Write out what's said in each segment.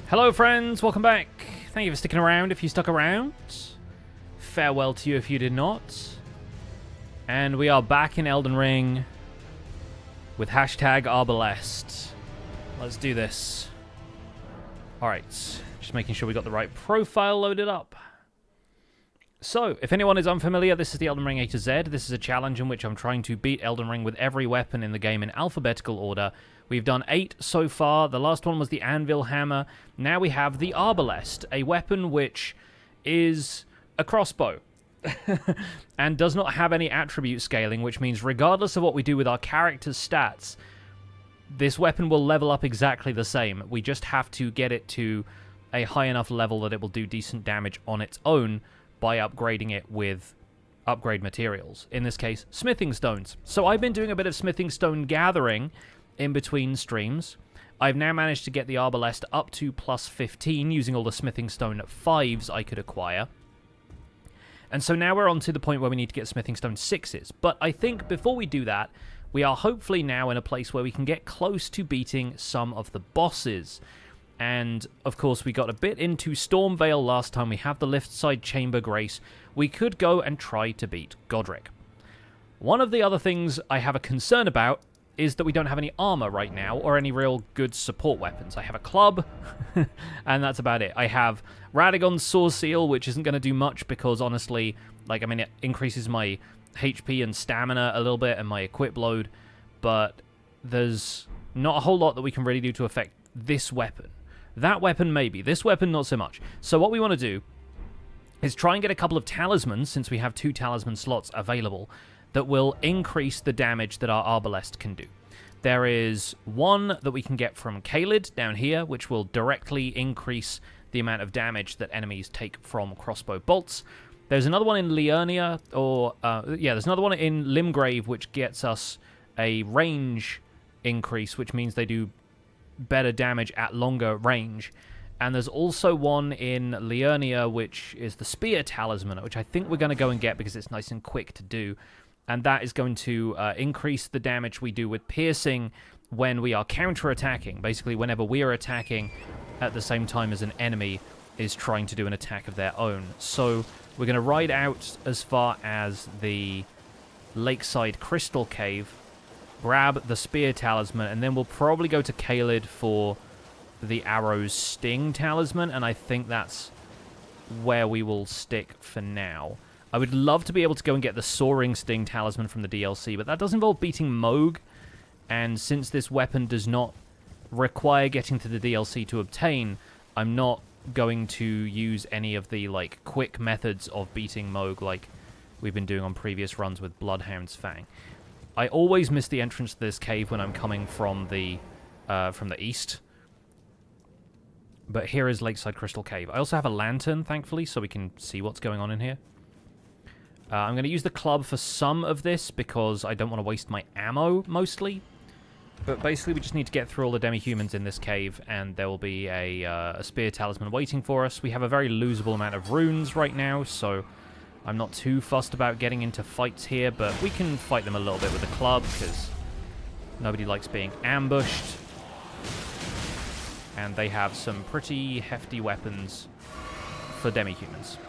Hello friends, welcome back. Thank you for sticking around if you stuck around. Farewell to you if you did not. And we are back in Elden Ring with hashtag Arbalest. Let's do this. Alright, just making sure we got the right profile loaded up. So, if anyone is unfamiliar, this is the Elden Ring A-Z. This is a challenge in which I'm trying to beat Elden Ring with every weapon in the game in alphabetical order. We've done 8 so far. The last one was the Anvil Hammer. Now we have the Arbalest, a weapon which is a crossbow and does not have any attribute scaling, which means regardless of what we do with our character's stats, this weapon will level up exactly the same. We just have to get it to a high enough level that it will do decent damage on its own by upgrading it with upgrade materials. In this case, smithing stones. So I've been doing a bit of smithing stone gathering in between streams. I've now managed to get the Arbalest up to plus 15 using all the smithing stone 5s I could acquire. And so now we're on to the point where we need to get smithing stone 6s. But I think before we do that, we are hopefully now in a place where we can get close to beating some of the bosses. And, of course, we got a bit into Stormveil last time. We have the left side chamber grace. We could go and try to beat Godrick. One of the other things I have a concern about is that we don't have any armor right now or any real good support weapons. I have a club, and that's about it. I have Radagon's Sword Seal, which isn't going to do much because, honestly, it increases my HP and stamina a little bit and my equip load, but there's not a whole lot that we can really do to affect this weapon. That weapon, maybe. This weapon, not so much. So what we want to do is try and get a couple of talismans, since we have 2 talisman slots available, that will increase the damage that our Arbalest can do. There is one that we can get from Caelid down here, which will directly increase the amount of damage that enemies take from crossbow bolts. There's another one in Liurnia, there's another one in Limgrave, which gets us a range increase, which means they do better damage at longer range. And there's also one in Liurnia, which is the Spear Talisman, which I think we're going to go and get because it's nice and quick to do. And that is going to increase the damage we do with piercing when we are counter-attacking. Basically, whenever we are attacking at the same time as an enemy is trying to do an attack of their own. So we're going to ride out as far as the Lakeside Crystal Cave, grab the Spear Talisman, and then we'll probably go to Caelid for the Arrow's Sting Talisman, and I think that's where we will stick for now. I would love to be able to go and get the Soaring Sting Talisman from the DLC, but that does involve beating Mohg, and since this weapon does not require getting to the DLC to obtain, I'm not going to use any of the quick methods of beating Mohg like we've been doing on previous runs with Bloodhound's Fang. I always miss the entrance to this cave when I'm coming from the east. But here is Lakeside Crystal Cave. I also have a lantern, thankfully, so we can see what's going on in here. I'm going to use the club for some of this because I don't want to waste my ammo, mostly. But basically, we just need to get through all the Demi-Humans in this cave, and there will be a Spear Talisman waiting for us. We have a very losable amount of runes right now, so I'm not too fussed about getting into fights here, but we can fight them a little bit with the club, because nobody likes being ambushed. And they have some pretty hefty weapons for Demi-Humans.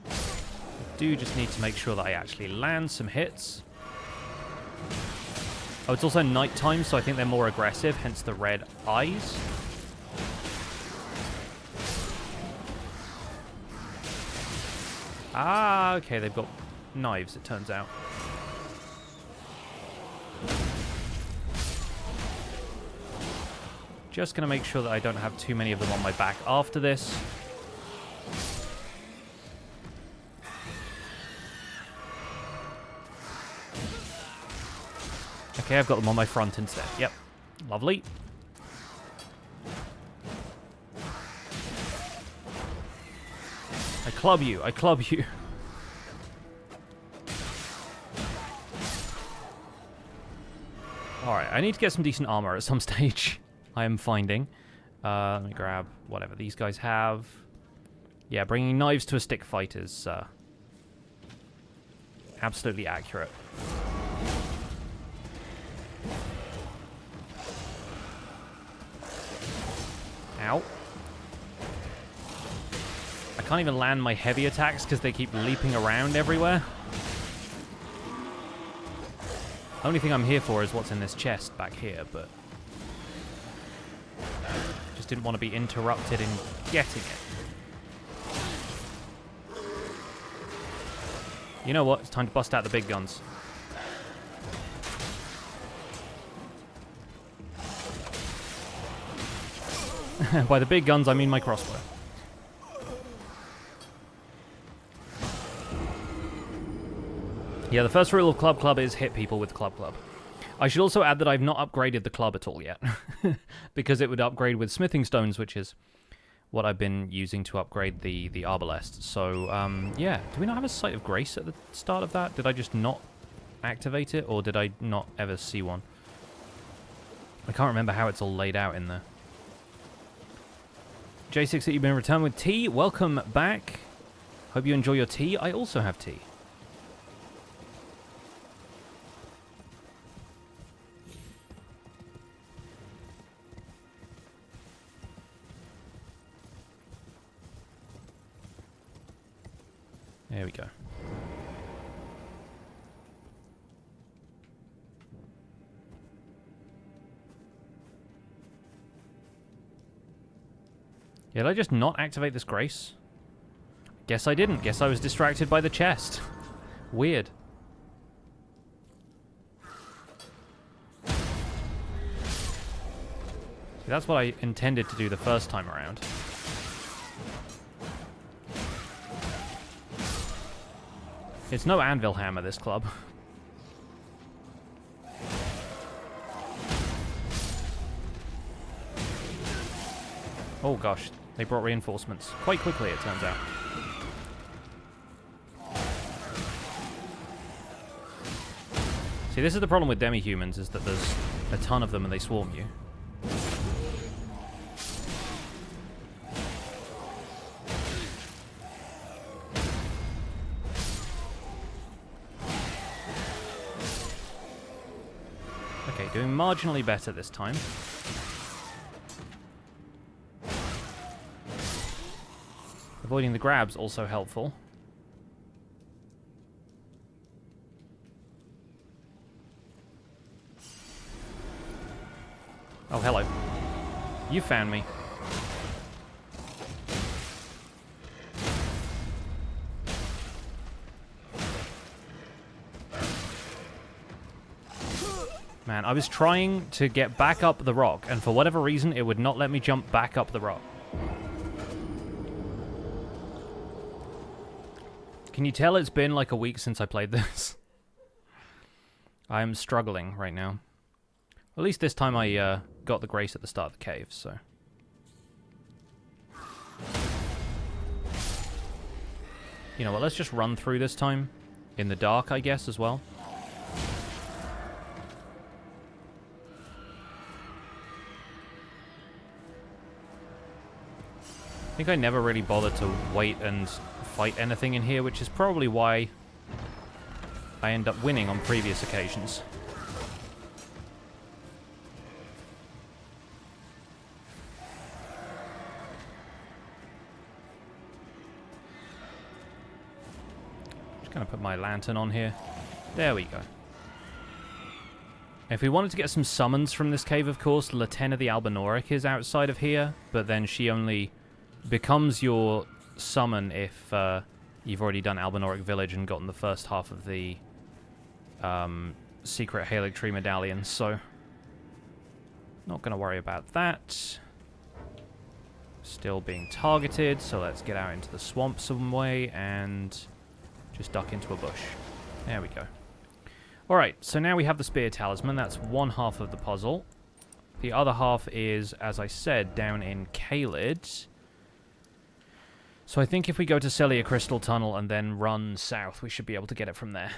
I do just need to make sure that I actually land some hits. Oh, it's also nighttime, so I think they're more aggressive, hence the red eyes. Ah, okay, they've got knives, it turns out. Just going to make sure that I don't have too many of them on my back after this. Okay, I've got them on my front instead. Yep. Lovely. I club you. I club you. Alright, I need to get some decent armor at some stage. I am finding. Let me grab whatever these guys have. Yeah, bringing knives to a stick fight is absolutely accurate. Ow. I can't even land my heavy attacks because they keep leaping around everywhere. Only thing I'm here for is what's in this chest back here, but just didn't want to be interrupted in getting it. You know what? It's time to bust out the big guns. By the big guns, I mean my crossbow. Yeah, the first rule of Club is hit people with Club. I should also add that I've not upgraded the club at all yet. Because it would upgrade with smithing stones, which is what I've been using to upgrade the Arbalest. So, yeah. Do we not have a Sight of Grace at the start of that? Did I just not activate it, or did I not ever see one? I can't remember how it's all laid out in there. J6 that you've been returned with tea. Welcome back. Hope you enjoy your tea. I also have tea. There we go. Yeah, did I just not activate this grace? Guess I didn't. Guess I was distracted by the chest. Weird. See, that's what I intended to do the first time around. It's no anvil hammer, this club. Oh gosh, they brought reinforcements. Quite quickly, it turns out. See, this is the problem with Demi-Humans, is that there's a ton of them and they swarm you. Okay, doing marginally better this time. Avoiding the grabs also helpful. Oh, hello. You found me. Man, I was trying to get back up the rock, and for whatever reason, it would not let me jump back up the rock. Can you tell it's been like a week since I played this? I'm struggling right now. At least this time I got the grace at the start of the cave, so... You know what, let's just run through this time. In the dark, I guess, as well. I think I never really bothered to wait and fight anything in here, which is probably why I end up winning on previous occasions. Just gonna put my lantern on here. There we go. If we wanted to get some summons from this cave, of course, Latena the Albinauric is outside of here, but then she only becomes your summon if you've already done Albinauric Village and gotten the first half of the secret Halig Tree medallions, so not going to worry about that. Still being targeted, so let's get out into the swamp some way and just duck into a bush. There we go. Alright, so now we have the Spear Talisman. That's one half of the puzzle. The other half is, as I said, down in Caelid. So I think if we go to Celia Crystal Tunnel and then run south, we should be able to get it from there.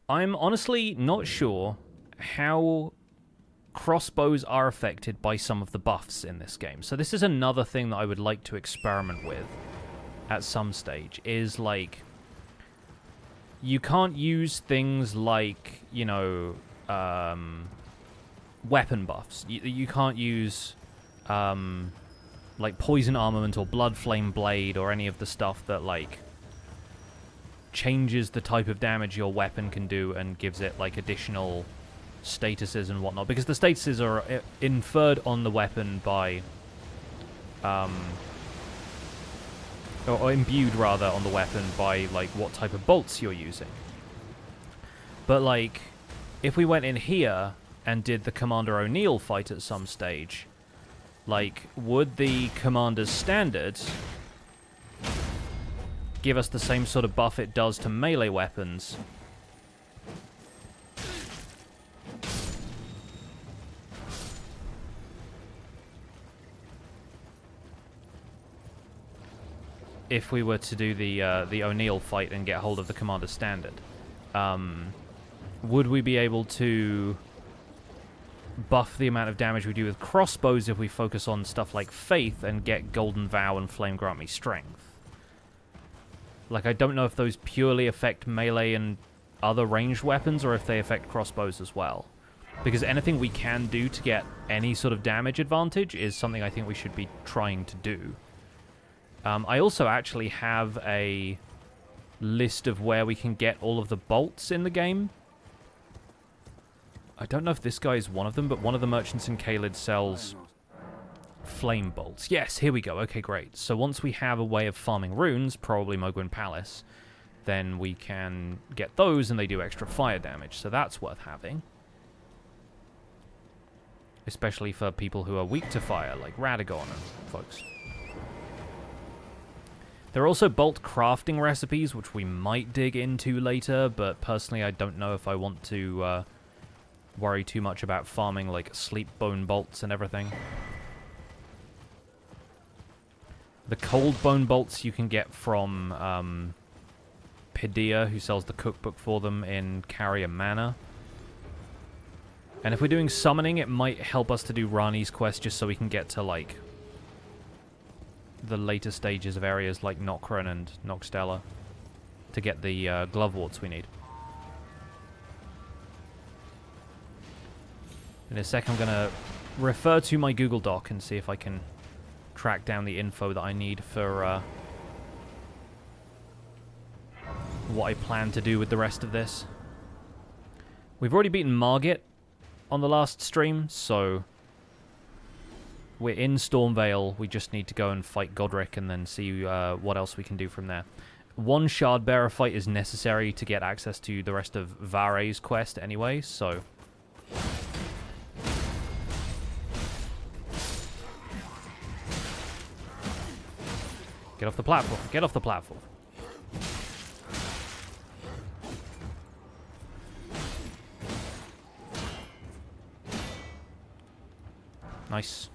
I'm honestly not sure how crossbows are affected by some of the buffs in this game. So this is another thing that I would like to experiment with at some stage, is like, you can't use things like, you know, weapon buffs. You can't use like poison armament or blood flame blade or any of the stuff that like changes the type of damage your weapon can do and gives it like additional statuses and whatnot, because the statuses are inferred on the weapon by or imbued rather on the weapon by like what type of bolts you're using. But like if we went in here and did the Commander O'Neill fight at some stage, like would the Commander's Standard give us the same sort of buff it does to melee weapons? If we were to do the O'Neill fight and get hold of the Commander's Standard, would we be able to buff the amount of damage we do with crossbows if we focus on stuff like Faith and get Golden Vow and Flame Grant Me Strength? Like, I don't know if those purely affect melee and other ranged weapons, or if they affect crossbows as well. Because anything we can do to get any sort of damage advantage is something I think we should be trying to do. I also actually have a list of where we can get all of the bolts in the game. I don't know if this guy is one of them, but one of the merchants in Caelid sells flame bolts. Yes, here we go. Okay, great. So once we have a way of farming runes, probably Mohgwyn Palace, then we can get those and they do extra fire damage. So that's worth having. Especially for people who are weak to fire, like Radagon and folks. There are also bolt crafting recipes, which we might dig into later, but personally I don't know if I want to worry too much about farming like sleep bone bolts and everything. The cold bone bolts you can get from Padilla, who sells the cookbook for them in Carrier Manor. And if we're doing summoning, it might help us to do Rani's quest just so we can get to like the later stages of areas like Nokron and Nokstella to get the gloveworts we need. In a sec, I'm going to refer to my Google Doc and see if I can track down the info that I need for what I plan to do with the rest of this. We've already beaten Margit on the last stream, so we're in Stormvale. We just need to go and fight Godrick and then see what else we can do from there. One Shardbearer fight is necessary to get access to the rest of Vare's quest anyway, so get off the platform. Get off the platform. Nice.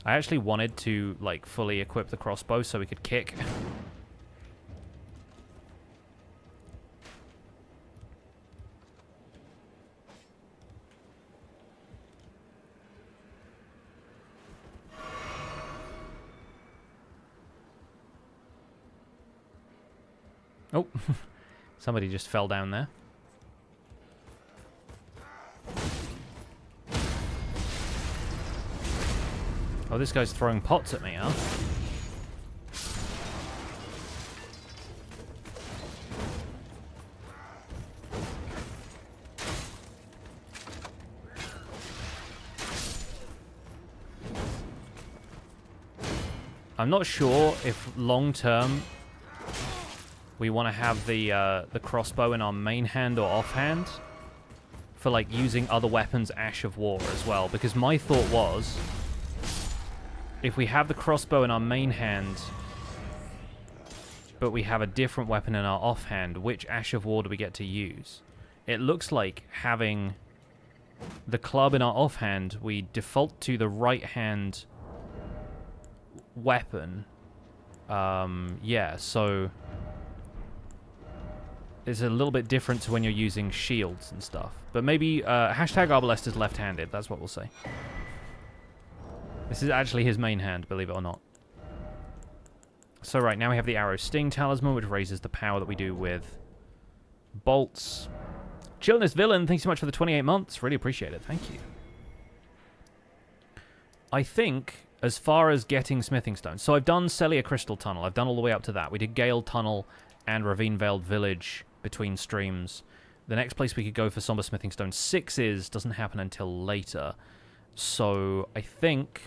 I actually wanted to, like, fully equip the crossbow so we could kick. Oh, somebody just fell down there. Oh, this guy's throwing pots at me, huh? I'm not sure if long-term we want to have the crossbow in our main hand or offhand for, like, using other weapons Ash of War as well, because my thought was, if we have the crossbow in our main hand, but we have a different weapon in our offhand, which Ash of War do we get to use? It looks like having the club in our offhand, we default to the right hand weapon. Yeah, so it's a little bit different to when you're using shields and stuff. But maybe hashtag Arbalest is left-handed, that's what we'll say. This is actually his main hand, believe it or not. So right, now we have the Arrow Sting Talisman, which raises the power that we do with bolts. Chillness Villain, thanks so much for the 28 months. Really appreciate it. Thank you. I think, as far as getting smithing stones, so I've done Celia Crystal Tunnel. I've done all the way up to that. We did Gale Tunnel and Ravine Veiled Village between streams. The next place we could go for Somber Smithing Stone 6 doesn't happen until later. So I think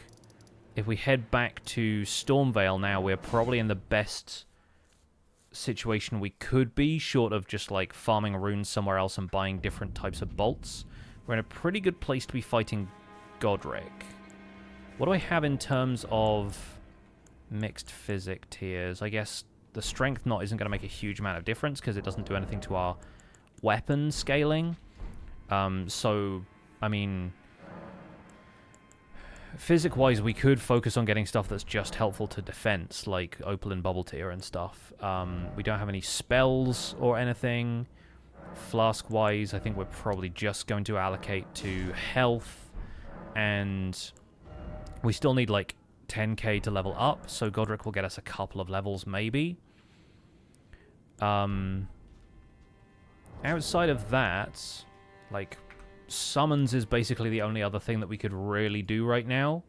if we head back to Stormvale now, we're probably in the best situation we could be, short of just like farming runes somewhere else and buying different types of bolts. We're in a pretty good place to be fighting Godrick. What do I have in terms of mixed physic tiers? I guess the strength knot isn't going to make a huge amount of difference because it doesn't do anything to our weapon scaling. So, I mean, physic-wise, we could focus on getting stuff that's just helpful to defense, like Opal and Bubble Tier and stuff. We don't have any spells or anything. Flask-wise, I think we're probably just going to allocate to health, and we still need, like, 10k to level up, so Godrick will get us a couple of levels, maybe. Outside of that, like, summons is basically the only other thing that we could really do right now,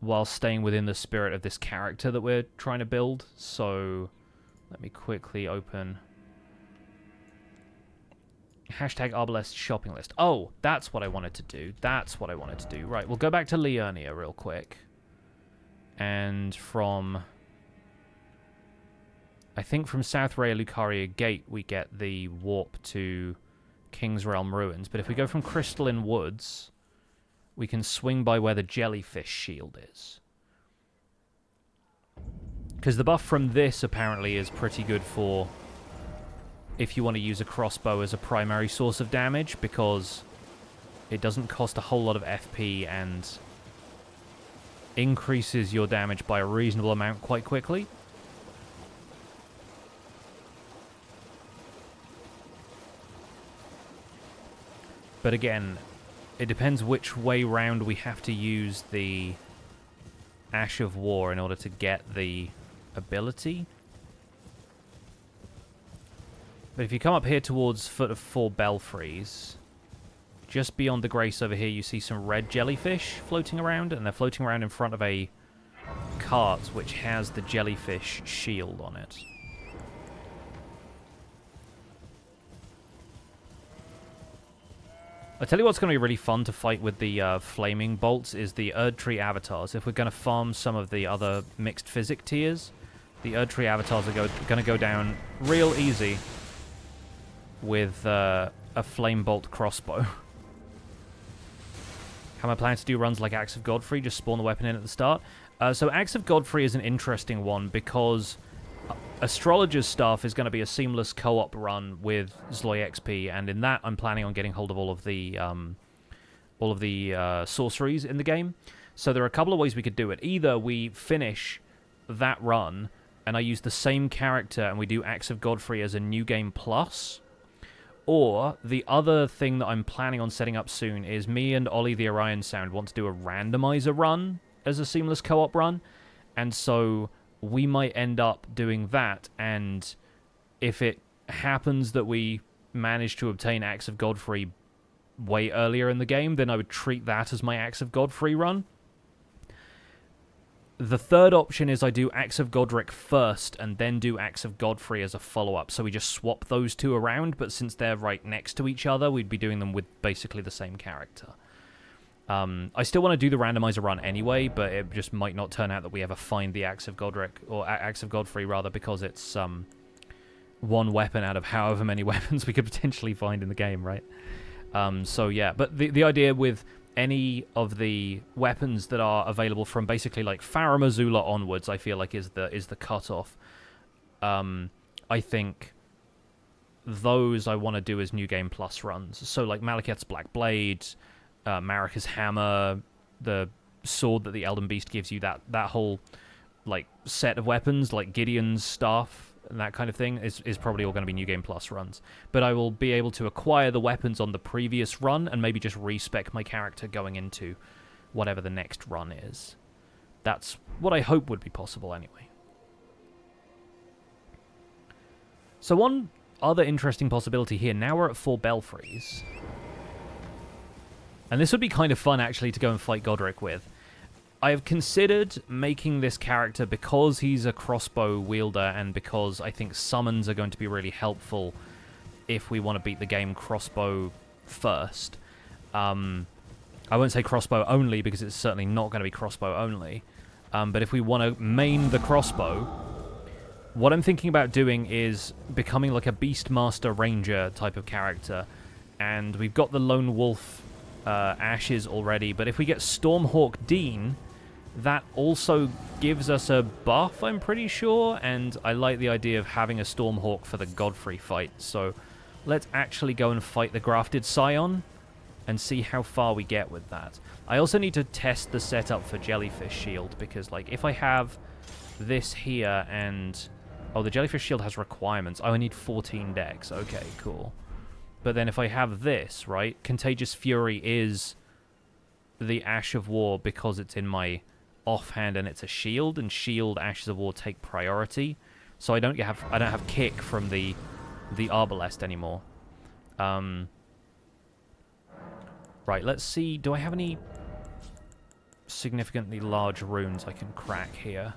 while staying within the spirit of this character that we're trying to build. So, let me quickly open hashtag Arbalest shopping list. Oh, that's what I wanted to do. That's what I wanted to do. Right, we'll go back to Liurnia real quick. And from, I think from South Raya Lucaria Gate, we get the warp to King's Realm Ruins. But if we go from Crystalline Woods, we can swing by where the Jellyfish Shield is. Because the buff from this apparently is pretty good for if you want to use a crossbow as a primary source of damage, because it doesn't cost a whole lot of FP and increases your damage by a reasonable amount quite quickly. But again, it depends which way round we have to use the Ash of War in order to get the ability. But if you come up here towards Foot of Four Belfries, just beyond the Grace over here, you see some red jellyfish floating around, and they're floating around in front of a cart which has the jellyfish shield on it. I tell you what's going to be really fun to fight with the flaming bolts is the Erdtree avatars. If we're going to farm some of the other mixed physic tiers, the Erdtree avatars are going to go down real easy with a flame bolt crossbow. How am I planning to do runs like Axe of Godfrey? Just spawn the weapon in at the start. So Axe of Godfrey is an interesting one because Astrologer's Staff is going to be a seamless co-op run with Zloy XP, and in that I'm planning on getting hold of all of the sorceries in the game. So there are a couple of ways we could do it. Either we finish that run and I use the same character and we do Axe of Godfrey as a new game plus, or the other thing that I'm planning on setting up soon is me and Ollie the Orion Sound want to do a randomizer run as a seamless co-op run, and so we might end up doing that, and if it happens that we manage to obtain Axe of Godfrey way earlier in the game, then I would treat that as my Axe of Godfrey run. The third option is I do Axe of Godrick first and then do Axe of Godfrey as a follow-up, so we just swap those two around, but since they're right next to each other, we'd be doing them with basically the same character. I still want to do the randomizer run anyway, but it just might not turn out that we ever find the Axe of Godrick, or Axe of Godfrey rather, because it's one weapon out of however many weapons we could potentially find in the game, right? So yeah, but the idea with any of the weapons that are available from basically like Farum Azula onwards, I feel like is the cutoff. I think those I want to do as New Game Plus runs. So like Malekith's Black Blade, Marika's Hammer, the sword that the Elden Beast gives you, that whole like set of weapons, like Gideon's staff and that kind of thing, is probably all going to be New Game Plus runs. But I will be able to acquire the weapons on the previous run and maybe just respec my character going into whatever the next run is. That's what I hope would be possible anyway. So one other interesting possibility here. Now we're at 4 belfries. And this would be kind of fun, actually, to go and fight Godrick with. I have considered making this character, because he's a crossbow wielder and because I think summons are going to be really helpful if we want to beat the game crossbow first. I won't say crossbow only, because it's certainly not going to be crossbow only. But if we want to main the crossbow, what I'm thinking about doing is becoming like a Beastmaster Ranger type of character. And we've got the Lone Wolf Ashes already, but if we get Stormhawk Dean, that also gives us a buff, I'm pretty sure, and I like the idea of having a Stormhawk for the Godfrey fight, so let's actually go and fight the Grafted Scion and see how far we get with that. I also need to test the setup for Jellyfish Shield, because, like, if I have this here and... Oh, the Jellyfish Shield has requirements. Oh, I need 14 decks. Okay, cool. But then if I have this, right, Contagious Fury is the Ash of War because it's in my offhand and it's a shield, and shield Ashes of War take priority. So I don't have kick from the Arbalest anymore. Right, let's see. Do I have any significantly large runes I can crack here?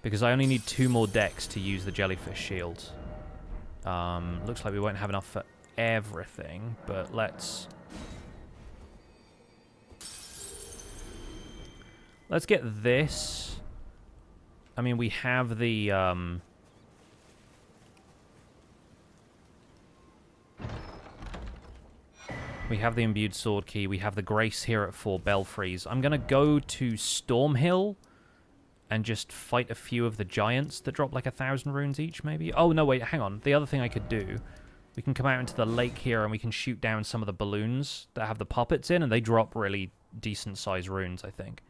Because I only need 2 more decks to use the Jellyfish Shield. Looks like we won't have enough for everything, but let's get this. I mean, we have the imbued sword key. We have the grace here at 4 belfries. I'm gonna go to Stormhill and just fight a few of the giants that drop like 1,000 runes each, maybe. Oh no, wait, hang on. The other thing I could do, we can come out into the lake here and we can shoot down some of the balloons that have the puppets in, and they drop really decent-sized runes, I think.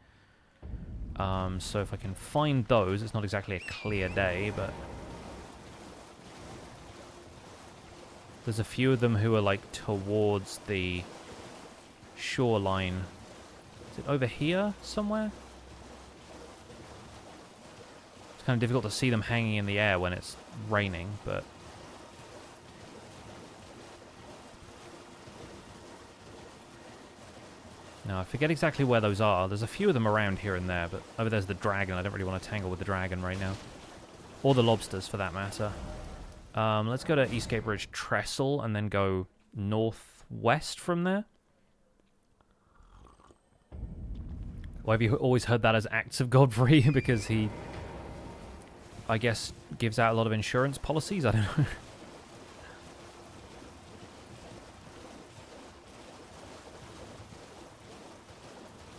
So if I can find those, it's not exactly a clear day, but... There's a few of them who are, like, towards the shoreline. Is it over here somewhere? It's kind of difficult to see them hanging in the air when it's raining, but... No, I forget exactly where those are. There's a few of them around here and there, but over there's the dragon. I don't really want to tangle with the dragon right now. Or the lobsters, for that matter. Let's go to Eastgate Bridge Trestle and then go northwest from there. Why have you always heard that as Axe of Godfrey? Because he, I guess, gives out a lot of insurance policies? I don't know.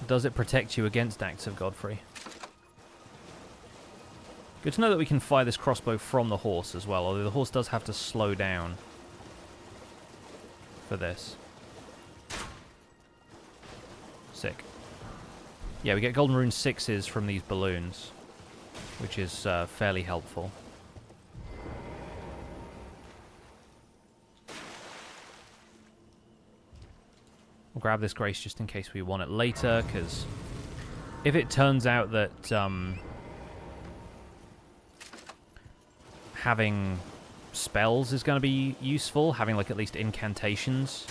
Does it protect you against Axe of Godfrey? Good to know that we can fire this crossbow from the horse as well, although the horse does have to slow down for this. Sick. Yeah, we get Golden Rune 6s from these balloons, which is fairly helpful. We'll grab this grace just in case we want it later, because if it turns out that having spells is going to be useful, having like at least incantations.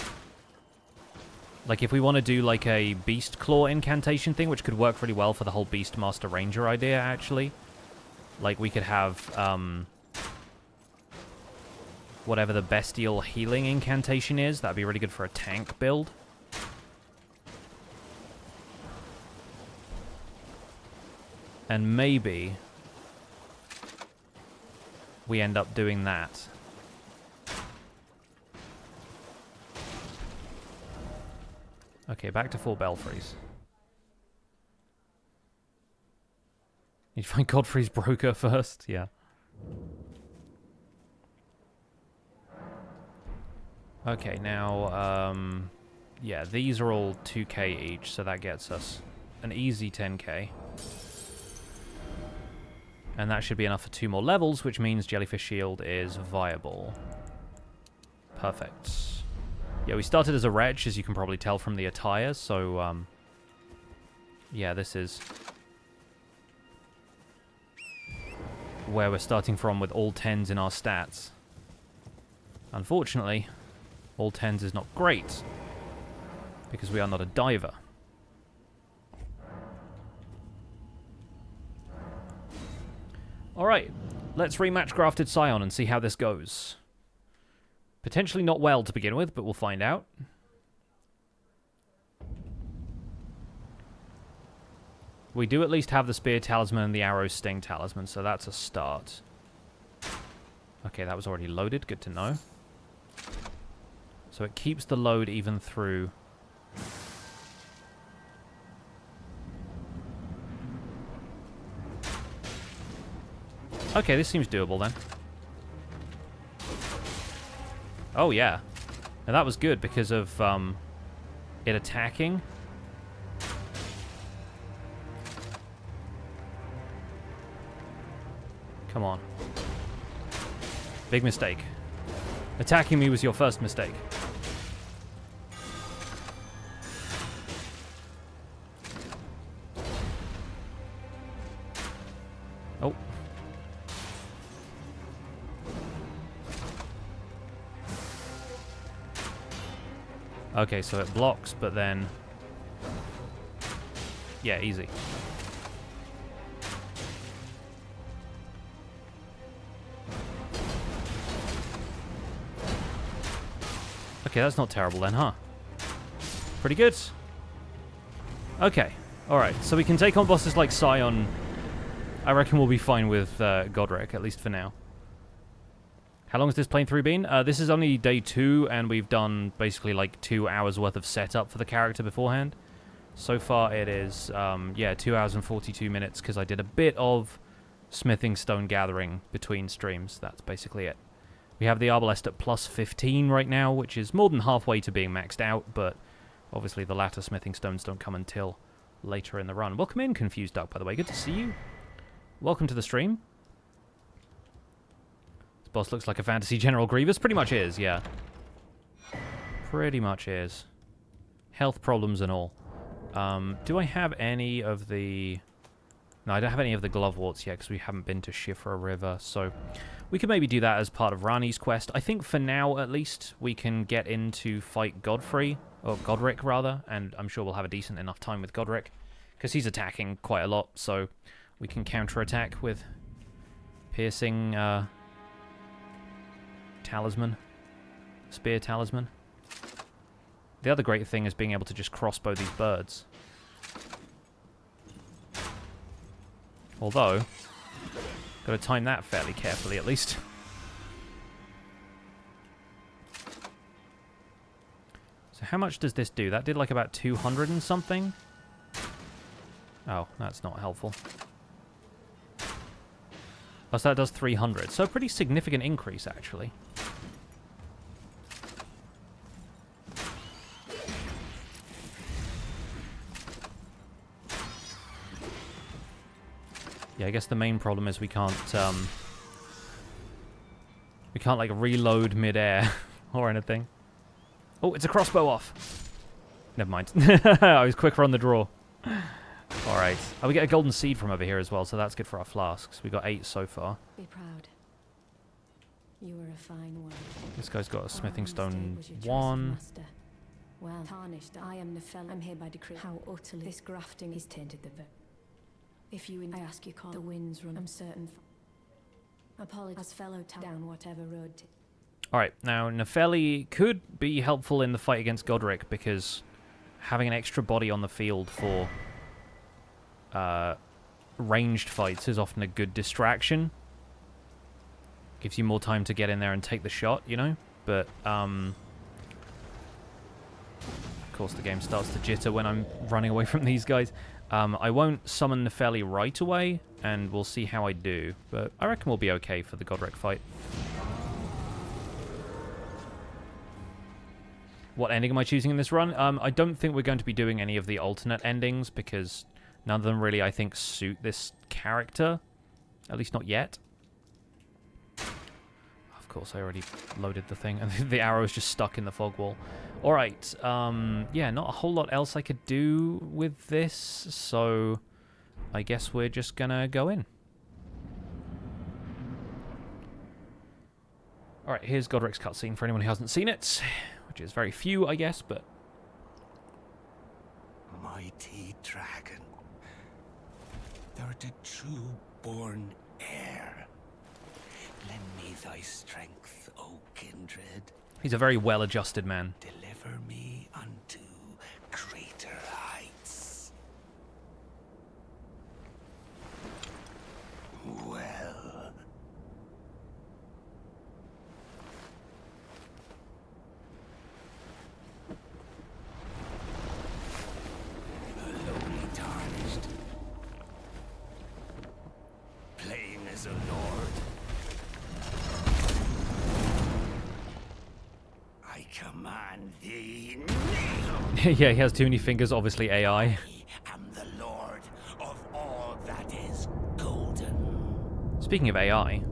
Like if we want to do like a Beast Claw incantation thing, which could work really well for the whole Beastmaster Ranger idea, actually. Like we could have whatever the Bestial Healing incantation is. That'd be really good for a tank build. And maybe we end up doing that. Okay, back to 4 belfries. Need to find Godfrey's broker first? Yeah. Okay, now, yeah, these are all 2k each, so that gets us an easy 10k. And that should be enough for 2 more levels, which means Jellyfish Shield is viable. Perfect. Yeah, we started as a wretch, as you can probably tell from the attire, so, yeah, this is where we're starting from with all 10s in our stats. Unfortunately, all 10s is not great, because we are not a diver. Alright, let's rematch Grafted Scion and see how this goes. Potentially not well to begin with, but we'll find out. We do at least have the Spear Talisman and the Arrow Sting Talisman, so that's a start. Okay, that was already loaded. Good to know. So it keeps the load even through. Okay, this seems doable then. Oh, yeah. Now that was good because of it attacking. Come on. Big mistake. Attacking me was your first mistake. Oh. Okay, so it blocks, but then... Yeah, easy. Okay, that's not terrible then, huh? Pretty good. Okay, alright. So we can take on bosses like Scion. I reckon we'll be fine with Godrick, at least for now. How long has this playthrough been? This is only day 2, and we've done basically like 2 hours worth of setup for the character beforehand. So far it is, yeah, 2 hours and 42 minutes, because I did a bit of smithing stone gathering between streams. That's basically it. We have the Arbalest at plus 15 right now, which is more than halfway to being maxed out, but obviously the latter smithing stones don't come until later in the run. Welcome in, Confused Duck, by the way. Good to see you. Welcome to the stream. This boss looks like a fantasy General Grievous. Pretty much is, yeah. Pretty much is. Health problems and all. Do I have any of the... No, I don't have any of the Gloveworts yet, because we haven't been to Shifra River, so... We could maybe do that as part of Ranni's quest. I think for now, at least, we can get in to fight Godfrey, or Godrick, rather, and I'm sure we'll have a decent enough time with Godrick, because he's attacking quite a lot, so we can counterattack with piercing talisman, spear talisman. The other great thing is being able to just crossbow these birds. Although... Got to time that fairly carefully, at least. So how much does this do? That did like about 200 and something. Oh, that's not helpful. Oh, so that does 300. So a pretty significant increase, actually. Yeah, I guess the main problem is we can't like reload mid-air or anything. Oh, it's a crossbow off. Never mind. I was quicker on the draw. All right. Oh, we get a golden seed from over here as well, so that's good for our flasks. We got 8 so far. Be proud. You were a fine one. This guy's got a smithing stone 1. Well, tarnished. I am the fellow. I'm here by decree. How utterly this grafting is tainted the If you I ask you call the winds run, I'm certain. Apologize, fellow, down whatever road. Alright, now Nefeli could be helpful in the fight against Godrick, because having an extra body on the field for ranged fights is often a good distraction. Gives you more time to get in there and take the shot, you know? But, of course the game starts to jitter when I'm running away from these guys. I won't summon Nefeli right away, and we'll see how I do. But I reckon we'll be okay for the Godrick fight. What ending am I choosing in this run? I don't think we're going to be doing any of the alternate endings, because none of them really, I think, suit this character. At least not yet. Of course, I already loaded the thing, and the arrow is just stuck in the fog wall. Alright, yeah, not a whole lot else I could do with this, so I guess we're just gonna go in. Alright, here's Godrick's cutscene for anyone who hasn't seen it, which is very few, I guess, but... Mighty dragon, thou'rt a true-born heir. Lend me thy strength, O kindred. He's a very well-adjusted man. Deliver me unto greater heights. Well. The lowly tarnished, playing as a lord. I command thee, kneel! Yeah, he has too many fingers, obviously AI. I am the lord of all that is golden. Speaking of AI,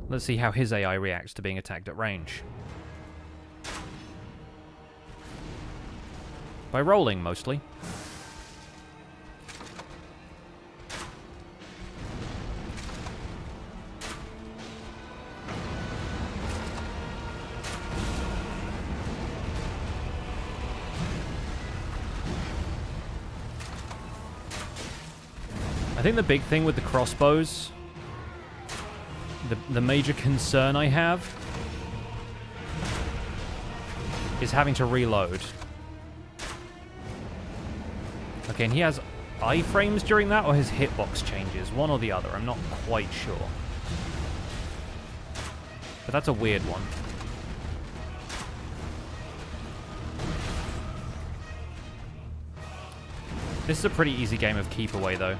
let's see how his AI reacts to being attacked at range. By rolling, mostly. I think the big thing with the crossbows, the major concern I have, is having to reload. Okay, and he has iframes during that, or his hitbox changes? One or the other, I'm not quite sure. But that's a weird one. This is a pretty easy game of keep away, though.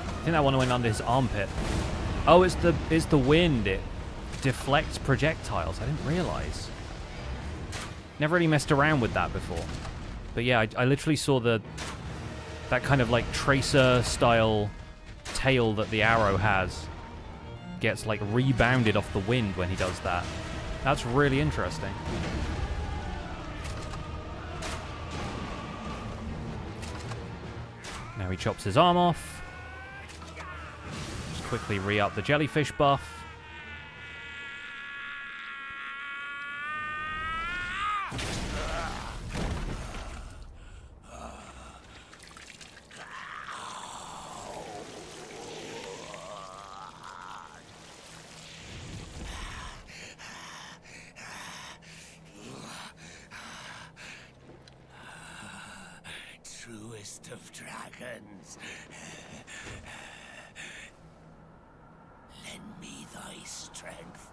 I think that one went under his armpit. Oh, it's the wind. It deflects projectiles. I didn't realize. Never really messed around with that before. But yeah, I literally saw that kind of like tracer style tail that the arrow has gets like rebounded off the wind when he does that. That's really interesting. Now he chops his arm off. Just quickly re-up the jellyfish buff. Truest of dragons, lend me thy strength.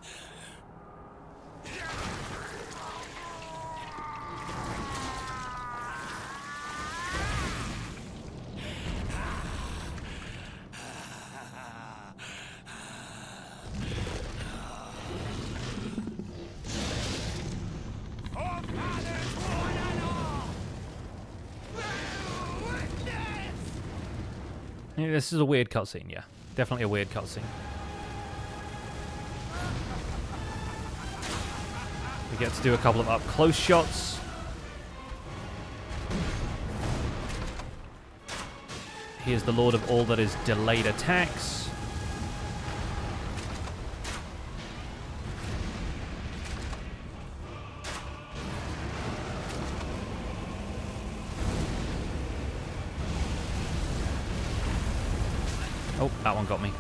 Yeah, this is a weird cutscene, yeah. Definitely a weird cutscene. We get to do a couple of up-close shots. He is the lord of all that is delayed attacks. Oh, that one got me. I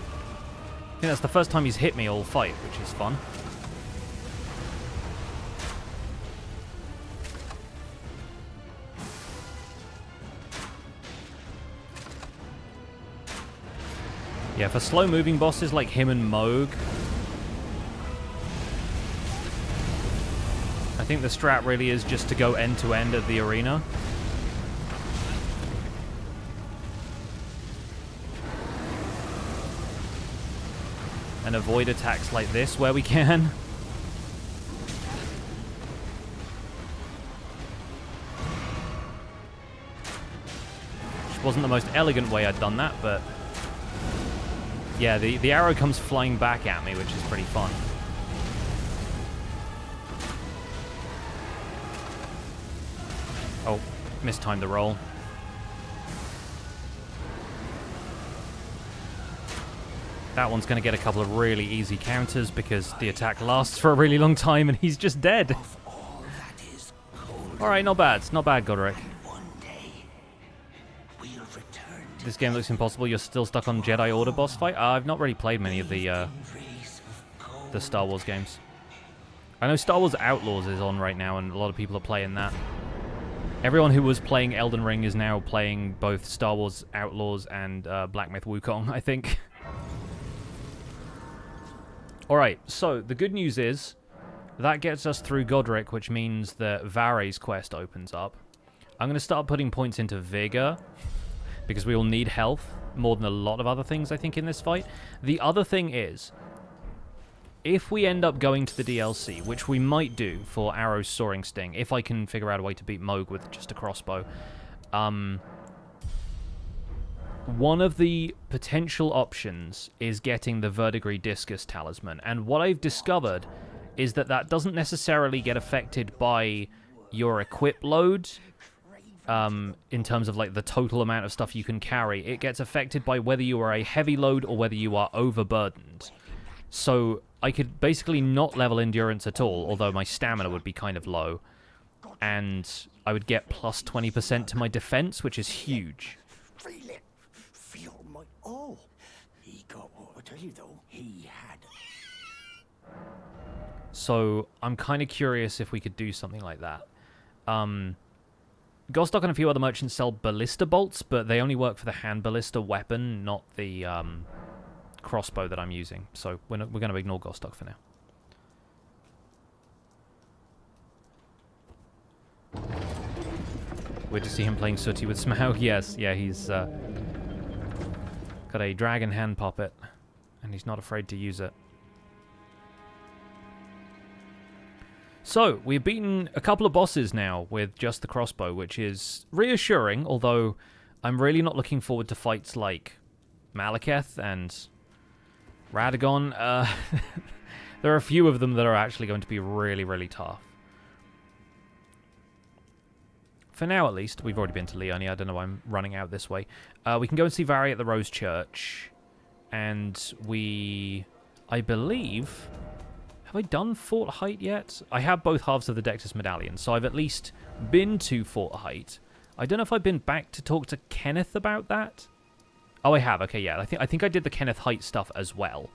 think that's the first time he's hit me all fight, which is fun. Yeah, for slow-moving bosses like him and Mohg, I think the strat really is just to go end-to-end at the arena. And avoid attacks like this where we can. Which wasn't the most elegant way I'd done that, but... yeah, the arrow comes flying back at me, which is pretty fun. Oh, mistimed the roll. That one's going to get a couple of really easy counters because the attack lasts for a really long time and he's just dead. Alright, not bad. Not bad, Godrick. This game looks impossible. You're still stuck on Jedi Order boss fight? I've not really played many of the Star Wars games. I know Star Wars Outlaws is on right now and a lot of people are playing that. Everyone who was playing Elden Ring is now playing both Star Wars Outlaws and Black Myth Wukong, I think. Alright, so the good news is that gets us through Godrick, which means that Vare's quest opens up. I'm going to start putting points into Vigor, because we all need health more than a lot of other things, I think, in this fight. The other thing is, if we end up going to the DLC, which we might do for Arrow's Soaring Sting, if I can figure out a way to beat Mohg with just a crossbow, one of the potential options is getting the Verdigris Discus Talisman, and what I've discovered is that that doesn't necessarily get affected by your equip load, in terms of like the total amount of stuff you can carry. It gets affected by whether you are a heavy load or whether you are overburdened. So I could basically not level endurance at all, although my stamina would be kind of low, and I would get plus 20% to my defense, which is huge. Oh, he got what I tell you though. He had. So I'm kind of curious if we could do something like that. Gostock and a few other merchants sell ballista bolts, but they only work for the hand ballista weapon, not the crossbow that I'm using. So we're going to ignore Gostock for now. Weird to see him playing Sooty with Smaug. Yes, yeah, he's got a dragon hand puppet, and he's not afraid to use it. So, we've beaten a couple of bosses now with just the crossbow, which is reassuring, although I'm really not looking forward to fights like Malekith and Radagon. There are a few of them that are actually going to be really, really tough. For now, at least. We've already been to Leonia. I don't know why I'm running out this way. We can go and see Vare at the Rose Church. And we, I believe... Have I done Fort Height yet? I have both halves of the Dectus Medallion, so I've at least been to Fort Height. I don't know if I've been back to talk to Kenneth about that. Oh, I have. Okay, yeah. I think I did the Kenneth Height stuff as well.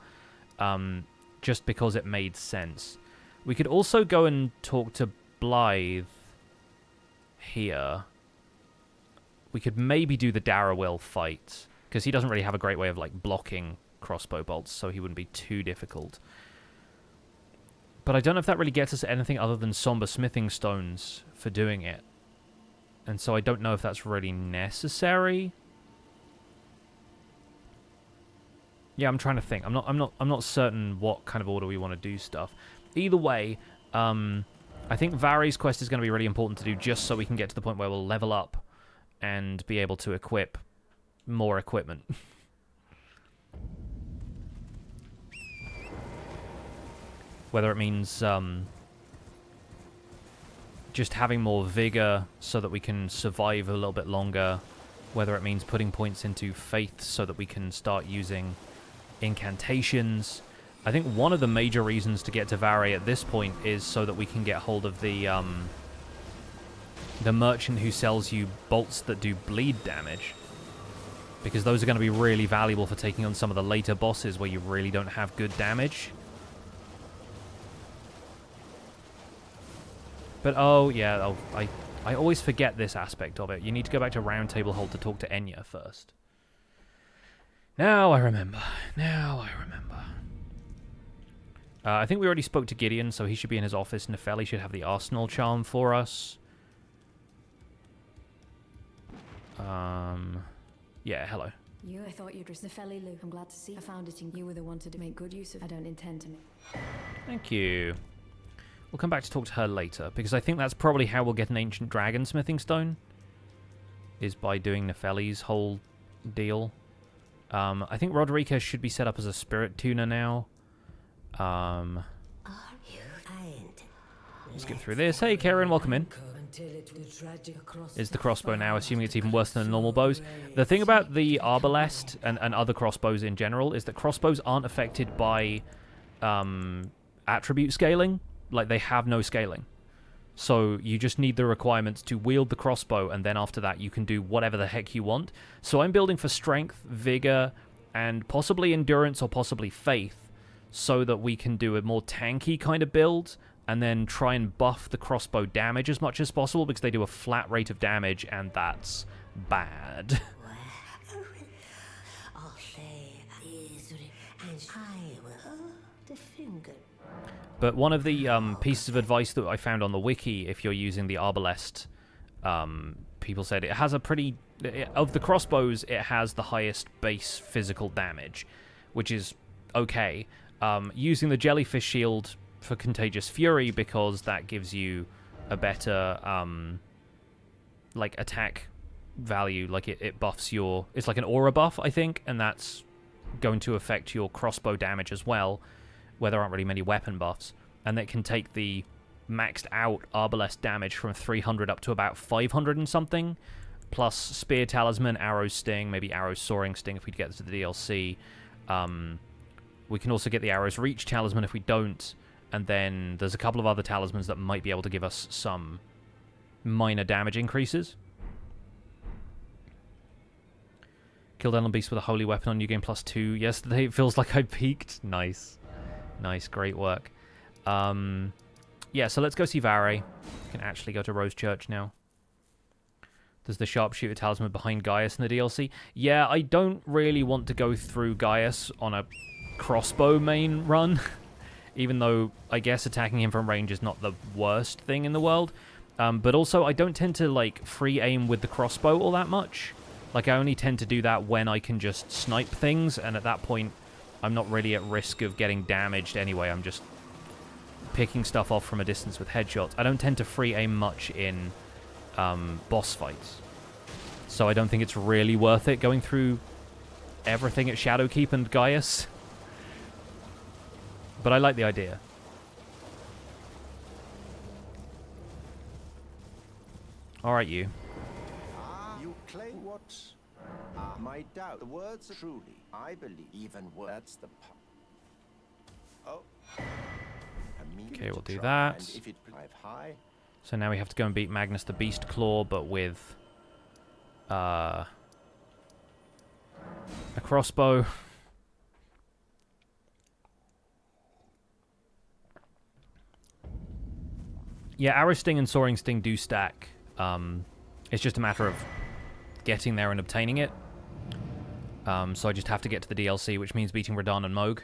Just because it made sense. We could also go and talk to Blythe here. We could maybe do the Darrowil fight, because he doesn't really have a great way of like blocking crossbow bolts, so he wouldn't be too difficult. But I don't know if that really gets us anything other than somber smithing stones for doing it. And so I don't know if that's really necessary. Yeah, I'm trying to think. I'm not certain what kind of order we want to do stuff. Either way, I think Vare's quest is going to be really important to do just so we can get to the point where we'll level up and be able to equip more equipment. Whether it means just having more vigor so that we can survive a little bit longer, whether it means putting points into faith so that we can start using incantations. I think one of the major reasons to get to Vare at this point is so that we can get hold of the merchant who sells you bolts that do bleed damage, because those are going to be really valuable for taking on some of the later bosses where you really don't have good damage. But, oh, yeah, I always forget this aspect of it. You need to go back to Round Table Hold to talk to Enya first. Now I remember. Now I remember. I think we already spoke to Gideon, so he should be in his office. Nefeli should have the Arsenal charm for us. Yeah, hello. I thought you'd risk the Nefeli, Luke. I'm glad to see I found it in you were the one to make good use of. I don't intend to make. Thank you. We'll come back to talk to her later, because I think that's probably how we'll get an Ancient Dragon Smithing Stone, is by doing Nefeli's whole deal. I think Roderica should be set up as a Spirit Tuner now. Let's get through this. Hey, Karen, welcome in. is the crossbow now, assuming it's even worse than the normal bows. The thing about the Arbalest and other crossbows in general is that crossbows aren't affected by attribute scaling. Like, they have no scaling. So you just need the requirements to wield the crossbow, and then after that you can do whatever the heck you want. So I'm building for strength, vigor, and possibly endurance or possibly faith, so that we can do a more tanky kind of build, and then try and buff the crossbow damage as much as possible, because they do a flat rate of damage, and that's bad. But one of the pieces of advice that I found on the wiki, if you're using the Arbalest, people said it has a pretty... Of the crossbows, it has the highest base physical damage, which is okay. Using the Jellyfish Shield for Contagious Fury, because that gives you a better, like, attack value. Like, it buffs your... It's like an aura buff, I think, and that's going to affect your crossbow damage as well, where there aren't really many weapon buffs, and that can take the maxed out Arbalest damage from 300 up to about 500 and something, plus Spear Talisman, Arrow Sting, maybe Arrow Soaring Sting if we get to the DLC. We can also get the Arrow's Reach Talisman if we don't, and then there's a couple of other talismans that might be able to give us some minor damage increases. Killed Elden Beast with a Holy Weapon on New Game +2 yesterday. It feels like I peaked. Nice. Nice, great work. Yeah, so let's go see Vare. We can actually go to Rose Church now. There's the Sharpshooter Talisman behind Gaius in the DLC. Yeah, I don't really want to go through Gaius on a crossbow main run, even though I guess attacking him from range is not the worst thing in the world. But also, I don't tend to, like, free aim with the crossbow all that much. Like, I only tend to do that when I can just snipe things, and at that point, I'm not really at risk of getting damaged anyway. I'm just picking stuff off from a distance with headshots. I don't tend to free aim much in boss fights. So I don't think it's really worth it going through everything at Shadowkeep and Gaius. But I like the idea. Alright, you. You claim what? My doubt. The words are truly, I believe, even words. That's the oh. Okay, we'll do that. If it high. So now we have to go and beat Magnus the Beast Claw, but with a crossbow. Yeah, Arrow Sting and Soaring Sting do stack. It's just a matter of getting there and obtaining it. So I just have to get to the DLC, which means beating Radahn and Mohg.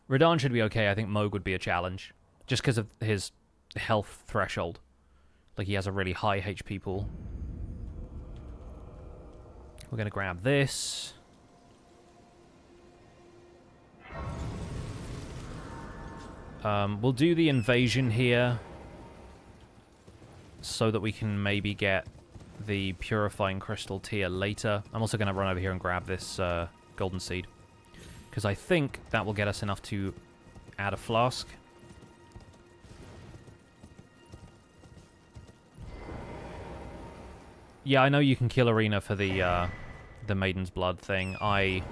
Radahn should be okay. I think Mohg would be a challenge, just because of his health threshold. Like, he has a really high HP pool. We're going to grab this. We'll do the invasion here, so that we can maybe get the Purifying Crystal tier later. I'm also going to run over here and grab this Golden Seed, because I think that will get us enough to add a flask. Yeah, I know you can kill Arena for the Maiden's Blood thing. I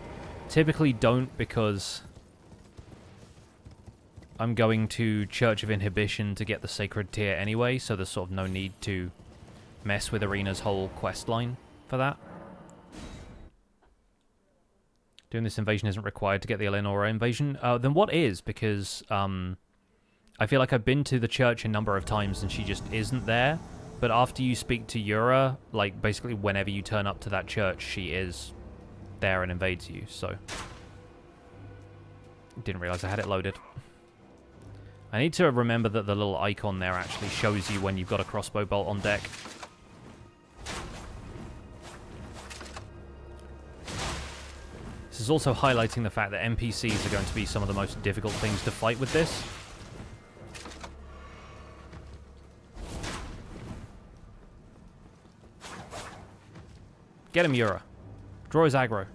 typically don't, because I'm going to Church of Inhibition to get the Sacred tier anyway, so there's sort of no need to mess with Arena's whole quest line for that. Doing this invasion isn't required to get the Eleonora invasion. Then what is? Because I feel like I've been to the church a number of times and she just isn't there. But after you speak to Yura, like, basically whenever you turn up to that church, she is there and invades you, so... Didn't realize I had it loaded. I need to remember that the little icon there actually shows you when you've got a crossbow bolt on deck. This is also highlighting the fact that NPCs are going to be some of the most difficult things to fight with this. Get him, Yura. Draw his aggro.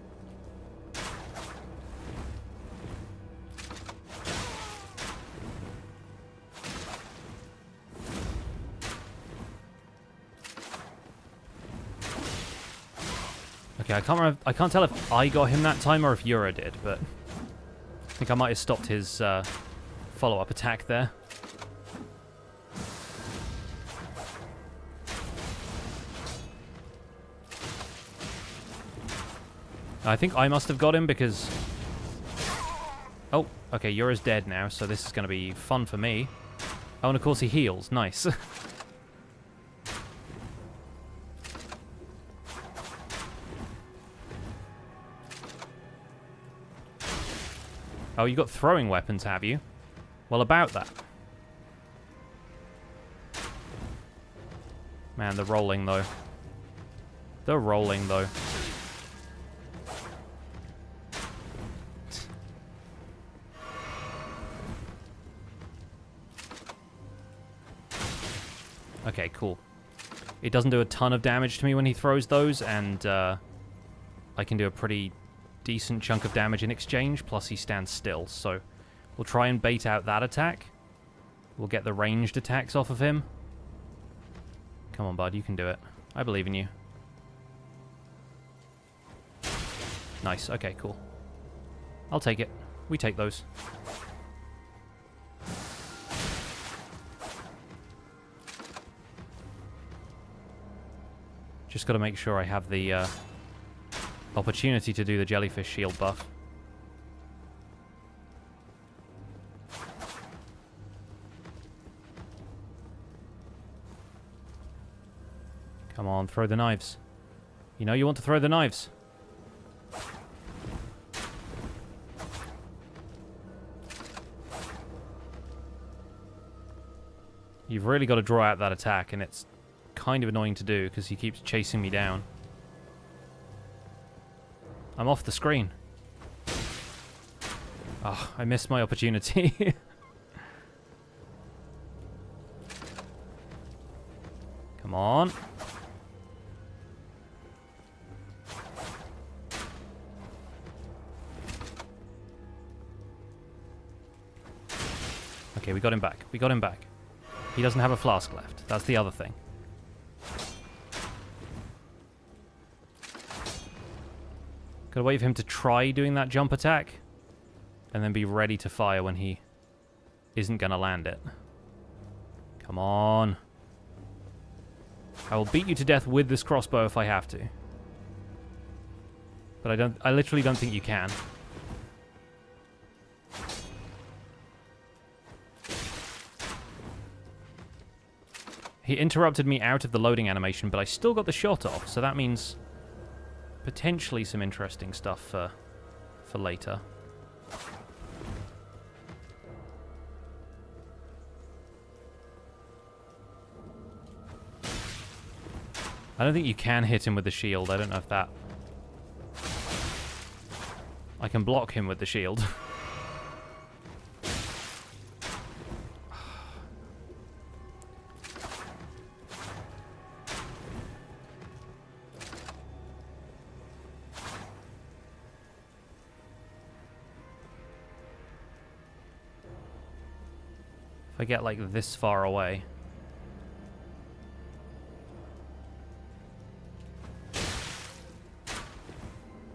Okay, I can't remember. I can't tell if I got him that time or if Yura did, but I think I might have stopped his follow-up attack there. I think I must have got him because... Oh, okay, Yura's dead now, so this is going to be fun for me. Oh, and of course he heals. Nice. Oh, you got throwing weapons, have you? Well, about that. Man, they're rolling, though. They're rolling, though. Okay, cool. It doesn't do a ton of damage to me when he throws those, and I can do a pretty decent chunk of damage in exchange, plus he stands still, so we'll try and bait out that attack. We'll get the ranged attacks off of him. Come on, bud, you can do it. I believe in you. Nice, okay, cool. I'll take it. We take those. Just got to make sure I have the opportunity to do the jellyfish shield buff. Come on, throw the knives. You know you want to throw the knives. You've really got to draw out that attack, and it's kind of annoying to do because he keeps chasing me down. I'm off the screen. Oh, I missed my opportunity. Come on. Okay, we got him back. We got him back. He doesn't have a flask left. That's the other thing. Gotta wait for him to try doing that jump attack, and then be ready to fire when he isn't gonna land it. Come on. I will beat you to death with this crossbow if I have to. But I literally don't think you can. He interrupted me out of the loading animation, but I still got the shot off, so that means potentially some interesting stuff for later. I don't think you can hit him with the shield. I don't know if that... I can block him with the shield. If I get, like, this far away.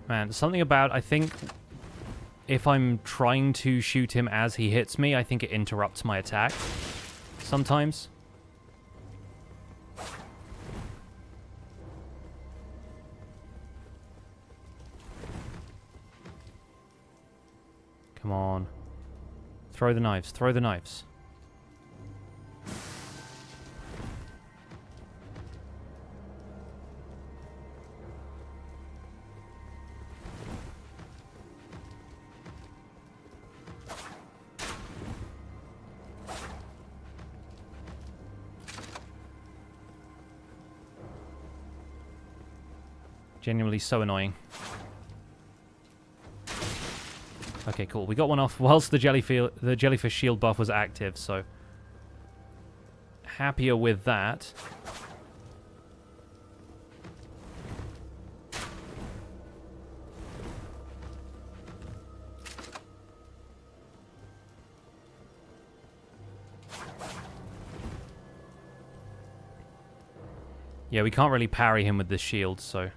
Man, something about, I think, if I'm trying to shoot him as he hits me, I think it interrupts my attack. Sometimes. Come on. Throw the knives, throw the knives. Genuinely so annoying. Okay, cool. We got one off whilst the jellyfish shield buff was active, so happier with that. Yeah, we can't really parry him with this shield, so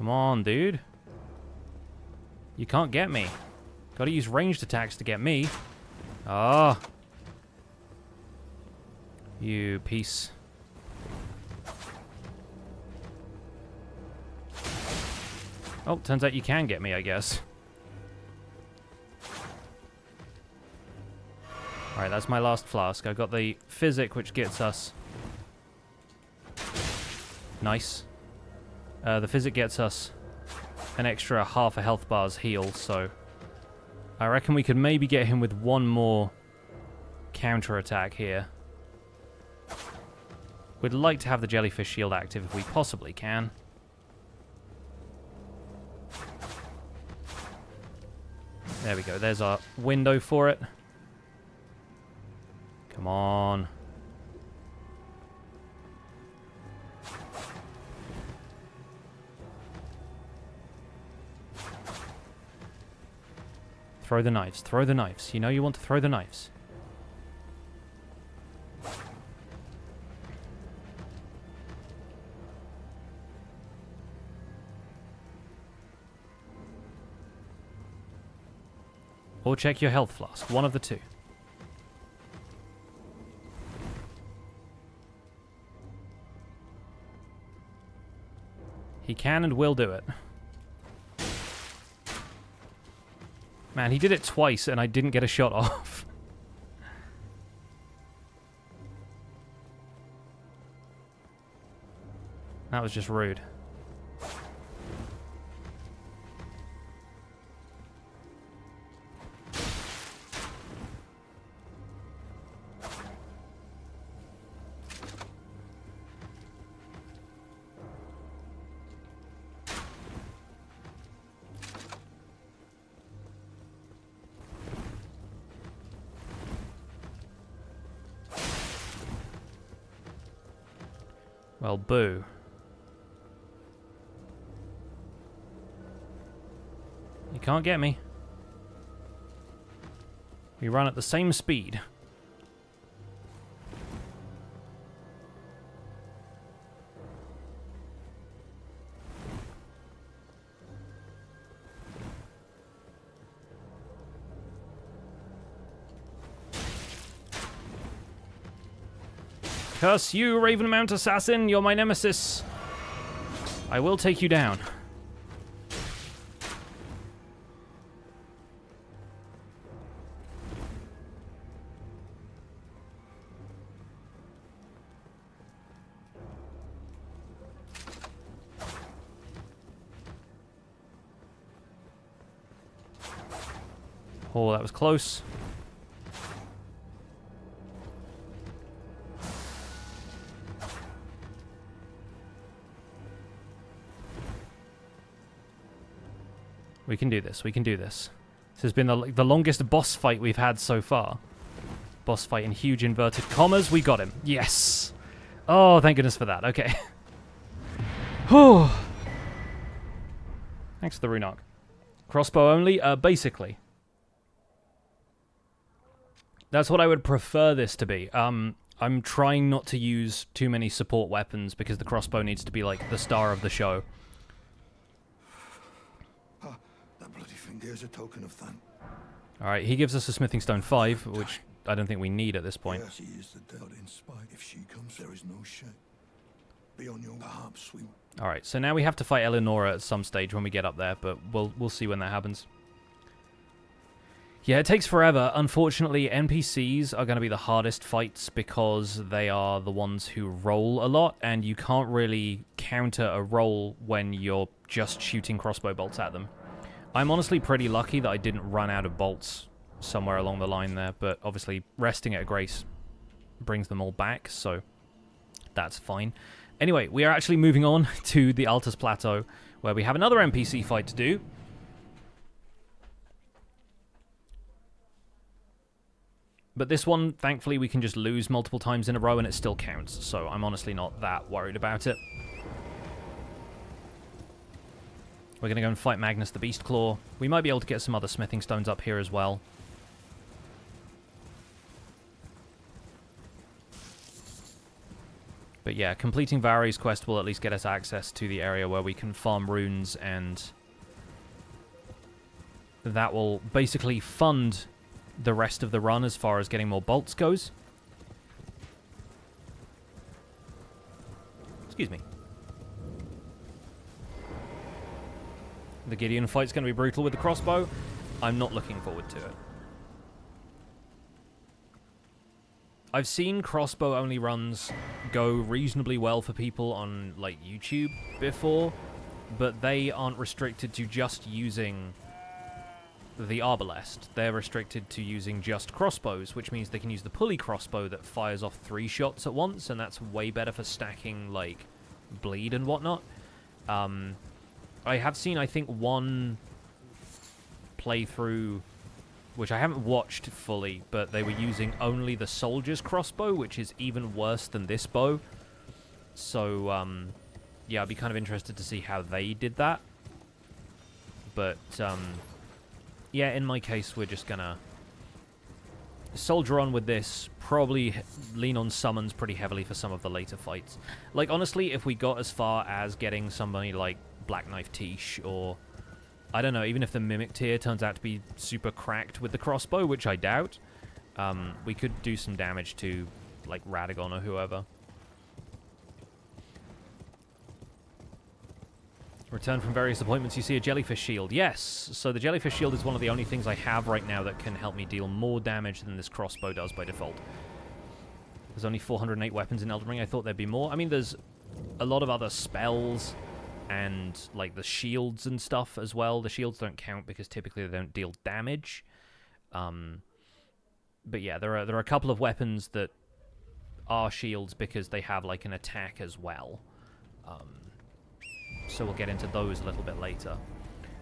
Come on, dude. You can't get me. Gotta use ranged attacks to get me. Ah. You piece. Oh, turns out you can get me, I guess. Alright, that's my last flask. I got the physic, which gets us... Nice. The physic gets us an extra half a health bar's heal, so... I reckon we could maybe get him with one more counter attack here. We'd like to have the jellyfish shield active if we possibly can. There we go. There's our window for it. Come on. Throw the knives. Throw the knives. You know you want to throw the knives. Or check your health flask. One of the two. He can and will do it. Man, he did it twice and I didn't get a shot off. That was just rude. Well, boo. You can't get me. We run at the same speed. Curse you, Ravenmount Assassin! You're my nemesis! I will take you down. Oh, that was close. We can do this. We can do this. This has been the longest boss fight we've had so far. Boss fight in huge inverted commas. We got him. Yes. Oh, thank goodness for that. Okay. Whew. Thanks for the rune arc. Crossbow only? Basically. That's what I would prefer this to be. I'm trying not to use too many support weapons because the crossbow needs to be like the star of the show. Here's a token of thanks. Alright, he gives us a smithing stone 5, which I don't think we need at this point. She is the dead in spite. If she comes, there is no shame. Be on your perhaps we. Alright, so now we have to fight Eleonora at some stage when we get up there, but we'll see when that happens. Yeah, it takes forever. Unfortunately, NPCs are going to be the hardest fights because they are the ones who roll a lot, and you can't really counter a roll when you're just shooting crossbow bolts at them. I'm honestly pretty lucky that I didn't run out of bolts somewhere along the line there, but obviously resting at Grace brings them all back, so that's fine. Anyway, we are actually moving on to the Altus Plateau, where we have another NPC fight to do. But this one, thankfully, we can just lose multiple times in a row and it still counts, so I'm honestly not that worried about it. We're going to go and fight Magnus the Beastclaw. We might be able to get some other smithing stones up here as well. But yeah, completing Vari's quest will at least get us access to the area where we can farm runes, and that will basically fund the rest of the run as far as getting more bolts goes. Excuse me. The Gideon fight's going to be brutal with the crossbow. I'm not looking forward to it. I've seen crossbow-only runs go reasonably well for people on, like, YouTube before, but they aren't restricted to just using the Arbalest. They're restricted to using just crossbows, which means they can use the pulley crossbow that fires off 3 shots at once, and that's way better for stacking, like, bleed and whatnot. I have seen, I think, one playthrough, which I haven't watched fully, but they were using only the soldier's crossbow, which is even worse than this bow. So, yeah, I'd be kind of interested to see how they did that. But, yeah, in my case, we're just gonna soldier on with this, probably lean on summons pretty heavily for some of the later fights. Like, honestly, if we got as far as getting somebody like Black Knife Tish, or I don't know, even if the Mimic tier turns out to be super cracked with the crossbow, which I doubt, we could do some damage to, like, Radagon or whoever. Return from various appointments, you see a jellyfish shield. Yes, so the jellyfish shield is one of the only things I have right now that can help me deal more damage than this crossbow does by default. There's only 408 weapons in Elden Ring. I thought there'd be more. I mean, there's a lot of other spells and, like, the shields and stuff as well. The shields don't count because typically they don't deal damage. But yeah, there are a couple of weapons that are shields because they have, like, an attack as well. So we'll get into those a little bit later.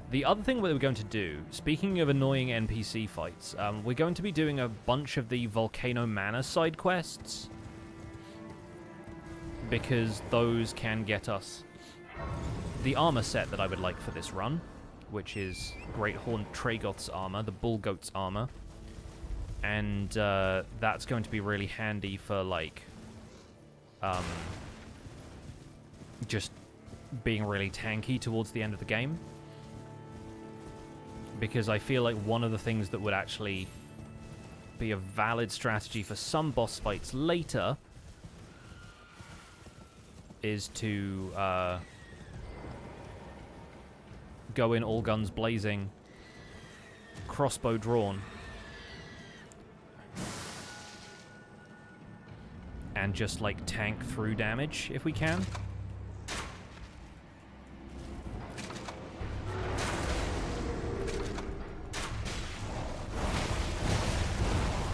The other thing that we're going to do, speaking of annoying NPC fights, we're going to be doing a bunch of the Volcano Manor side quests, because those can get us the armor set that I would like for this run, which is Great Horned Tragoth's armor, the Bull Goat's armor, and that's going to be really handy for, like, just being really tanky towards the end of the game, because I feel like one of the things that would actually be a valid strategy for some boss fights later is to go in all guns blazing, crossbow drawn, and just, like, tank through damage if we can.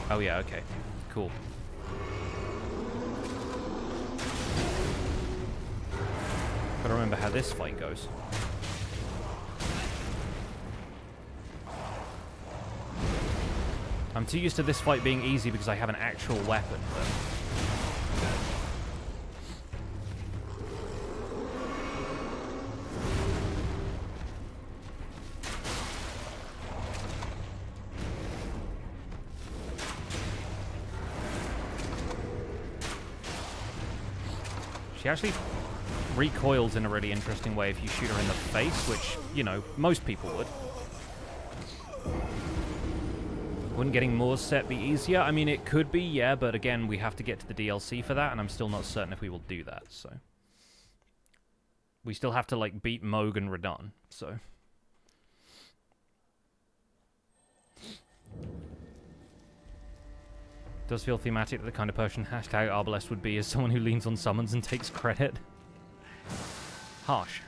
Oh yeah, okay. Cool. Gotta remember how this fight goes. I'm too used to this fight being easy because I have an actual weapon, but... She actually recoils in a really interesting way if you shoot her in the face, which, you know, most people would. Wouldn't getting Moore's set be easier? I mean, it could be, yeah, but again, we have to get to the DLC for that, and I'm still not certain if we will do that, so... We still have to, like, beat Mohgwyn Radahn, so... Does feel thematic that the kind of person hashtag Arbalest would be is someone who leans on summons and takes credit. Harsh.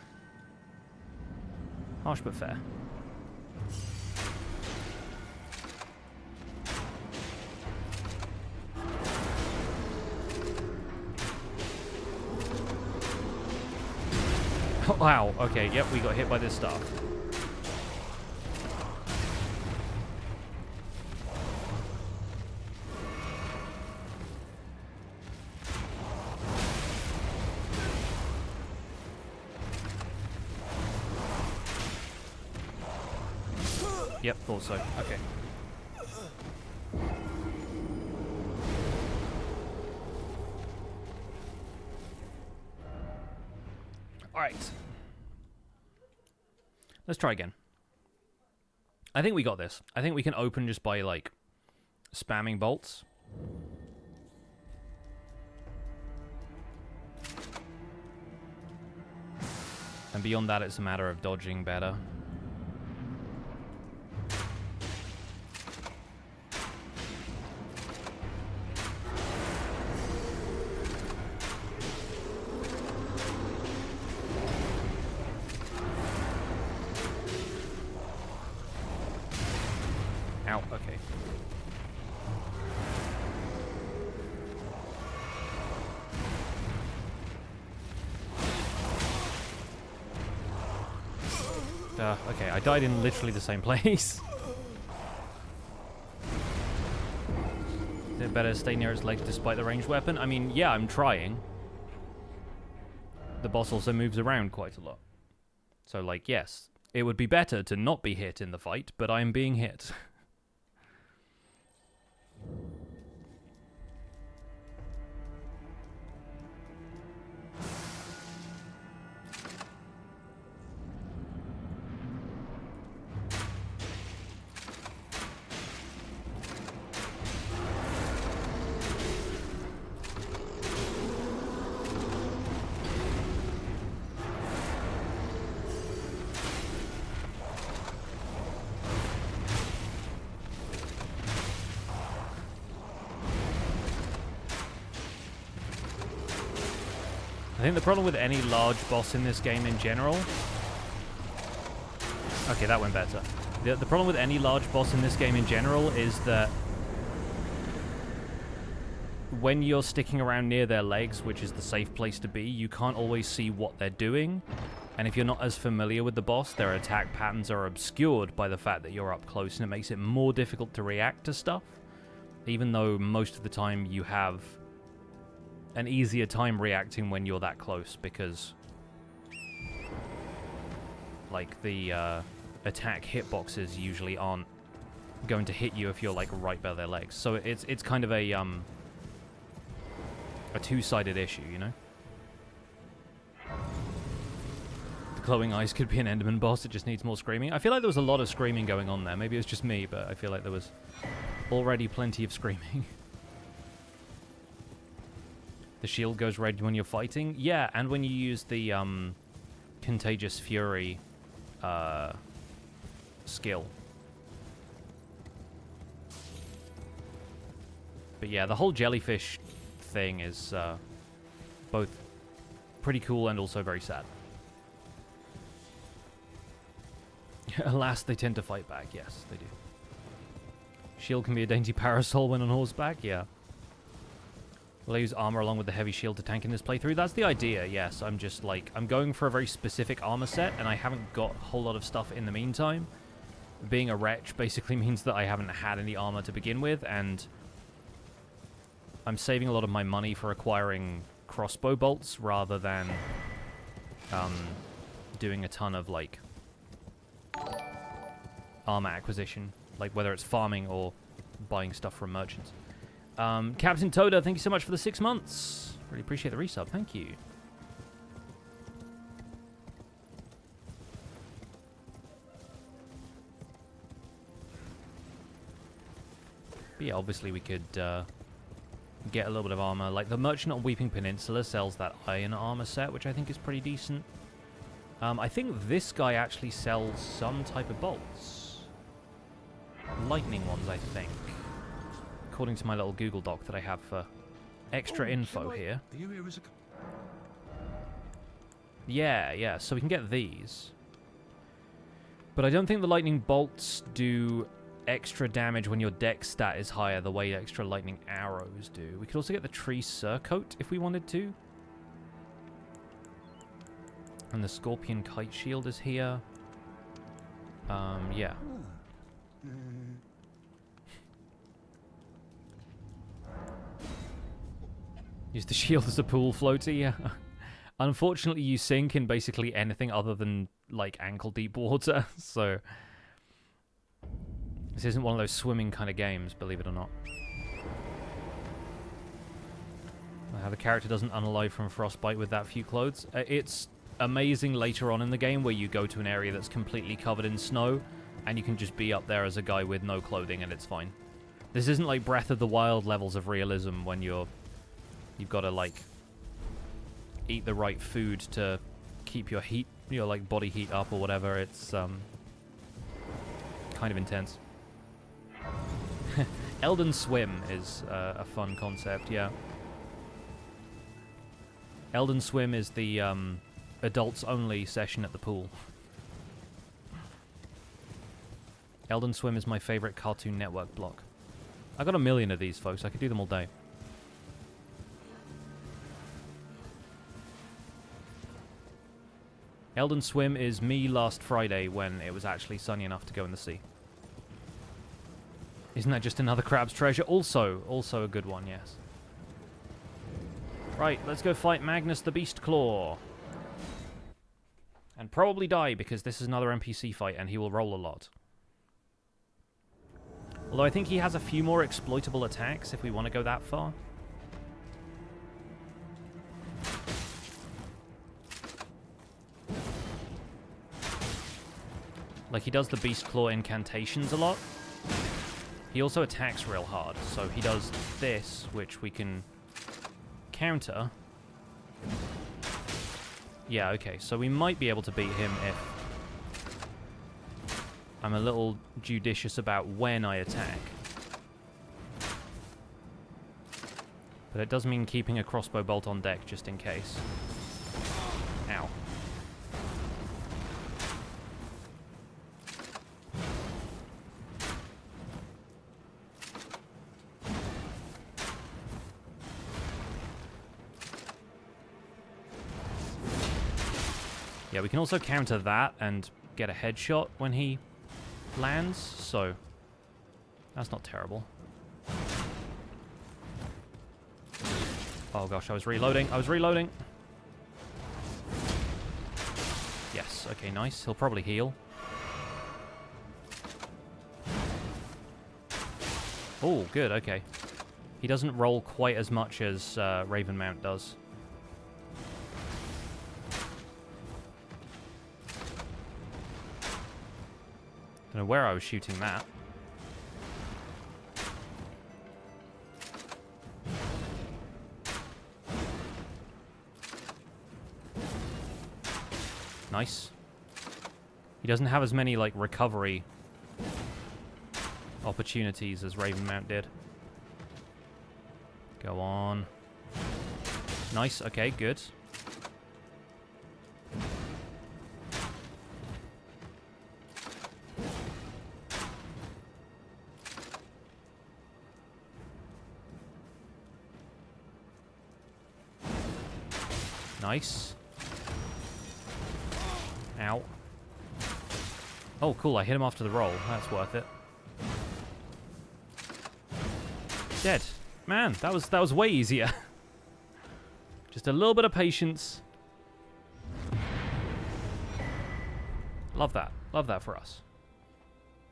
Harsh but fair. Oh, wow, okay, yep, we got hit by this staff. Yep, thought so. Okay. Alright. Let's try again. I think we got this. I think we can open just by, like, spamming bolts. And beyond that, it's a matter of dodging better. Ow, okay. Okay, I died in literally the same place. Is it better to stay near its legs despite the ranged weapon? I mean, yeah, I'm trying. The boss also moves around quite a lot. So, like, yes, it would be better to not be hit in the fight, but I'm being hit. I think the problem with any large boss in this game in general... Okay, that went better. The problem with any large boss in this game in general is that when you're sticking around near their legs, which is the safe place to be, you can't always see what they're doing. And if you're not as familiar with the boss, their attack patterns are obscured by the fact that you're up close, and it makes it more difficult to react to stuff. Even though most of the time you have an easier time reacting when you're that close, because like the attack hitboxes usually aren't going to hit you if you're like right by their legs. So it's kind of a two-sided issue, you know? The glowing eyes could be an Enderman boss, it just needs more screaming. I feel like there was a lot of screaming going on there. Maybe it was just me, but I feel like there was already plenty of screaming. The shield goes red when you're fighting? Yeah, and when you use the Contagious Fury skill. But yeah, the whole jellyfish thing is both pretty cool and also very sad. Alas, they tend to fight back. Yes, they do. Shield can be a dainty parasol when on horseback? Yeah. Will I use armor along with the heavy shield to tank in this playthrough? That's the idea, yes. I'm just like, I'm going for a very specific armor set, and I haven't got a whole lot of stuff in the meantime. Being a wretch basically means that I haven't had any armor to begin with, and I'm saving a lot of my money for acquiring crossbow bolts rather than doing a ton of, like, armor acquisition. Like, whether it's farming or buying stuff from merchants. Captain Toda, thank you so much for the 6 months. Really appreciate the resub. Thank you. But yeah, obviously we could get a little bit of armor. Like, the Merchant on Weeping Peninsula sells that iron armor set, which I think is pretty decent. I think this guy actually sells some type of bolts. Lightning ones, I think. According to my little Google Doc that I have for extra info here. Yeah, so we can get these. But I don't think the lightning bolts do extra damage when your dex stat is higher the way extra lightning arrows do. We could also get the tree surcoat if we wanted to. And the scorpion kite shield is here. Yeah. Use the shield as a pool floater, yeah. Unfortunately, you sink in basically anything other than, like, ankle-deep water, so... This isn't one of those swimming kind of games, believe it or not. How the character doesn't unalive from frostbite with that few clothes. It's amazing later on in the game where you go to an area that's completely covered in snow and you can just be up there as a guy with no clothing and it's fine. This isn't like Breath of the Wild levels of realism when you've got to like eat the right food to keep your heat, your like body heat up or whatever. It's kind of intense. Elden Swim is a fun concept, yeah. Elden Swim is the adults-only session at the pool. Elden Swim is my favorite Cartoon Network block. I got a million of these, folks. I could do them all day. Elden Swim is me last Friday when it was actually sunny enough to go in the sea. Isn't that just another crab's treasure? Also a good one, yes. Right, let's go fight Magnus the Beast Claw. And probably die, because this is another NPC fight, and he will roll a lot. Although I think he has a few more exploitable attacks, if we want to go that far. Like, he does the Beast Claw incantations a lot. He also attacks real hard, so he does this, which we can counter. Yeah, okay, so we might be able to beat him if I'm a little judicious about when I attack. But it does mean keeping a crossbow bolt on deck just in case. Ow. Yeah, we can also counter that and get a headshot when he lands, so that's not terrible. Oh gosh, I was reloading. Yes, okay, nice. He'll probably heal. Oh, good, okay. He doesn't roll quite as much as Ravenmount does. Don't know where I was shooting that. Nice. He doesn't have as many, like, recovery opportunities as Ravenmount did. Go on. Nice, okay, good. Nice. Ow. Oh, cool. I hit him after the roll. That's worth it. Dead. Man, that was way easier. Just a little bit of patience. Love that. Love that for us.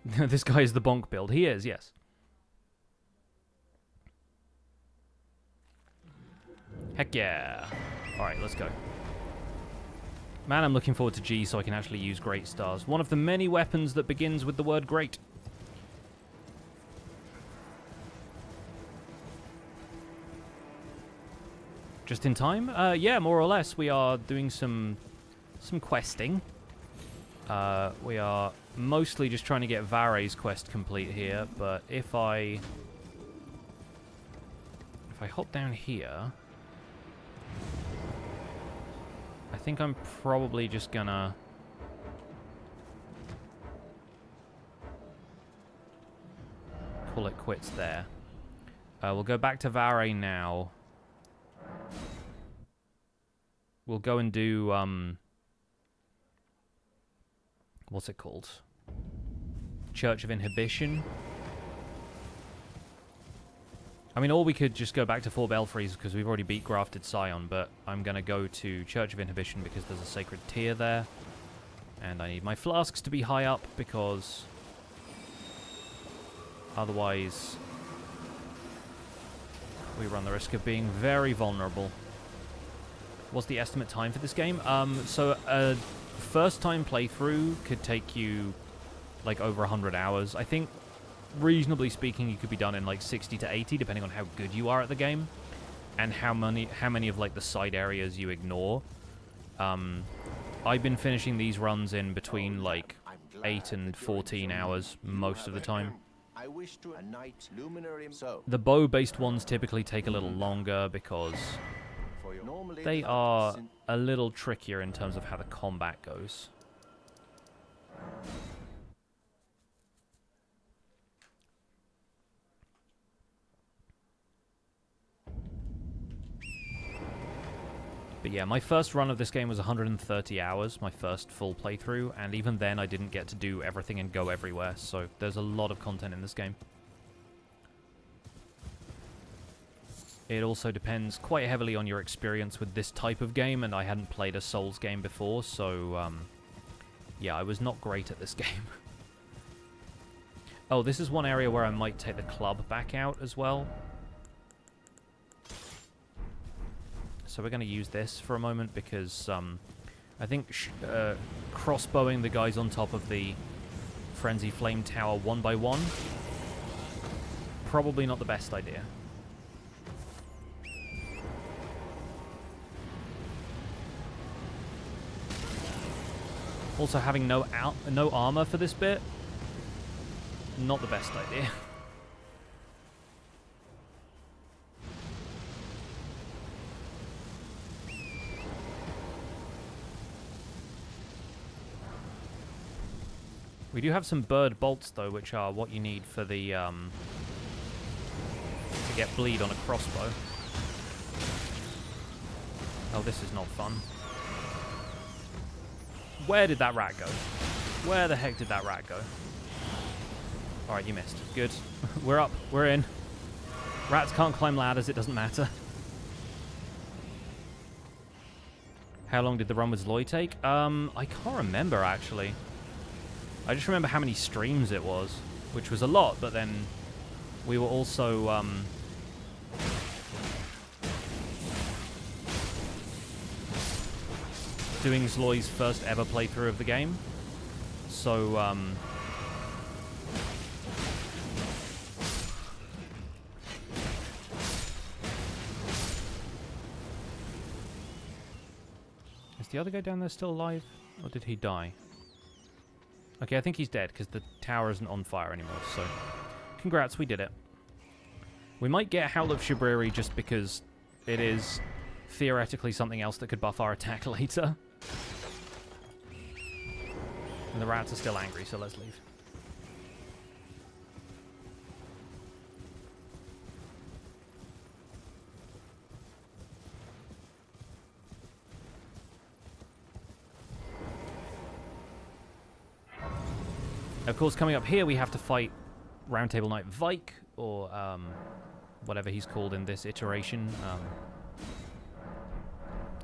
This guy is the bonk build. He is, yes. Heck yeah. Alright, let's go. Man, I'm looking forward to G so I can actually use Great Stars. One of the many weapons that begins with the word great. Just in time? Yeah, more or less. We are doing some questing. We are mostly just trying to get Vare's quest complete here, but if I hop down here, I think I'm probably just gonna call it quits there. We'll go back to Vare now. We'll go and do, what's it called? Church of Inhibition. I mean, or we could just go back to 4 Belfries because we've already beat Grafted Scion, but I'm going to go to Church of Inhibition because there's a sacred tier there. And I need my flasks to be high up because otherwise we run the risk of being very vulnerable. What's the estimate time for this game? So a first-time playthrough could take you like over 100 hours. I think, reasonably speaking, you could be done in like 60 to 80, depending on how good you are at the game and how many of like the side areas you ignore. I've been finishing these runs in between like 8 and 14 hours most of the time. I wish to a knight luminary. So The bow-based ones typically take a little longer because they are a little trickier in terms of how the combat goes. But yeah, my first run of this game was 130 hours, my first full playthrough, and even then I didn't get to do everything and go everywhere, so there's a lot of content in this game. It also depends quite heavily on your experience with this type of game, and I hadn't played a Souls game before, so yeah, I was not great at this game. Oh, this is one area where I might take the club back out as well. So we're going to use this for a moment because I think crossbowing the guys on top of the Frenzy Flame Tower one by one, probably not the best idea. Also, having no armor for this bit, not the best idea. We do have some bird bolts, though, which are what you need for the, to get bleed on a crossbow. Oh, this is not fun. Where did that rat go? Where the heck did that rat go? Alright, you missed. Good. We're up. We're in. Rats can't climb ladders, it doesn't matter. How long did the run with Zloy take? I can't remember, actually. I just remember how many streams it was, which was a lot, but then we were also, doing Zloy's first ever playthrough of the game. So, is the other guy down there still alive? Or did he die? Okay, I think he's dead, because the tower isn't on fire anymore, so congrats, we did it. We might get Howl of Shabriri just because it is theoretically something else that could buff our attack later. And the rats are still angry, so let's leave. Of course, coming up here, we have to fight Roundtable Knight Vyke, or whatever he's called in this iteration.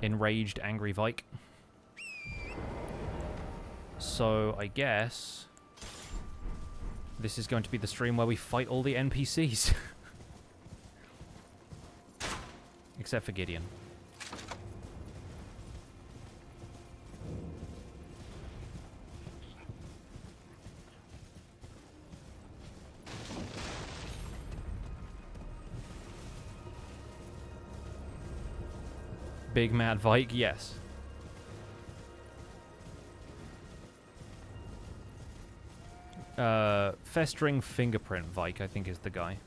Enraged, Angry Vyke. So, I guess this is going to be the stream where we fight all the NPCs. Except for Gideon. Big Mad Vyke, yes. Festering Fingerprint Vyke, I think, is the guy.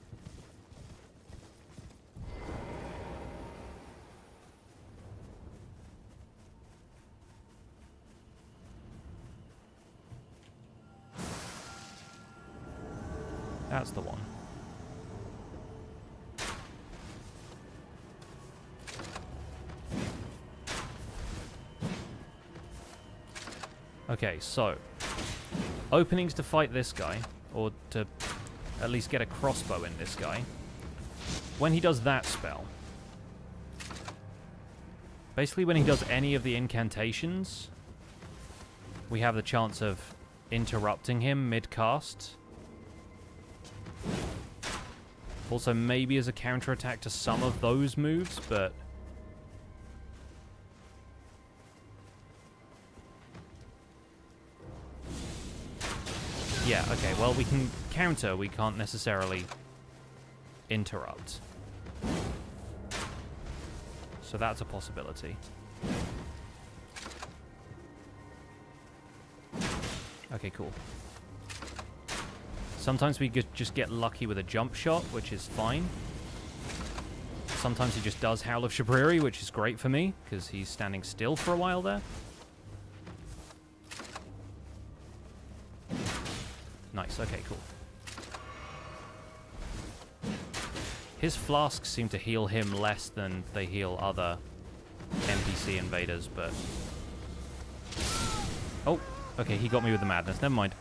That's the one. Okay, so openings to fight this guy, or to at least get a crossbow in this guy. When he does that spell, basically when he does any of the incantations, we have the chance of interrupting him mid-cast. Also maybe as a counterattack to some of those moves, but Yeah, okay, well, we can counter. We can't necessarily interrupt. So that's a possibility. Okay, cool. Sometimes we just get lucky with a jump shot, which is fine. Sometimes he just does Howl of Shabriri, which is great for me, because he's standing still for a while there. Nice, okay, cool. His flasks seem to heal him less than they heal other NPC invaders, but... Oh, okay, he got me with the madness. Never mind.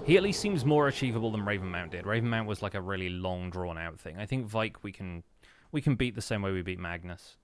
He at least seems more achievable than Ravenmount did. Ravenmount was like a really long, drawn-out thing. I think Vyke we can beat the same way we beat Magnus.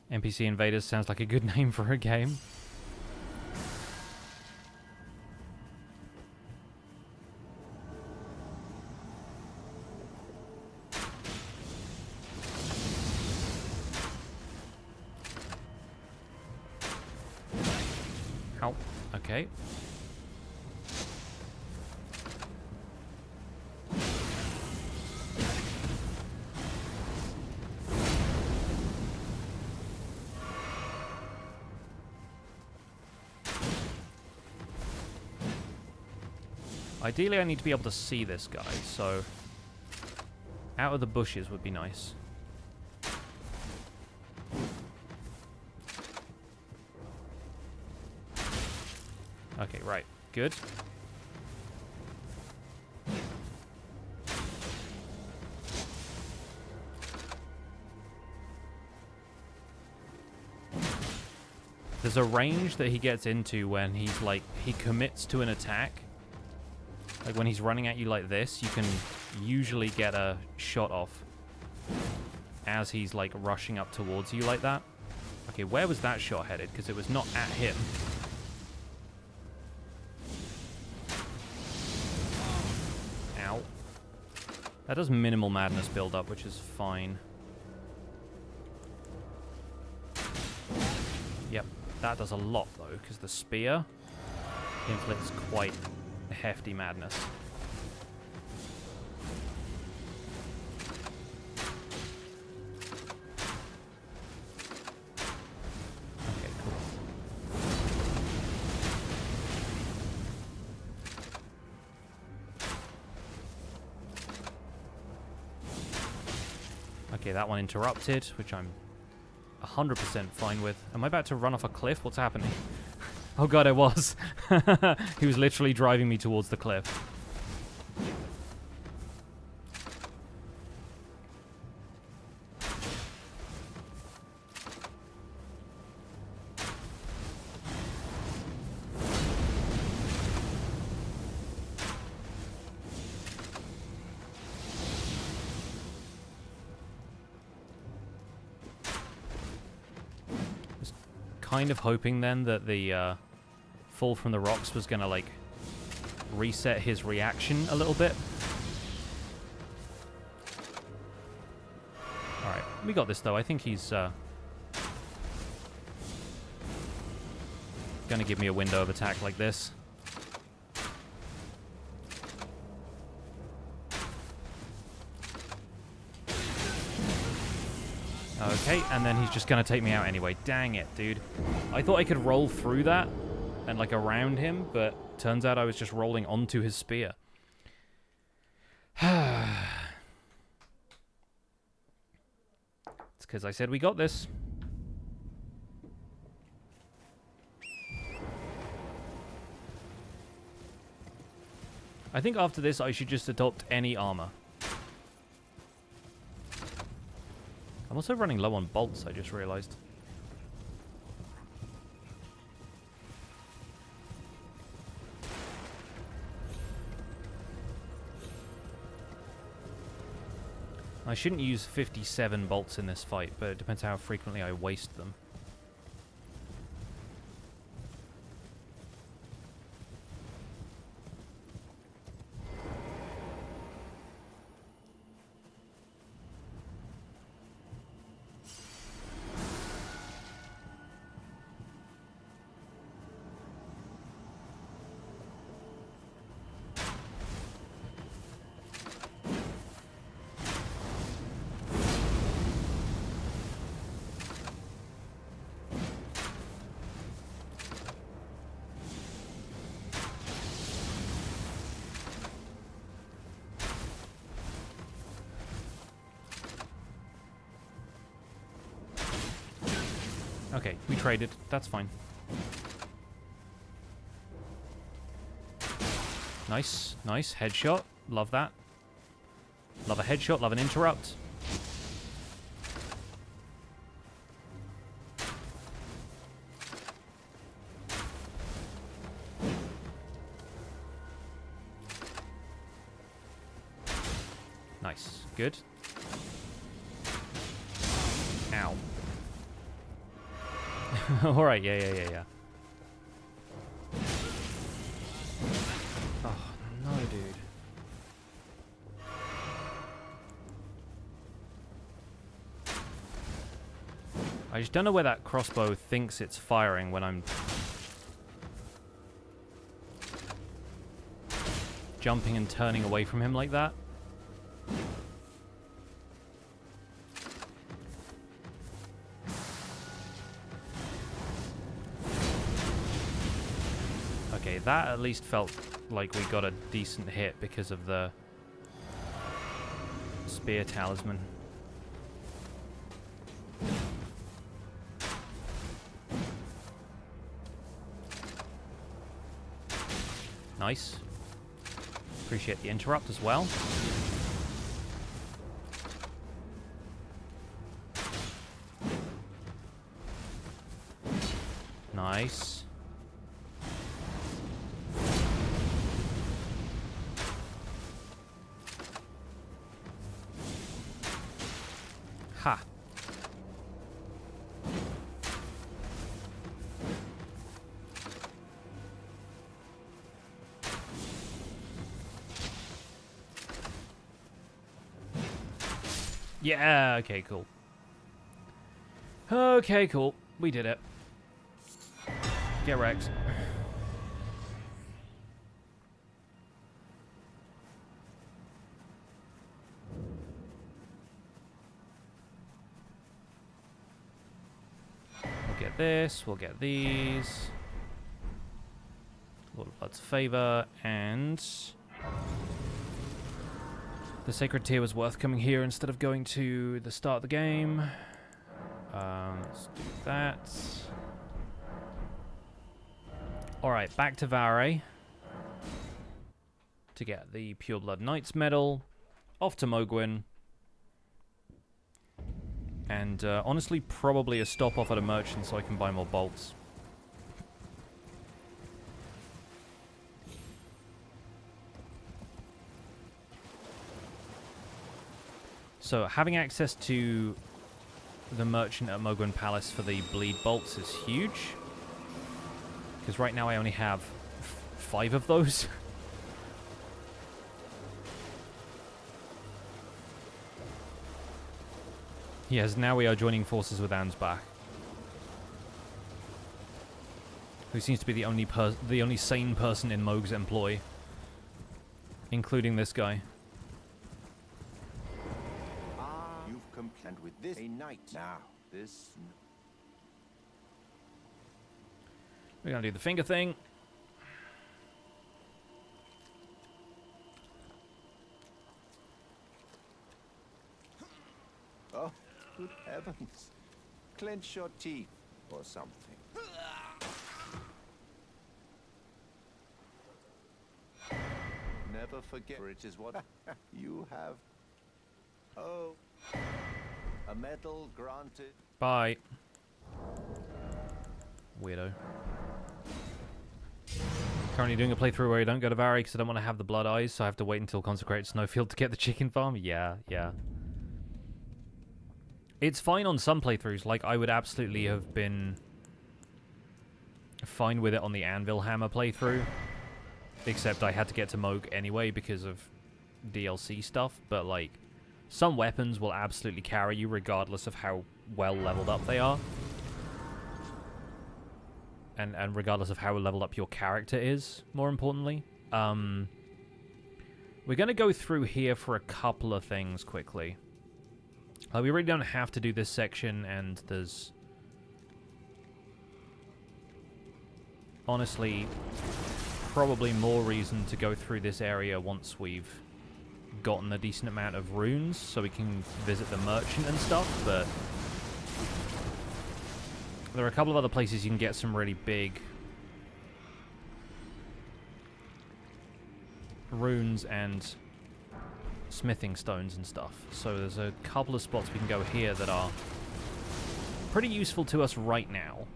NPC Invaders sounds like a good name for a game. Ow. Okay. Ideally, I need to be able to see this guy, so out of the bushes would be nice. Okay, right. Good. There's a range that he gets into when he's like, he commits to an attack. Like when he's running at you like this, you can usually get a shot off as he's like rushing up towards you like that. Okay, where was that shot headed? Because it was not at him. Ow. That does minimal madness build up, which is fine. Yep, that does a lot though, because the spear inflicts quite hefty madness. Okay, cool. Okay, that one interrupted, which I'm 100% fine with. Am I about to run off a cliff? What's happening? Oh god, I was. He was literally driving me towards the cliff. Kind of hoping then that the fall from the rocks was gonna like reset his reaction a little bit. Alright, we got this though. I think he's gonna give me a window of attack like this. Okay, and then he's just gonna take me out anyway. Dang it, dude. I thought I could roll through that and like around him, but turns out I was just rolling onto his spear. It's because I said we got this. I think after this, I should just adopt any armor. I'm also running low on bolts, I just realized. I shouldn't use 57 bolts in this fight, but it depends how frequently I waste them. Okay, we traded. That's fine. Nice, nice. Headshot. Love that. Love a headshot, love an interrupt. Nice. Good. Ow. Alright, yeah. Oh, no, dude. I just don't know where that crossbow thinks it's firing when I'm jumping and turning away from him like that. Okay, that at least felt like we got a decent hit because of the spear talisman. Nice. Appreciate the interrupt as well. Nice. Ha. Yeah, okay, cool. Okay, cool. We did it. Get wrecked. We'll get this, we'll get these. Lord of Blood's Favor, and the Sacred Tier was worth coming here instead of going to the start of the game. Let's do that. Alright, back to Vare to get the Pure Blood Knight's Medal. Off to Mohgwyn. And honestly, probably a stop off at a merchant so I can buy more bolts. So, having access to the merchant at Mohgwyn Palace for the bleed bolts is huge. Because right now I only have 5 of those. Yes, now we are joining forces with Ansbach, who seems to be the only sane person in Mohg's employ, including this guy. You've complained with this a knight. Now, this. We're gonna do the finger thing. Oh, good heavens. Clench your teeth or something. never forget, for it is what you have. Oh, a medal granted. Bye. Weirdo. Currently doing a playthrough where you don't go to Vary because I don't want to have the blood eyes, so I have to wait until Consecrated Snowfield to get the chicken farm. Yeah. It's fine on some playthroughs. Like, I would absolutely have been fine with it on the Anvil Hammer playthrough. Except I had to get to Mohg anyway because of DLC stuff. But, like, some weapons will absolutely carry you regardless of how well leveled up they are. And regardless of how leveled up your character is, more importantly. We're going to go through here for a couple of things quickly. We really don't have to do this section, and there's honestly probably more reason to go through this area once we've gotten a decent amount of runes, so we can visit the merchant and stuff, but there are a couple of other places you can get some really big runes and smithing stones and stuff. So there's a couple of spots we can go here that are pretty useful to us right now.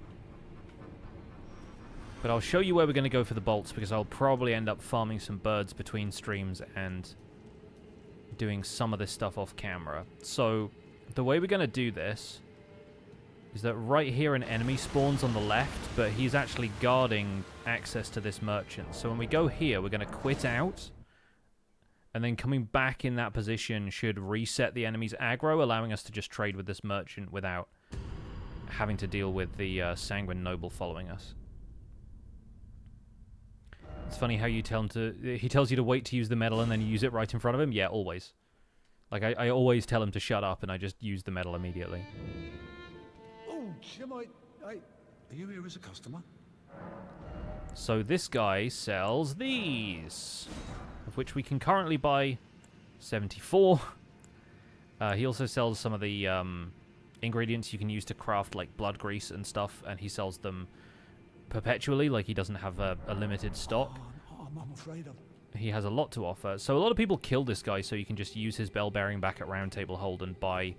But I'll show you where we're going to go for the bolts, because I'll probably end up farming some birds between streams and doing some of this stuff off camera. So the way we're going to do this is that right here an enemy spawns on the left, but he's actually guarding access to this merchant. So when we go here, we're going to quit out, and then coming back in that position should reset the enemy's aggro, allowing us to just trade with this merchant without having to deal with the Sanguine Noble following us. It's funny how you tell him to... He tells you to wait to use the medal and then you use it right in front of him? Yeah, always. Like, I always tell him to shut up and I just use the medal immediately. Jim, are you here as a customer? So this guy sells these, of which we can currently buy 74. He also sells some of the ingredients you can use to craft, like blood grease and stuff, and he sells them perpetually, like he doesn't have a limited stock. I'm afraid He has a lot to offer. So a lot of people kill this guy so you can just use his bell bearing back at Round Table Hold and buy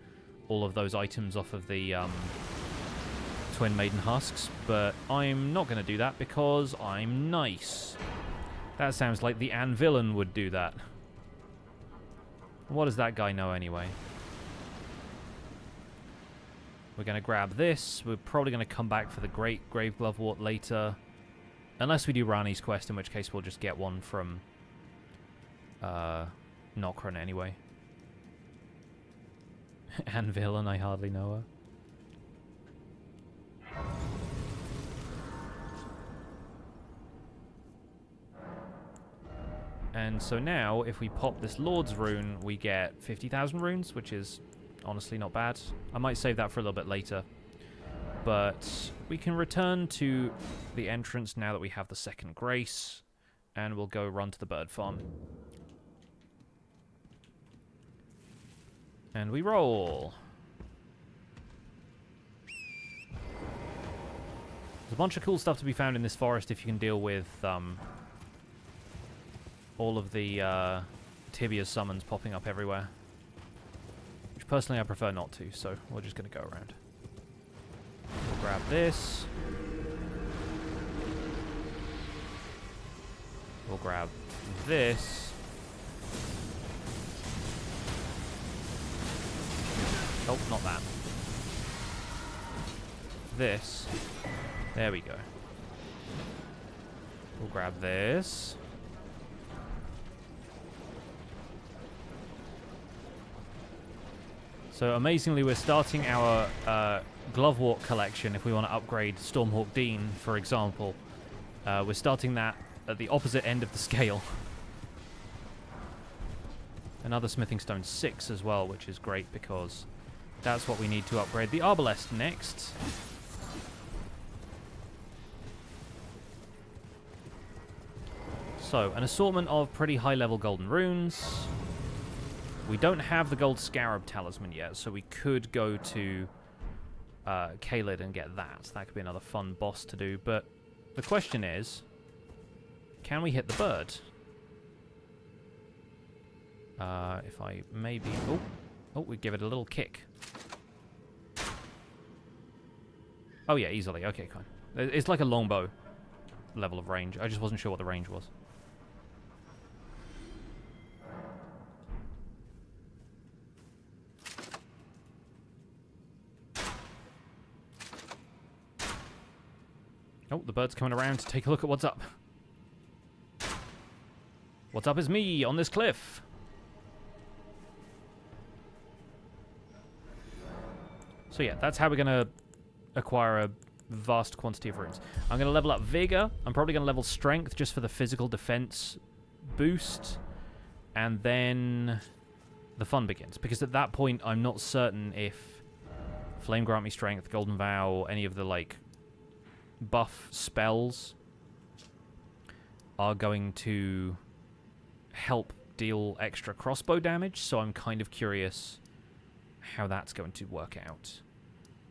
all of those items off of the Twin Maiden Husks, but I'm not going to do that because I'm nice. That sounds like the Anvillain would do that. What does that guy know anyway? We're going to grab this. We're probably going to come back for the Great Grave Glovewort later. Unless we do Rani's quest, in which case we'll just get one from Nokron anyway. Anvillain, I hardly know her. And so now, if we pop this Lord's Rune, we get 50,000 runes, which is honestly not bad. I might save that for a little bit later. But we can return to the entrance now that we have the second grace, and we'll go run to the bird farm. And we roll. There's a bunch of cool stuff to be found in this forest if you can deal with all of the Tibia summons popping up everywhere. Which personally I prefer not to, so we're just going to go around. We'll grab this. We'll grab this. Oh, not that. This. There we go. We'll grab this. So amazingly, we're starting our Glovewort collection if we want to upgrade Stormhawk Dean, for example. We're starting that at the opposite end of the scale. Another Smithing Stone 6 as well, which is great because that's what we need to upgrade the Arbalest next. So, an assortment of pretty high-level golden runes. We don't have the gold scarab talisman yet, so we could go to Caelid and get that. That could be another fun boss to do, but the question is, can we hit the bird? If I maybe... Oh, we give it a little kick. Oh yeah, easily. Okay, fine. It's like a longbow level of range. I just wasn't sure what the range was. Oh, the bird's coming around to take a look at what's up. What's up is me on this cliff. So yeah, that's how we're going to acquire a vast quantity of runes. I'm going to level up Vigor. I'm probably going to level Strength just for the physical defense boost. And then the fun begins. Because at that point, I'm not certain if Flame Grant Me Strength, Golden Vow, any of the, like, buff spells are going to help deal extra crossbow damage. So I'm kind of curious how that's going to work out.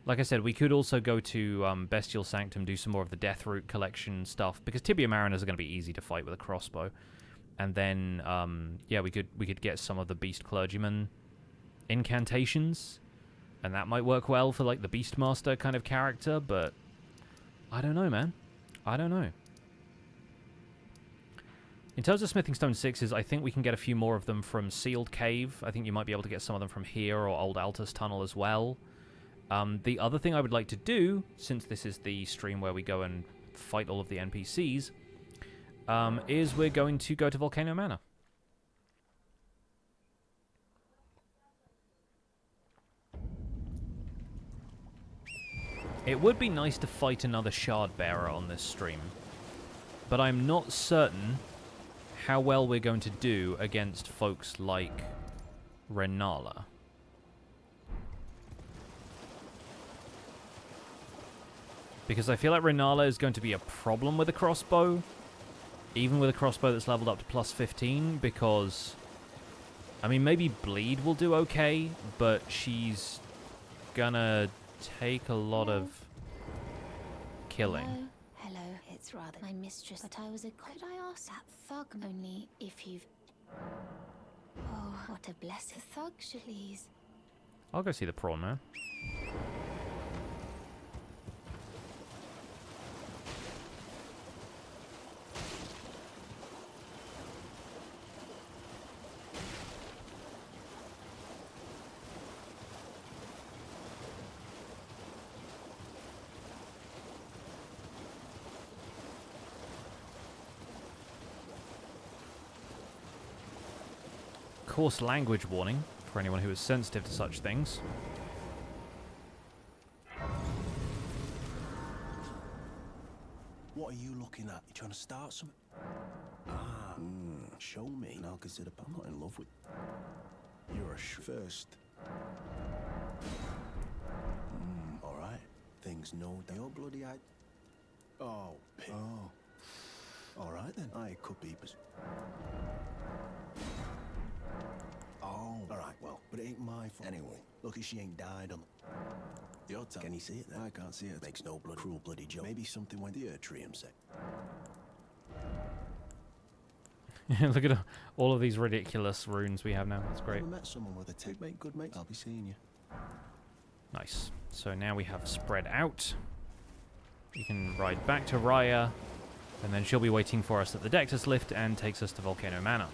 Like I said, we could also go to Bestial Sanctum, do some more of the Deathroot collection stuff, because Tibia Mariners are going to be easy to fight with a crossbow. And then, yeah, we could get some of the Beast Clergyman incantations, and that might work well for, like, the Beastmaster kind of character, but I don't know, man. I don't know. In terms of Smithing Stone 6s, I think we can get a few more of them from Sealed Cave. I think you might be able to get some of them from here or Old Altus Tunnel as well. The other thing I would like to do, since this is the stream where we go and fight all of the NPCs, is we're going to go to Volcano Manor. It would be nice to fight another Shard Bearer on this stream, but I'm not certain how well we're going to do against folks like Renala. Because I feel like Renala is going to be a problem with a crossbow, even with a crossbow that's leveled up to plus 15, because, I mean, maybe Bleed will do okay, but she's gonna take a lot of killing. Hello, it's rather my mistress, but I was a... Could I ask that thug only if you've... Oh, what a blessed thug, please. I'll go see the prawn man. Coarse language warning for anyone who is sensitive to such things. What are you looking at? You trying to start something? Show me, and I'll consider. I'm not in love with. You're a first. All right. Things no doubt. You're bloody eyed. Oh, pig. Oh. All right then. I could be. Oh, all right, well, but it ain't my fault. Anyway, lucky she ain't died on your time. Can you see it then? I can't see it. Makes no blood, cruel bloody joke. Maybe something went the Ertrium sec. Look at all of these ridiculous runes we have now. That's great. I met someone with a tick, mate. Good mate. I'll be seeing you. Nice. So now we have spread out. You can ride back to Raya, and then she'll be waiting for us at the Dectus lift and takes us to Volcano Manor.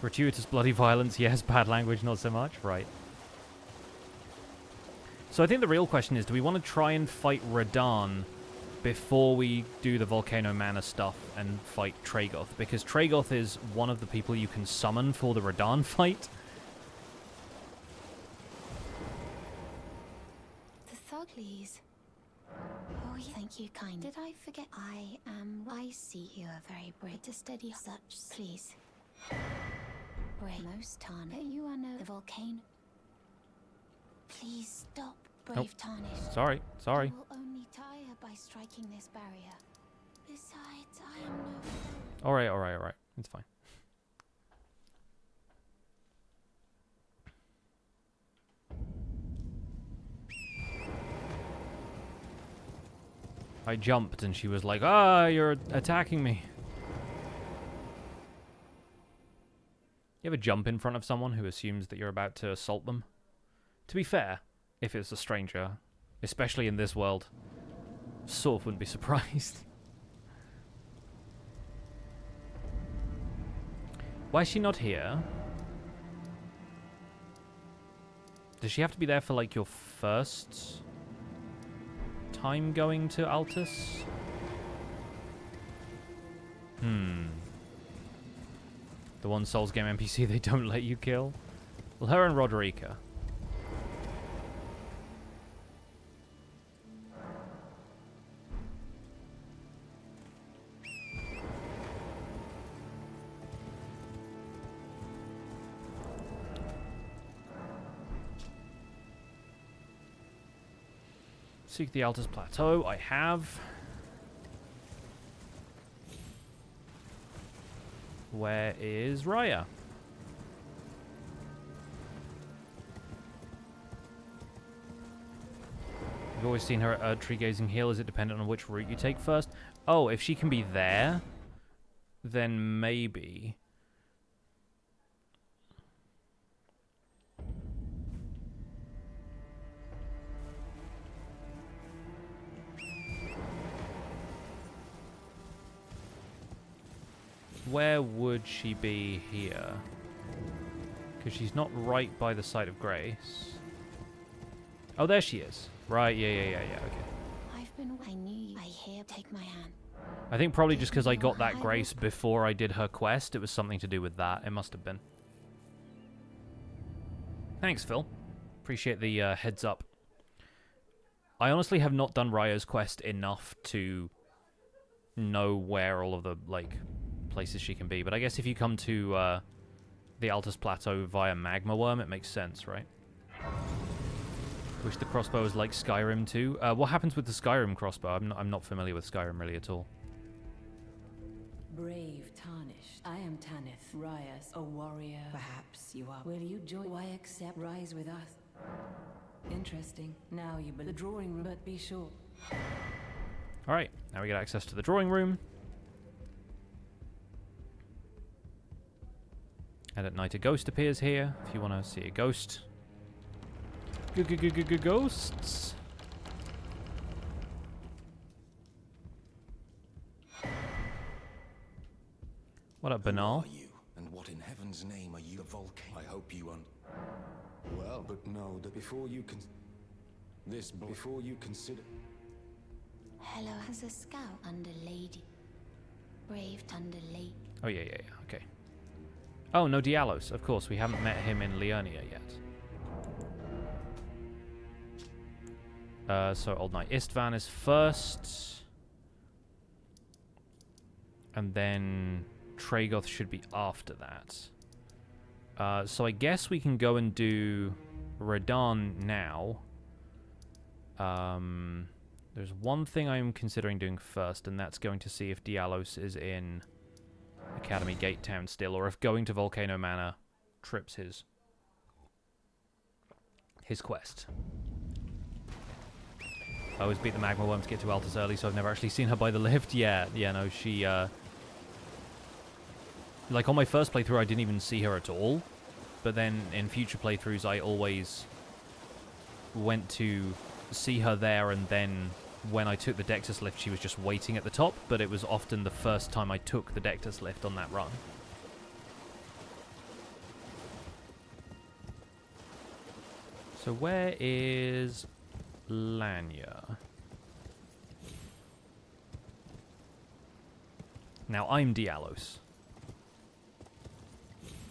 Gratuitous bloody violence, yes. Bad language, not so much. Right. So I think the real question is, do we want to try and fight Radahn before we do the Volcano Manor stuff and fight Tragoth? Because Tragoth is one of the people you can summon for the Radahn fight. The Thuglies. Oh, yeah. Thank you, kind. Did I forget? I see you are very brave to steady such, please. Brave. Most Tarnish. You are no... The volcano. Please stop, brave Tarnish. Sorry. You will only tire by striking this barrier. Besides, I am no... Alright. It's fine. I jumped and she was like, "Ah, you're attacking me." You ever jump in front of someone who assumes that you're about to assault them? To be fair, if it's a stranger, especially in this world, sort of wouldn't be surprised. Why is she not here? Does she have to be there for, like, your first time going to Altus? The one Souls game NPC they don't let you kill? Well, her and Roderica. Seek the Altus Plateau. I have. Where is Raya? You've always seen her at Tree Gazing Hill. Is it dependent on which route you take first? Oh, if she can be there, then maybe. Where would she be here? Because she's not right by the site of grace. Oh, there she is. Right, yeah, okay. I knew you. I hear. Take my hand. I think probably just because I got that grace before I did her quest, it was something to do with that. It must have been. Thanks, Phil. Appreciate the heads up. I honestly have not done Raya's quest enough to know where all of the, like, places she can be, but I guess if you come to the Altus Plateau via Magma Wyrm, it makes sense, right? Wish the crossbow was like Skyrim too. What happens with the Skyrim crossbow? I'm not familiar with Skyrim really at all. Brave, tarnished. I am Tanith, Raya's a warrior. Perhaps you are. Will you join? Why accept rise with us? Interesting. Now you the drawing room, but be sure. Alright, now we get access to the drawing room. And at night a ghost appears here, if you want to see a ghost. Ghosts! What up, Banal? Who are you? And what in heaven's name are you? The Volcano. I hope you well, but know that before you consider. Hello, as a scout under Lady. Brave under Lady. Oh yeah, okay. Oh, no Dialos, of course, we haven't met him in Liurnia yet. So Old Knight Istvan is first. And then Tragoth should be after that. So I guess we can go and do Radahn now. There's one thing I'm considering doing first, and that's going to see if Dialos is in Academy Gate Town still, or if going to Volcano Manor trips his quest. I always beat the Magma Wyrm to get to Altus early, so I've never actually seen her by the lift. Yeah, no, she, like, on my first playthrough, I didn't even see her at all. But then, in future playthroughs, I always went to see her there, and then when I took the Dectus lift, she was just waiting at the top, but it was often the first time I took the Dectus lift on that run. So where is Lanya? Now I'm Dialos.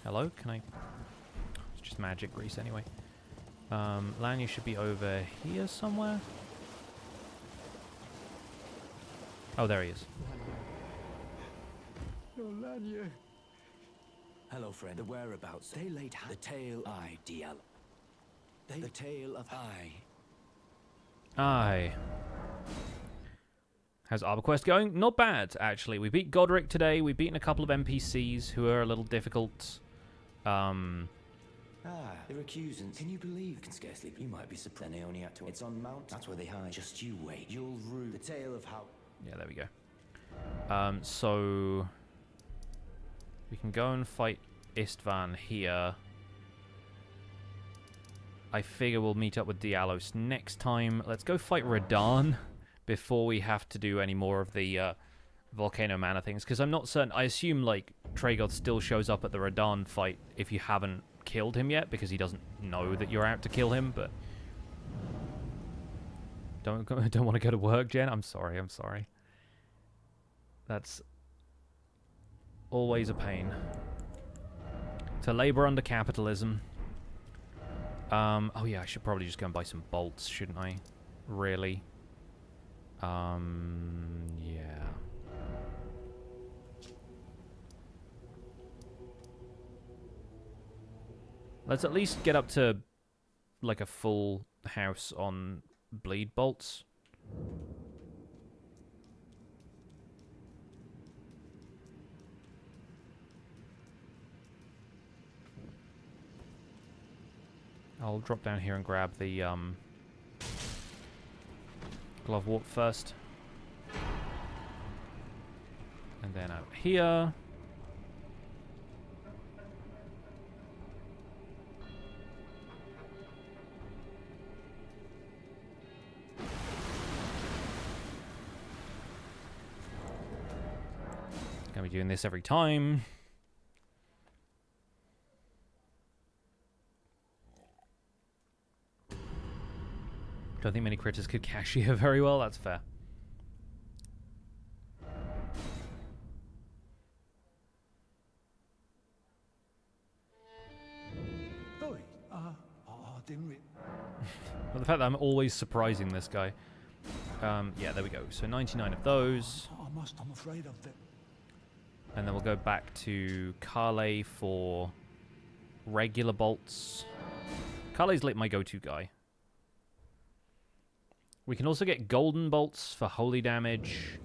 Hello, can I... It's just magic grease anyway. Lanya should be over here somewhere. Oh, there he is. Lanya. Hello, friend. The whereabouts. They late the tale I, Dial. The tale of I. Aye. How's ArborQuest going? Not bad, actually. We beat Godrick today. We've beaten a couple of NPCs who are a little difficult. They're accusing. Can you believe? Can scarcely. You might be surprised. They only had to. It's on Mount. That's where they hide. Just you wait. You'll rue the tale of how. Yeah, there we go. So we can go and fight Istvan here. I figure we'll meet up with Dialos next time. Let's go fight Radahn before we have to do any more of the Volcano Manor things, because I'm not certain. I assume, like, Tragoth still shows up at the Radahn fight if you haven't killed him yet, because he doesn't know that you're out to kill him, but... Don't want to go to work, Jen? I'm sorry. That's always a pain. To labor under capitalism. Oh yeah, I should probably just go and buy some bolts, shouldn't I? Really? Yeah. Let's at least get up to, like, a full house on bleed bolts. I'll drop down here and grab the glove warp first. And then out here. Gonna be doing this every time. Don't think many critters could cache here very well, that's fair. Well, the fact that I'm always surprising this guy. Yeah, there we go. So 99 of those. I'm afraid of them. And then we'll go back to Kale for regular bolts. Kale's like my go-to guy. We can also get golden bolts for holy damage.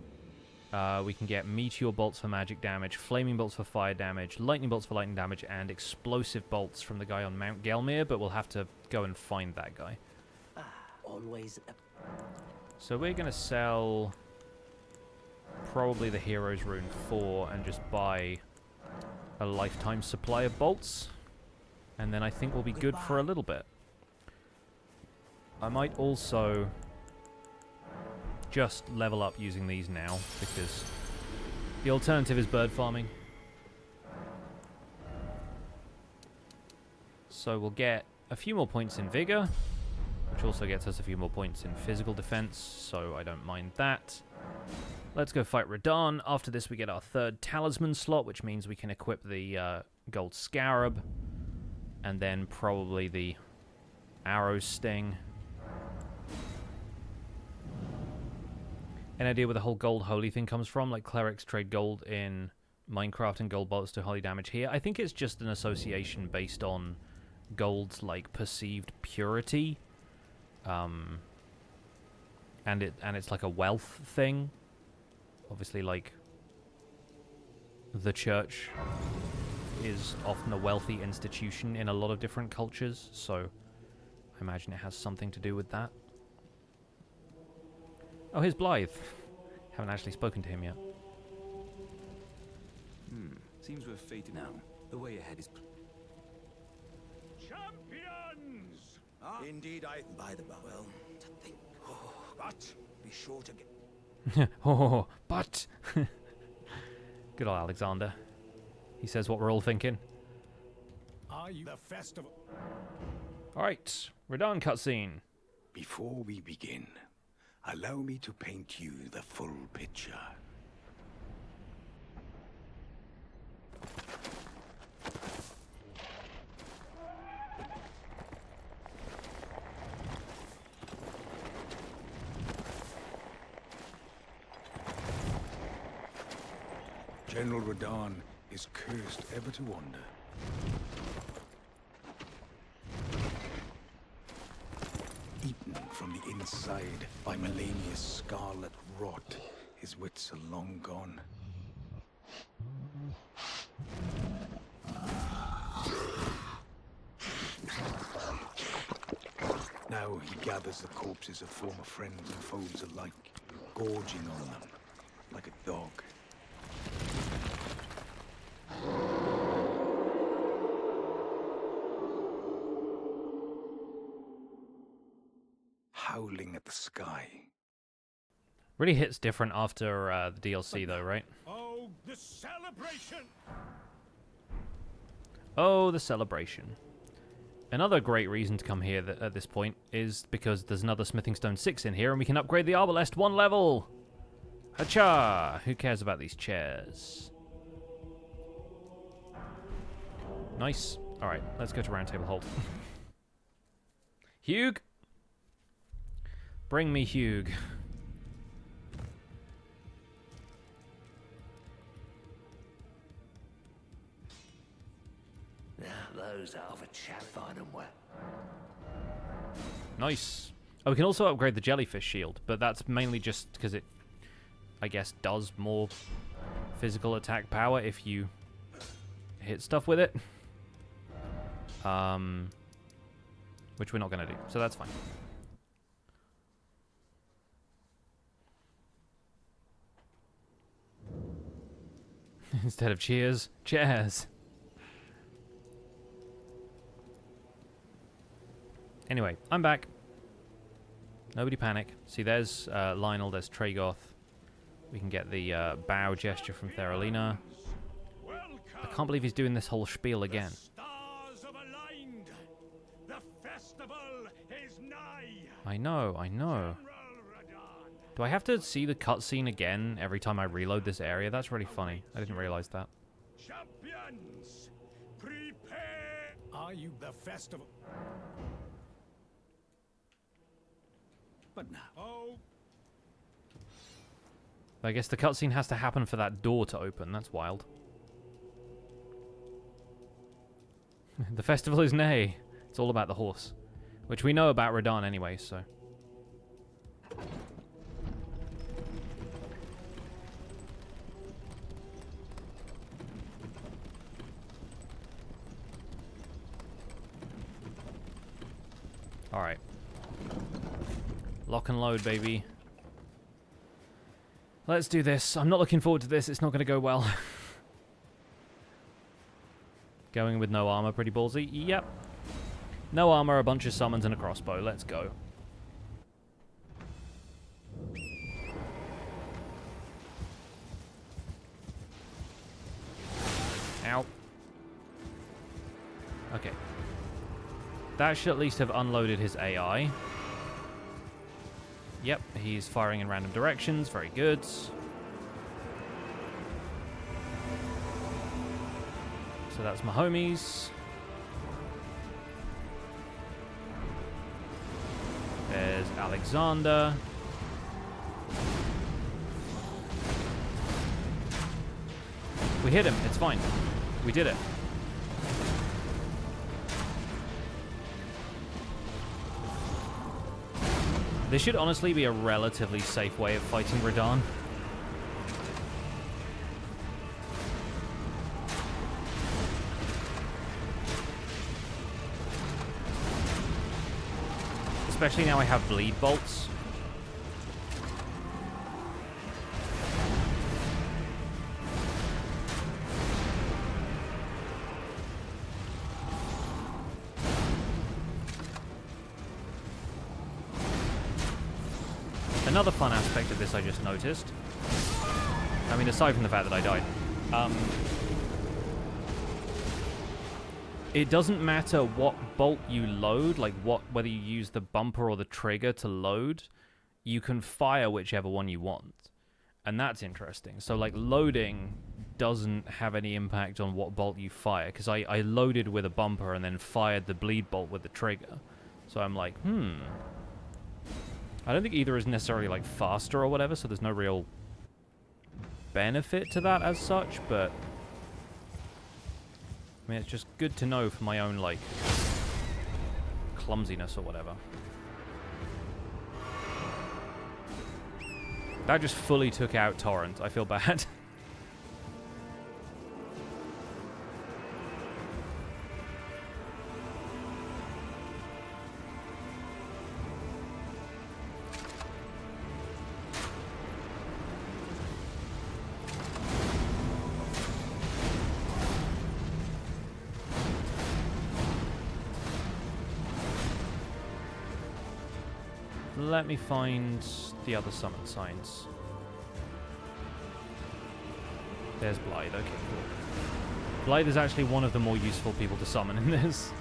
We can get meteor bolts for magic damage, flaming bolts for fire damage, lightning bolts for lightning damage, and explosive bolts from the guy on Mount Gelmir, but we'll have to go and find that guy. Always. So we're going to sell probably the Hero's Rune 4 and just buy a lifetime supply of bolts. And then I think we'll be good for a little bit. I might also just level up using these now, because the alternative is bird farming. So we'll get a few more points in Vigor, which also gets us a few more points in physical defense, so I don't mind that. Let's go fight Radahn. After this we get our third Talisman slot, which means we can equip the Gold Scarab, and then probably the Arrow Sting. An idea where the whole gold holy thing comes from, like clerics trade gold in Minecraft and gold bolts to holy damage here. I think it's just an association based on gold's like perceived purity, and it's like a wealth thing. Obviously, like the church is often a wealthy institution in a lot of different cultures, so I imagine it has something to do with that. Oh, here's Blythe. Haven't actually spoken to him yet. Seems we're fated now. The way ahead is... Champions! Indeed, I buy the bow. Well, to think. But be sure to get... Oh, but... Good old Alexander. He says what we're all thinking. Are you the festival? Alright, Radahn cutscene. Before we begin, allow me to paint you the full picture. General Radahn is cursed ever to wander. Eaten from the inside by Melania's scarlet rot, his wits are long gone. Now he gathers the corpses of former friends and foes alike, gorging on them like a dog. howling at the sky. Really hits different after the DLC, though, right? Oh, the celebration! Oh, the celebration. Another great reason to come here at this point is because there's another Smithing Stone 6 in here, and we can upgrade the Arbalest 1 level! Hacha! Who cares about these chairs? Nice. Alright, let's go to Round Table Hold. Hugh! Bring me Hugh. Those are of a chat, find them well. Nice. Oh, we can also upgrade the Jellyfish Shield, but that's mainly just because it, I guess, does more physical attack power if you hit stuff with it. Which we're not going to do, so that's fine. Instead of cheers, chairs. Anyway, I'm back. Nobody panic. See, there's Lionel, there's Tragoth. We can get the bow gesture from Theralina. I can't believe he's doing this whole spiel again. Stars have aligned. The festival is nigh. I know. Do I have to see the cutscene again every time I reload this area? That's really funny. I didn't realize that. Champions, prepare. Are you the festival? But now, Oh, I guess the cutscene has to happen for that door to open. That's wild. The festival is nay. It's all about the horse. Which we know about Radahn anyway, so... Alright. Lock and load, baby. Let's do this. I'm not looking forward to this. It's not going to go well. Going with no armor, pretty ballsy. Yep. No armor, a bunch of summons, and a crossbow. Let's go. Ow. Okay. That should at least have unloaded his AI. Yep, he's firing in random directions. Very good. So that's my homies. There's Alexander. We hit him. It's fine. We did it. This should honestly be a relatively safe way of fighting Radahn. Especially now I have bleed bolts. Another fun aspect of this I just noticed. I mean, aside from the fact that I died. It doesn't matter what bolt you load, like whether you use the bumper or the trigger to load, you can fire whichever one you want. And that's interesting. So, like, loading doesn't have any impact on what bolt you fire, because I loaded with a bumper and then fired the bleed bolt with the trigger. So I'm like, I don't think either is necessarily, like, faster or whatever, so there's no real benefit to that as such, but... I mean, it's just good to know for my own, like, clumsiness or whatever. That just fully took out Torrent. I feel bad. Let me find the other summon signs. There's Blythe. Okay, cool. Blythe is actually one of the more useful people to summon in this.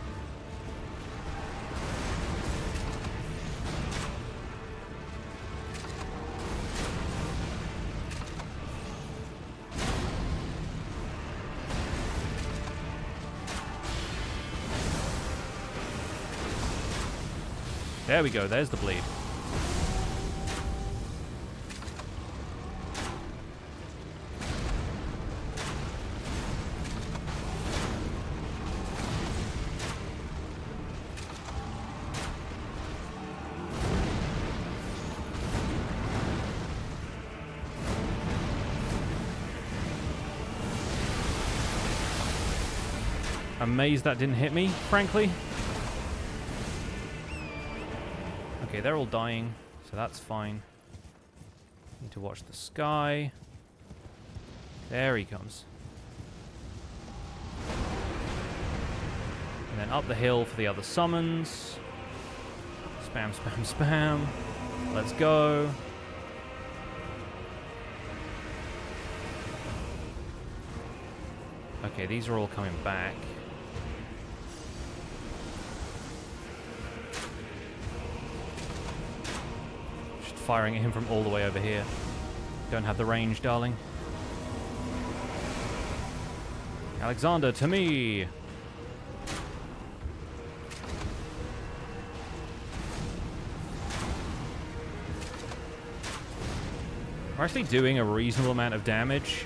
There we go, there's the bleed. Amazed that didn't hit me, frankly. Okay, they're all dying, so that's fine. Need to watch the sky. There he comes. And then up the hill for the other summons. Spam, spam, spam. Let's go. Okay, these are all coming back. Firing at him from all the way over here. Don't have the range, darling. Alexander, to me! We're actually doing a reasonable amount of damage,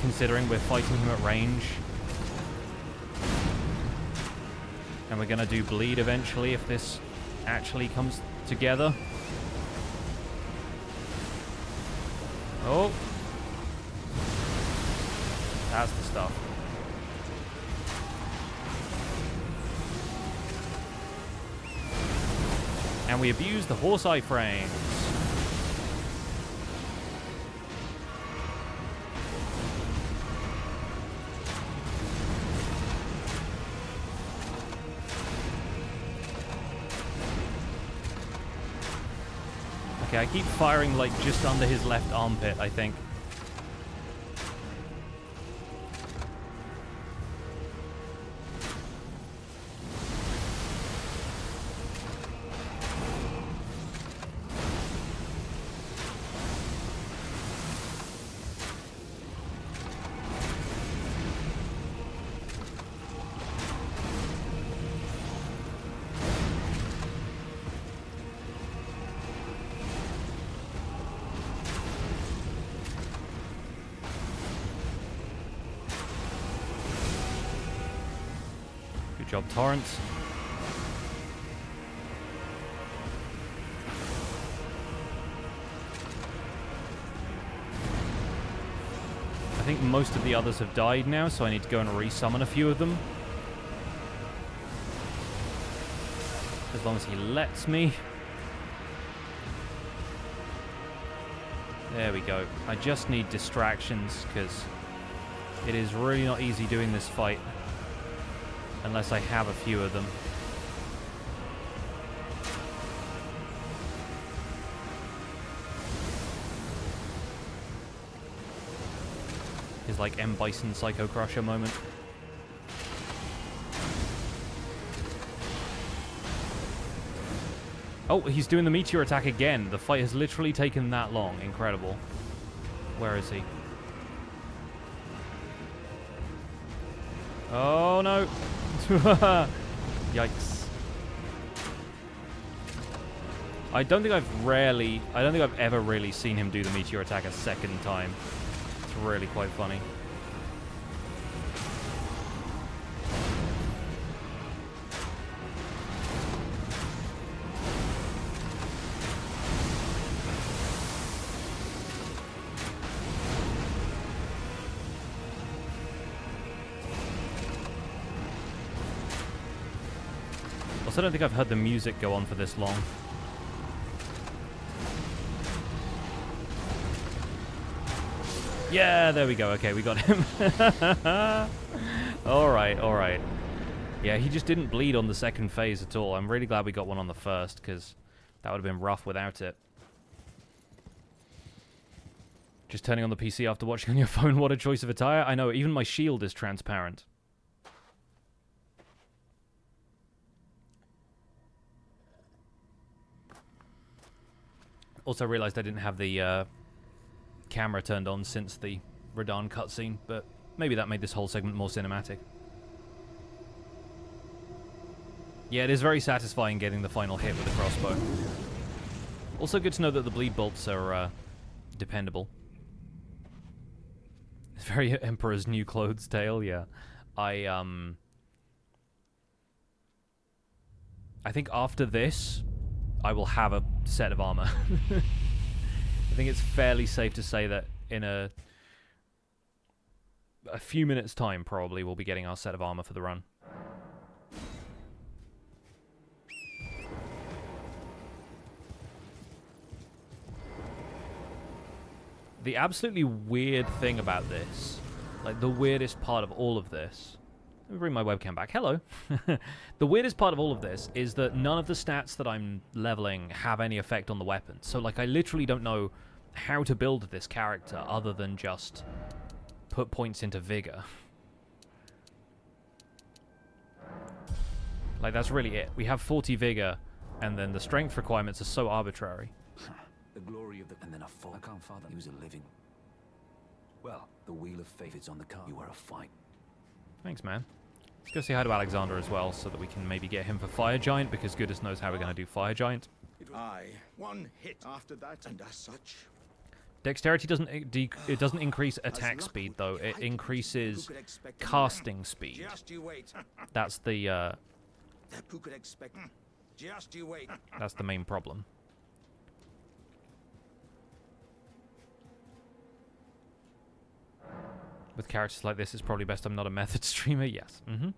considering we're fighting him at range. And we're gonna do bleed eventually if this actually comes together. Oh. That's the stuff. And we abuse the horse eye frames. Okay, I keep firing like just under his left armpit, I think. Good job, Torrance. I think most of the others have died now, so I need to go and resummon a few of them. As long as he lets me. There we go. I just need distractions, because it is really not easy doing this fight unless I have a few of them. His like M. Bison Psycho Crusher moment. Oh, he's doing the meteor attack again. The fight has literally taken that long. Incredible. Where is he? Oh no. Yikes. I don't think I've ever really seen him do the meteor attack a second time. It's really quite funny. I don't think I've heard the music go on for this long. Yeah, there we go. Okay, we got him. Alright, alright. Yeah, he just didn't bleed on the second phase at all. I'm really glad we got one on the first, because That would have been rough without it. Just turning on the PC after watching on your phone, what a choice of attire. I know, even my shield is transparent. Also realized I didn't have the camera turned on since the Radahn cutscene, but maybe that made this whole segment more cinematic. Yeah, it is very satisfying getting the final hit with the crossbow. Also good to know that the bleed bolts are dependable. It's very Emperor's New Clothes tale, yeah. I think after this, I will have a set of armor. I think it's fairly safe to say that in a few minutes' time, probably, we'll be getting our set of armor for the run. The absolutely weird thing about this, like the weirdest part of all of this, let me bring my webcam back. Hello. The weirdest part of all of this is that none of the stats that I'm leveling have any effect on the weapon. So, like, I literally don't know how to build this character other than just put points into vigor. Like, that's really it. We have 40 vigor, and then the strength requirements are so arbitrary. The glory of the... And then a fall. I can't fathom. He was a living... Well, the wheel of fate is on the card. You are a fight. Thanks, man. Let's go say hi to Alexander as well, so that we can maybe get him for Fire Giant, because goodness knows how we're going to do Fire Giant. Aye, one hit after that, and as such... Dexterity doesn't increase attack speed, though. It increases casting speed. Just you wait. That's the, Who could expect... Just you wait. That's the main problem. With characters like this, it's probably best I'm not a method streamer. Yes. Mm-hmm.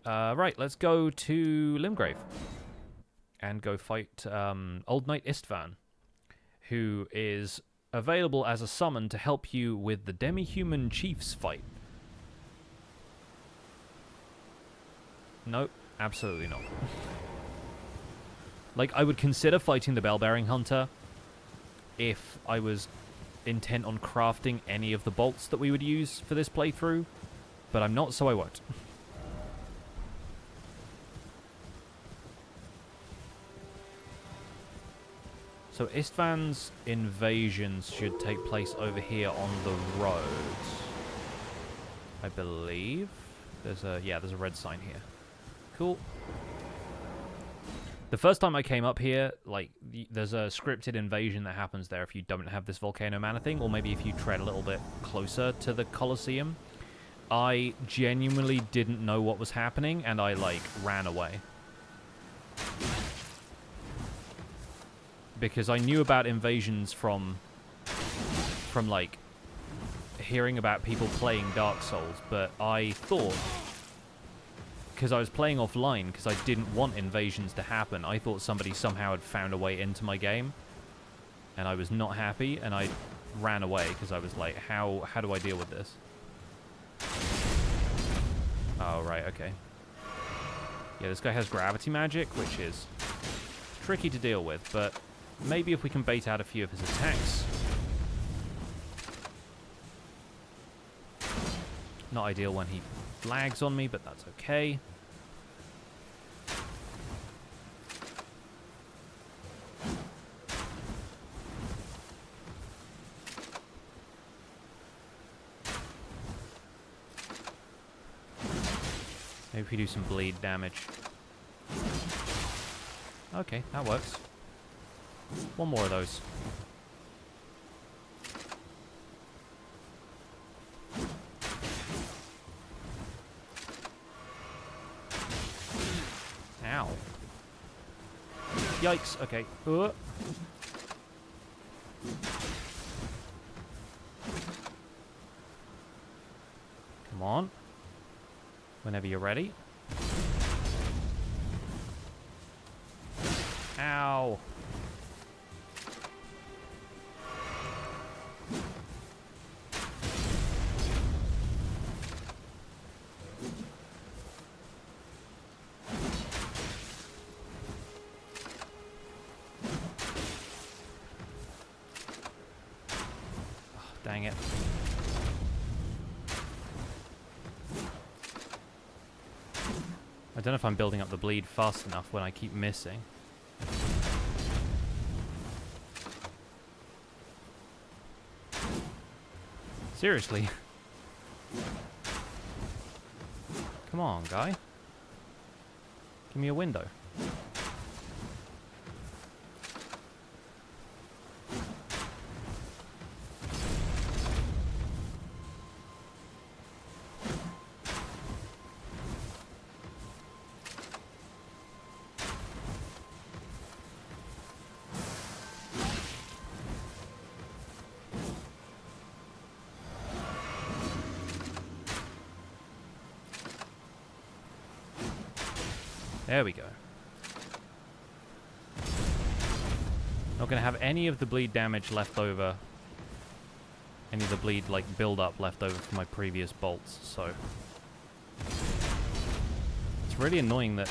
Right, let's go to Limgrave. And go fight old Knight Istvan, who is available as a summon to help you with the Demi-Human Chiefs fight. Nope, absolutely not. Like, I would consider fighting the Bell-Bearing Hunter if I was intent on crafting any of the bolts that we would use for this playthrough, but I'm not, so I won't. So Istvan's invasions should take place over here on the road, I believe. There's a red sign here. Cool. The first time I came up here, like, there's a scripted invasion that happens there if you don't have this Volcano mana thing, or maybe if you tread a little bit closer to the Colosseum. I genuinely didn't know what was happening, and I, like, ran away. Because I knew about invasions from like, hearing about people playing Dark Souls, but I thought... because I was playing offline, because I didn't want invasions to happen. I thought somebody somehow had found a way into my game, and I was not happy, and I ran away, because I was like, how do I deal with this? Oh, right, okay. Yeah, this guy has gravity magic, which is tricky to deal with, but maybe if we can bait out a few of his attacks. Not ideal when he lags on me, but that's okay. Maybe if we do some bleed damage. Okay, that works. One more of those. Ow. Yikes, okay. Come on. Whenever you're ready. Ow. Dang it. I don't know if I'm building up the bleed fast enough when I keep missing. Seriously. Come on, guy. Give me a window. There we go. Not going to have any of the bleed damage left over. Any of the bleed, like, build-up left over from my previous bolts, so... It's really annoying that,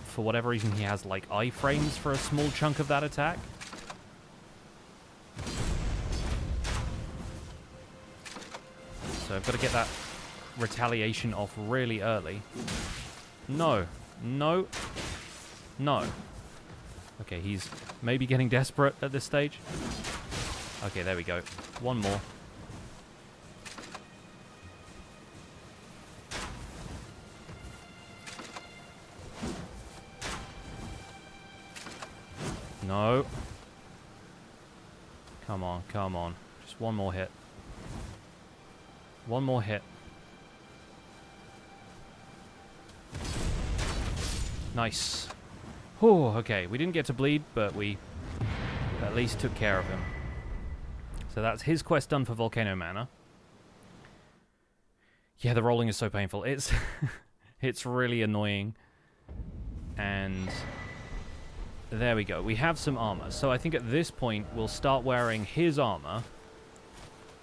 for whatever reason, he has, like, iframes for a small chunk of that attack. So I've got to get that retaliation off really early. No. No. No. Okay, he's maybe getting desperate at this stage. Okay, there we go. One more. No. Come on, come on. Just one more hit. One more hit. Nice. Oh, okay. We didn't get to bleed, but we at least took care of him. So that's his quest done for Volcano Manor. Yeah, the rolling is so painful. It's it's really annoying. And there we go. We have some armor. So I think at this point we'll start wearing his armor,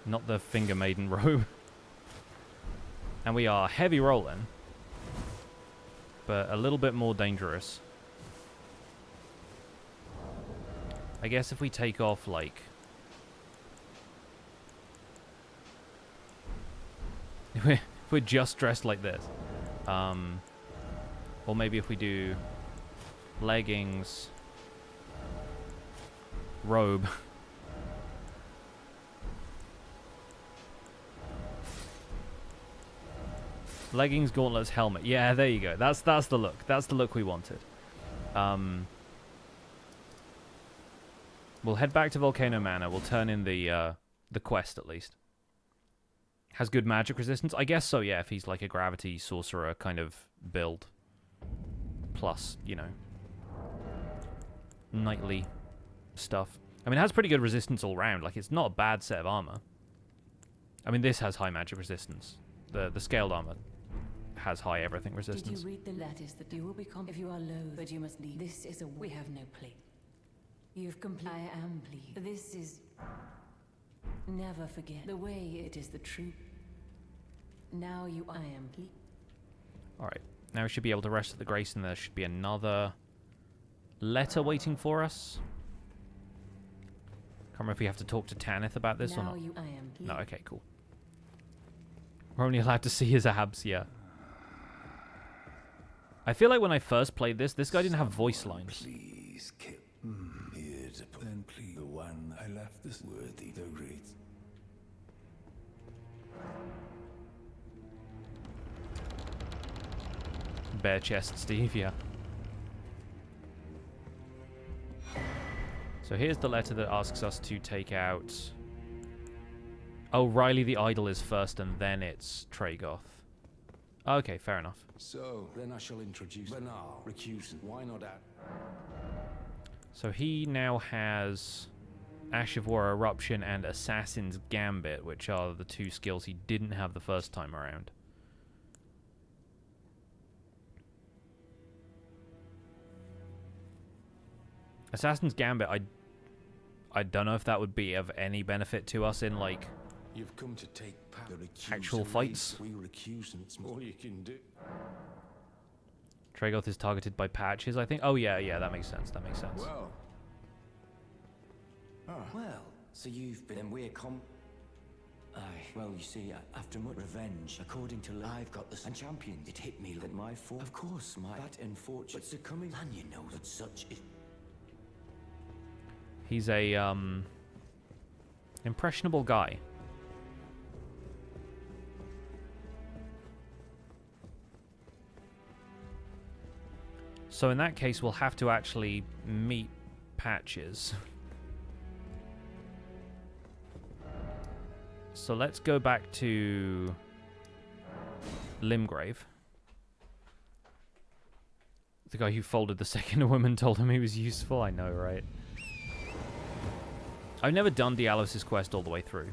not the Finger Maiden robe. And we are heavy rolling, but a little bit more dangerous. I guess if we take off, like... if we're just dressed like this. Or maybe if we do leggings, robe. Leggings, gauntlets, helmet. Yeah, there you go. That's the look. That's the look we wanted. We'll head back to Volcano Manor. We'll turn in the quest at least. Has good magic resistance? I guess so, yeah, if he's like a gravity sorcerer kind of build. Plus, you know, knightly stuff. I mean, it has pretty good resistance all round. Like, it's not a bad set of armor. I mean, this has high magic resistance. The scaled armor has high everything resistance. Did you read the letters that you will become if you are loath, but you must leave? This is a... We have no plea. You've complied. I am pleased. This is... Never forget. The way it is the truth. Now you... I am pleased. Alright. Now we should be able to rest at the Grace, and there should be another letter waiting for us. Can't remember if we have to talk to Tanith about this or not. You, I am pleased. No, okay, cool. We're only allowed to see his abs, yeah. I feel like when I first played this guy didn't have voice lines. Please kill. Here to put then please the one I left this worthy the great. Bare chest Steve, yeah. So here's the letter that asks us to take out... Oh, Riley the Idol is first, and then it's Tragoth. Okay, fair enough. So, then I shall introduce Banal, recusant. Why not add? So he now has Ash of War Eruption and Assassin's Gambit, which are the two skills he didn't have the first time around. Assassin's Gambit, I don't know if that would be of any benefit to us in, like, You've come to take actual fights. We recusants, all you can do. Tragoth is targeted by patches, I think. Oh, yeah, that makes sense. That makes sense. Well, so you've been... And we're Well, you see, after much revenge, according to I've got the champion. It hit me that my fault. Of course, my bad unfortunate. But succumbing, and you know that such is. He's a impressionable guy. So in that case, we'll have to actually meet Patches. So let's go back to Limgrave. The guy who folded the second woman told him he was useful. I know, right? I've never done Dialys's quest all the way through.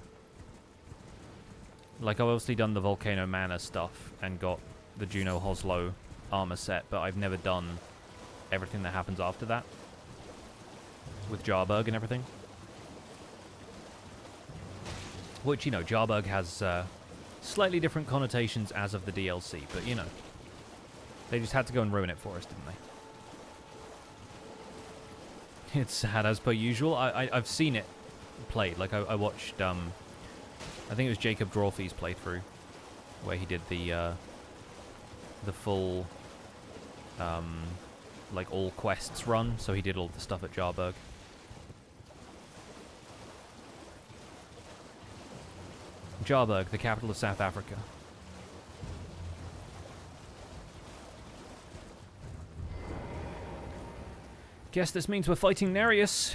Like, I've obviously done the Volcano Manor stuff and got the Juno Hoslow armor set, but I've never done everything that happens after that. With Jarburg and everything. Which, you know, Jarburg has slightly different connotations as of the DLC, but, you know. They just had to go and ruin it for us, didn't they? It's sad as per usual. I've seen it played. Like, I watched, I think it was Jacob Drawfee's playthrough, where he did the full, like, all quests run, so he did all the stuff at Jarburg. Jarburg, the capital of South Africa. Guess this means we're fighting Nerijus.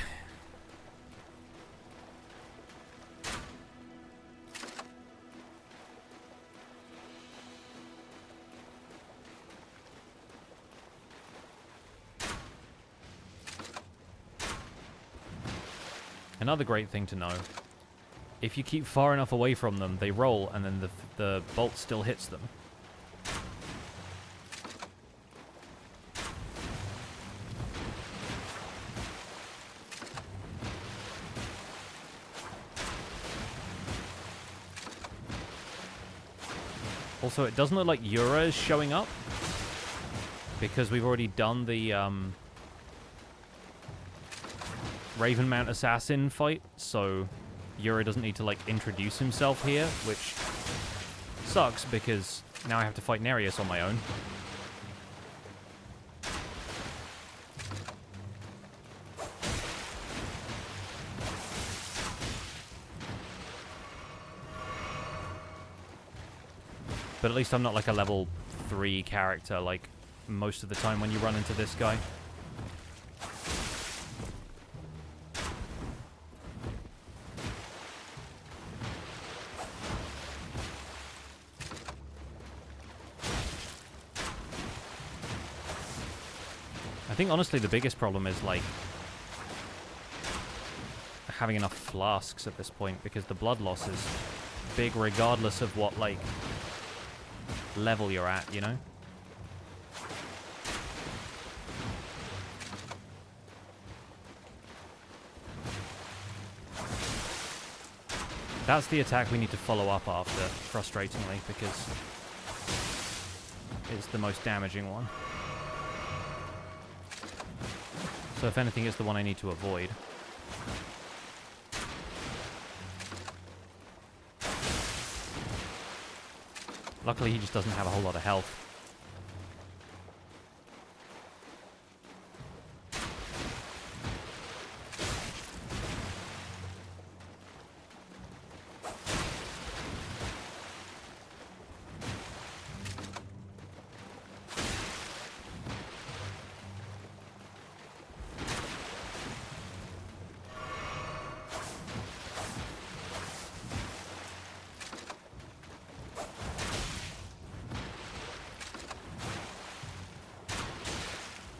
Another great thing to know. If you keep far enough away from them, they roll, and then the bolt still hits them. Also, it doesn't look like Yura is showing up, because we've already done the Ravenmount Assassin fight, so Yura doesn't need to, like, introduce himself here, which sucks, because now I have to fight Nerijus on my own. But at least I'm not, like, a level 3 character, like, most of the time when you run into this guy. I think, honestly, the biggest problem is, like, having enough flasks at this point, because the blood loss is big regardless of what, like, level you're at, you know? That's the attack we need to follow up after, frustratingly, because it's the most damaging one. So if anything, it's the one I need to avoid. Luckily, he just doesn't have a whole lot of health.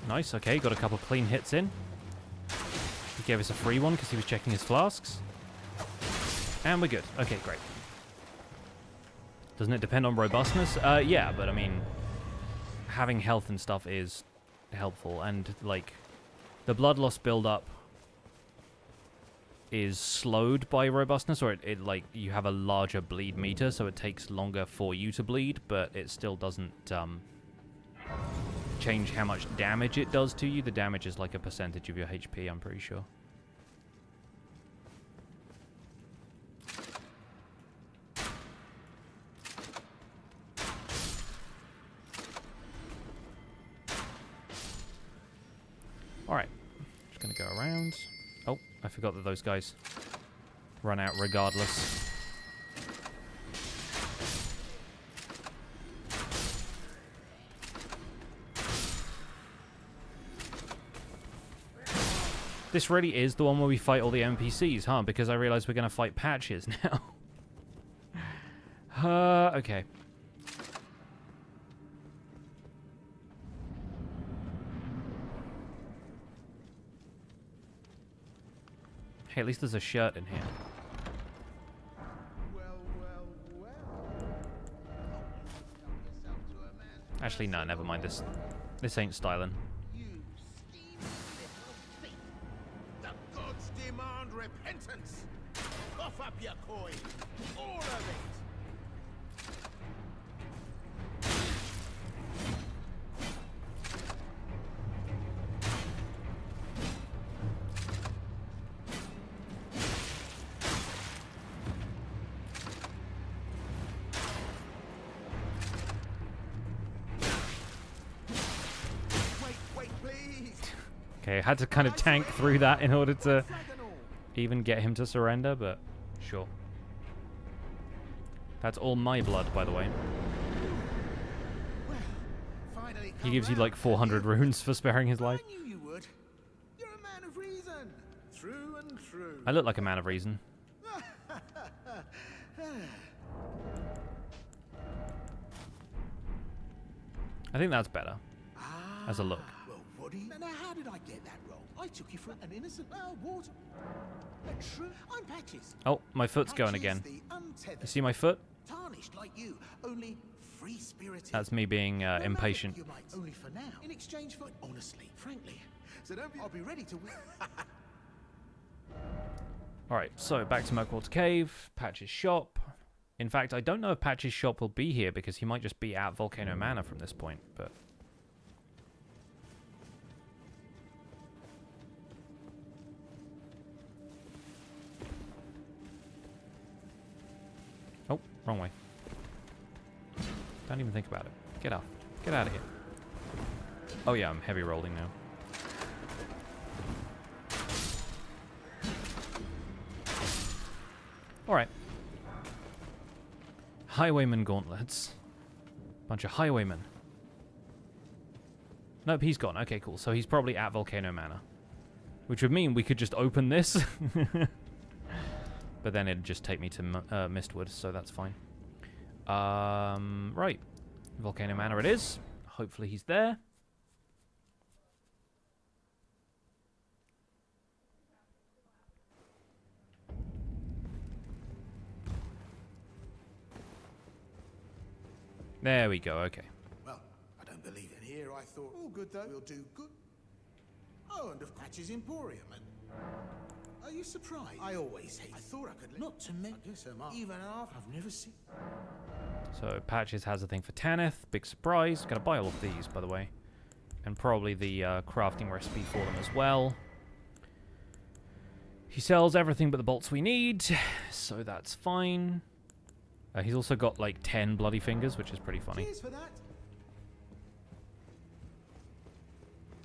Nice, okay, got a couple clean hits in. He gave us a free one because he was checking his flasks. And we're good. Okay, great. Doesn't it depend on robustness? Yeah, but I mean, having health and stuff is helpful. And, like, the blood loss build-up is slowed by robustness, or it, like, you have a larger bleed meter, so it takes longer for you to bleed, but it still doesn't, change how much damage it does to you. The damage is like a percentage of your HP, I'm pretty sure. Alright. Just gonna go around. Oh, I forgot that those guys run out regardless. This really is the one where we fight all the NPCs, huh? Because I realize we're going to fight Patches now. Okay. Hey, at least there's a shirt in here. Actually, no, never mind. This ain't styling. Demand repentance. Cough up your coin. All of it. Wait, please. Okay, I had to kind of tank through that in order to even get him to surrender, but sure. That's all my blood, by the way. He gives you like 400 runes for sparing his life. I knew you would. You're a man of reason. True and true. I look like a man of reason. I think that's better as a look. Well, what do you... Now, how did I get that wrong? I took you for an innocent water. True. I'm Patches. Oh, my foot's going again. You see my foot? Tarnished like you, only free-spirited. That's me being impatient. You might only for now. In exchange for honestly, frankly. So don't be... I'll be ready to win. Alright, so back to Mirkwold's Cave, Patch's shop. In fact, I don't know if Patch's shop will be here because he might just be at Volcano Manor from this point, but... Oh, wrong way. Don't even think about it. Get up. Get out of here. Oh yeah, I'm heavy rolling now. Alright. Highwayman gauntlets. Bunch of highwaymen. Nope, he's gone. Okay, cool. So he's probably at Volcano Manor. Which would mean we could just open this. But then it'd just take me to Mistwood, so that's fine. Right. Volcano Manor it is. Hopefully he's there. There we go, okay. Well, I don't believe in here. I thought, all good though. We'll do good. Oh, and of Patch's Emporium. And are you surprised? I always hate. I thought I could. Not to me. I guess I'm up. Even after I've never seen. So Patches has a thing for Tanith. Big surprise. Gotta buy all of these, by the way, and probably the crafting recipe for them as well. He sells everything but the bolts we need, so that's fine. He's also got like 10 bloody fingers, which is pretty funny. Cheers for that.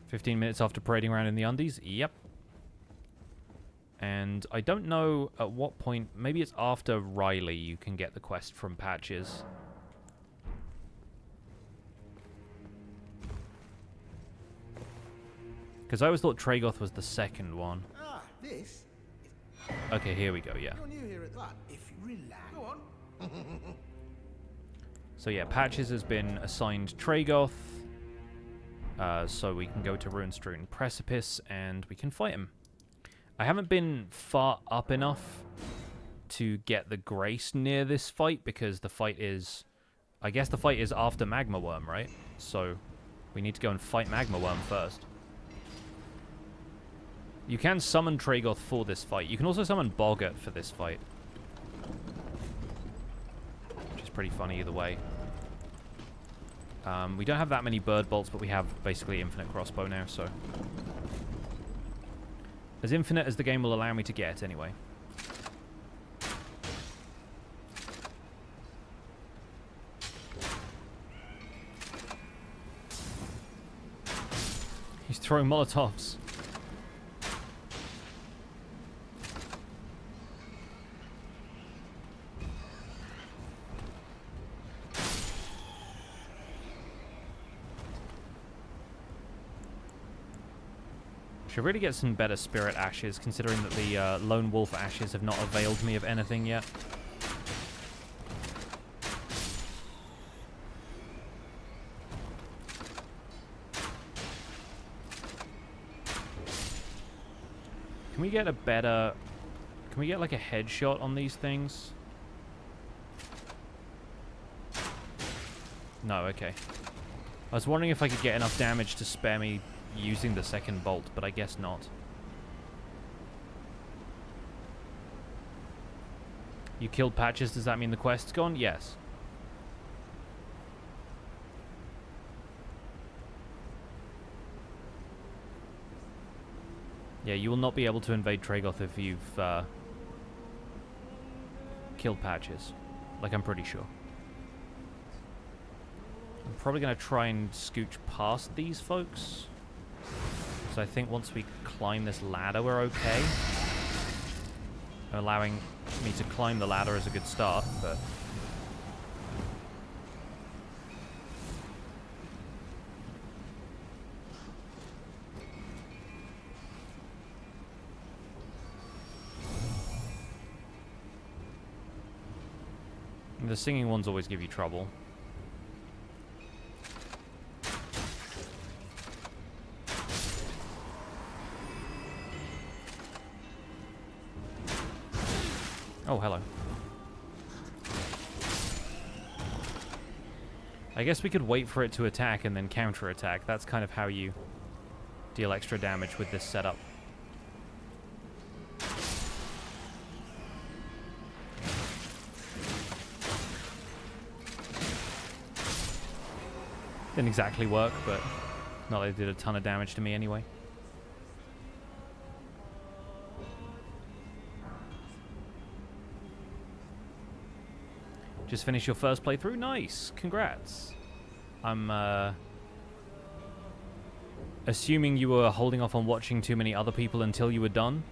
15 minutes after parading around in the undies. Yep. And I don't know at what point. Maybe it's after Riley you can get the quest from Patches. Because I always thought Tragoth was the second one. Ah, this. Okay, here we go, yeah. You're new here at that. If you relax. Go on. So yeah, Patches has been assigned Tragoth. So we can go to Ruinstrewn Precipice and we can fight him. I haven't been far up enough to get the Grace near this fight because the fight is... I guess the fight is after Magma Wyrm, right? So we need to go and fight Magma Wyrm first. You can summon Tragoth for this fight. You can also summon Boggart for this fight. Which is pretty funny either way. We don't have that many bird bolts, but we have basically infinite crossbow now, so... As infinite as the game will allow me to get, anyway. He's throwing Molotovs. Should really get some better spirit ashes, considering that the lone wolf ashes have not availed me of anything yet. Can we get a better... Can we get like a headshot on these things? No, okay. I was wondering if I could get enough damage to spare me using the second bolt, but I guess not. You killed Patches, does that mean the quest's gone? Yes. Yeah, you will not be able to invade Tragoth if you've killed Patches. Like, I'm pretty sure. I'm probably going to try and scooch past these folks. So I think once we climb this ladder, we're okay. Allowing me to climb the ladder is a good start, but... The singing ones always give you trouble. Oh, hello. I guess we could wait for it to attack and then counter-attack. That's kind of how you deal extra damage with this setup. Didn't exactly work, but not that it did a ton of damage to me anyway. Just finished your first playthrough? Nice! Congrats! I'm assuming you were holding off on watching too many other people until you were done.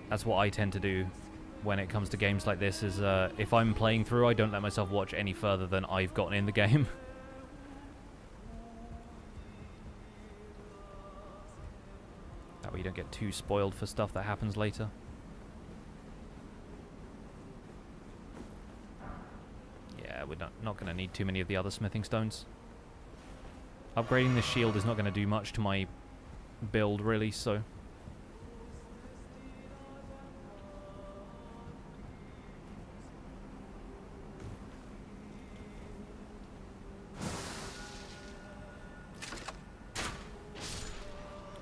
That's what I tend to do when it comes to games like this, is if I'm playing through, I don't let myself watch any further than I've gotten in the game. That way you don't get too spoiled for stuff that happens later. Yeah, we're not going to need too many of the other smithing stones. Upgrading the shield is not going to do much to my build, really, so...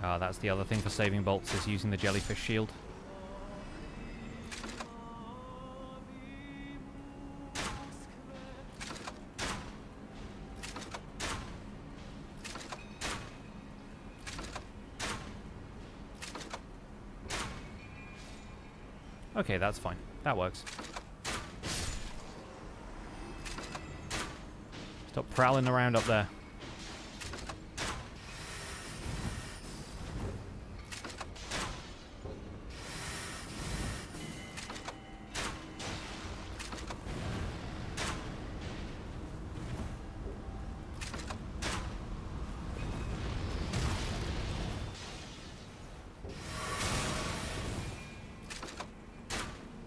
Ah, that's the other thing for saving bolts, is using the jellyfish shield. Okay, that's fine. That works. Stop prowling around up there.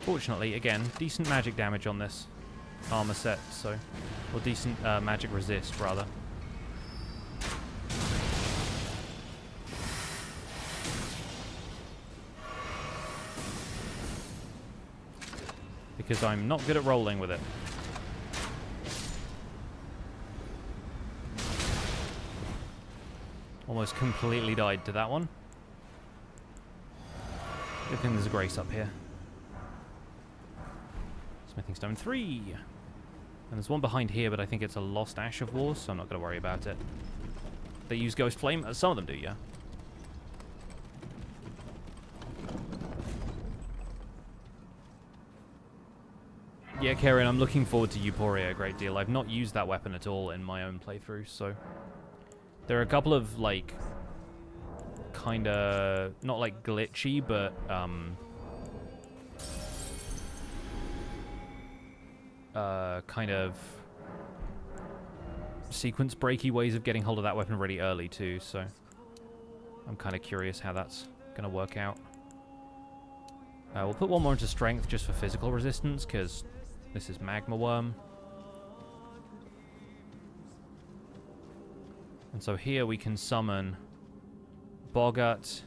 Fortunately, again, decent magic damage on this armor set, so... Or decent magic resist, rather. Because I'm not good at rolling with it. Almost completely died to that one. Good thing there's a grace up here. Smithing Stone 3. And there's one behind here, but I think it's a Lost Ash of War, so I'm not going to worry about it. They use Ghost Flame? Some of them do, yeah. Yeah, Karen, I'm looking forward to Euphoria a great deal. I've not used that weapon at all in my own playthrough, so... There are a couple of, like... Kinda... Not, like, glitchy, but, kind of sequence breaky ways of getting hold of that weapon really early too, so I'm kind of curious how that's going to work out. We'll put one more into strength just for physical resistance, because this is Magma Wyrm. And so here we can summon Boggart,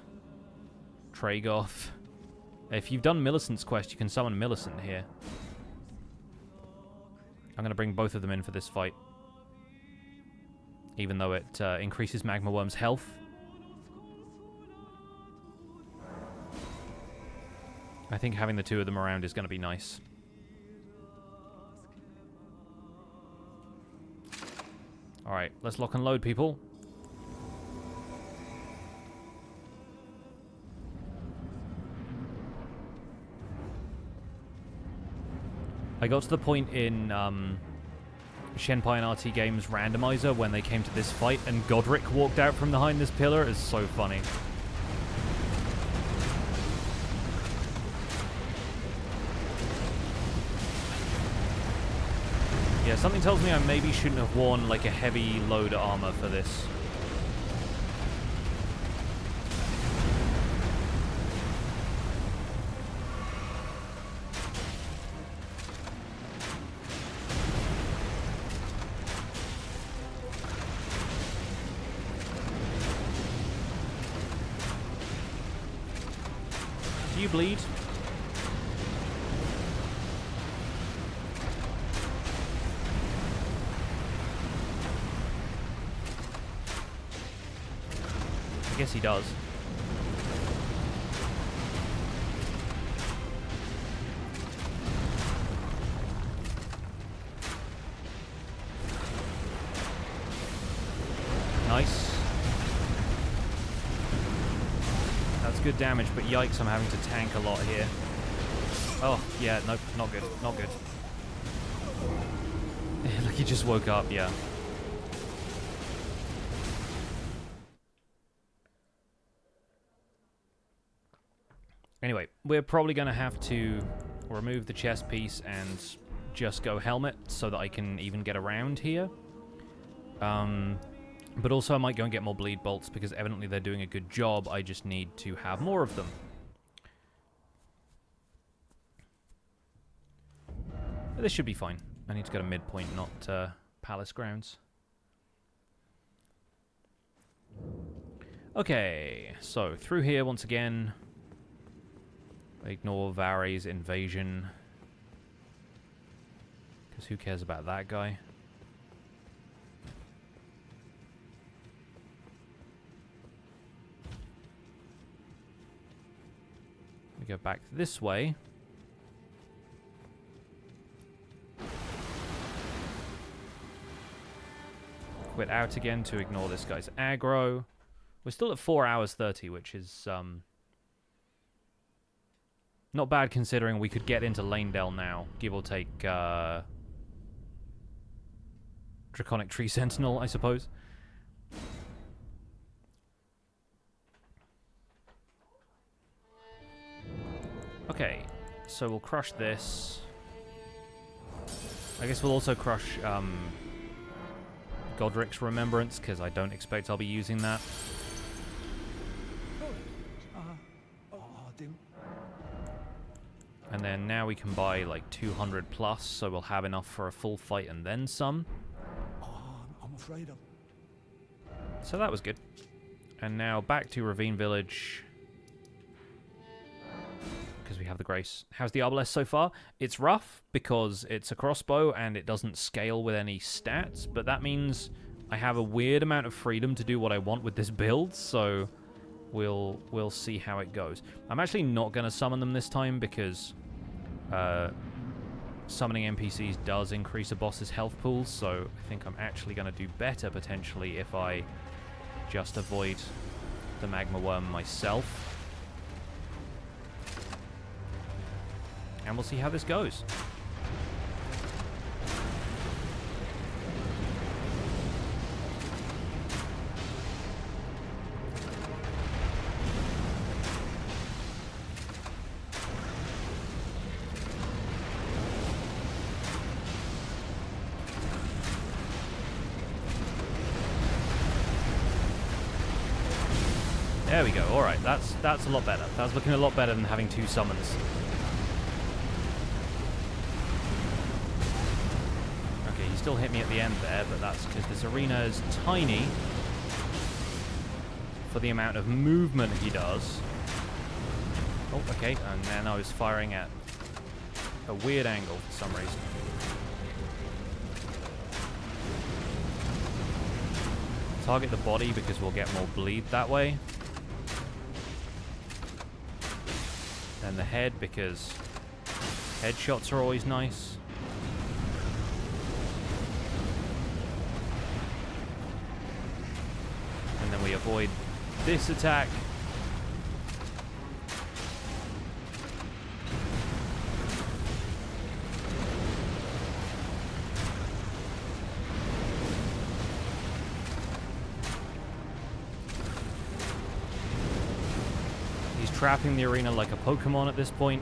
Tragoth. If you've done Millicent's quest, you can summon Millicent here. I'm going to bring both of them in for this fight, even though it increases Magma Wyrm's health. I think having the two of them around is going to be nice. Alright, let's lock and load, people. I got to the point in Shenpai and RT Games randomizer when they came to this fight and Godrick walked out from behind this pillar. It's so funny. Yeah, something tells me I maybe shouldn't have worn like a heavy load armor for this. Do you bleed? I guess he does. Nice. That's good damage, but yikes, I'm having to tank a lot here. Oh, yeah, nope, not good, not good. Like he just woke up, yeah. Anyway, we're probably going to have to remove the chest piece and just go helmet so that I can even get around here. But also I might go and get more bleed bolts because evidently they're doing a good job. I just need to have more of them. But this should be fine. I need to go to midpoint, not palace grounds. Okay, so through here once again. Ignore Vari's invasion. Because who cares about that guy? We go back this way. Quit out again to ignore this guy's aggro. We're still at 4 hours 30, which is not bad considering we could get into Lanedale now, give or take Draconic Tree Sentinel, I suppose. Okay, so we'll crush this. I guess we'll also crush Godrick's Remembrance, because I don't expect I'll be using that. And then now we can buy like 200 plus, so we'll have enough for a full fight and then some. I'm afraid of. So that was good. And now back to Ravine Village. Because we have the Grace. How's the Arbalest so far? It's rough because it's a crossbow and it doesn't scale with any stats, but that means I have a weird amount of freedom to do what I want with this build, so we'll see how it goes. I'm actually not going to summon them this time because summoning NPCs does increase a boss's health pool, so I think I'm actually going to do better potentially if I just avoid the Magma Wyrm myself. And we'll see how this goes. There we go. All right, that's a lot better. That's looking a lot better than having 2 summons. Okay, he still hit me at the end there, but that's because this arena is tiny for the amount of movement he does. Oh, okay, and then I was firing at a weird angle for some reason. Target the body because we'll get more bleed that way. And the head because headshots are always nice. And then we avoid this attack. Trapping the arena like a Pokemon at this point.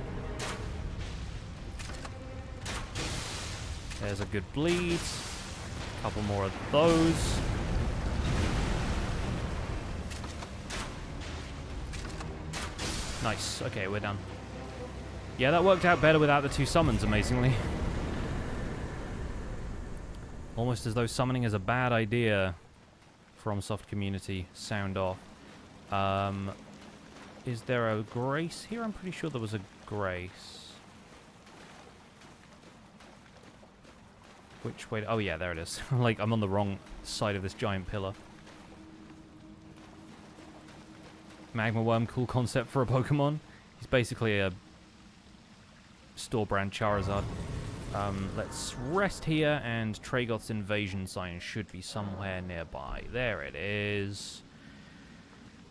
There's a good bleed. A couple more of those. Nice. Okay, we're done. Yeah, that worked out better without the 2 summons, amazingly. Almost as though summoning is a bad idea. FromSoft community, sound off. Is there a grace here? I'm pretty sure there was a grace. Which way? Oh yeah, there it is. Like, I'm on the wrong side of this giant pillar. Magma Wyrm, cool concept for a Pokemon. He's basically a store brand Charizard. Let's rest here, and Tragoth's invasion sign should be somewhere nearby. There it is.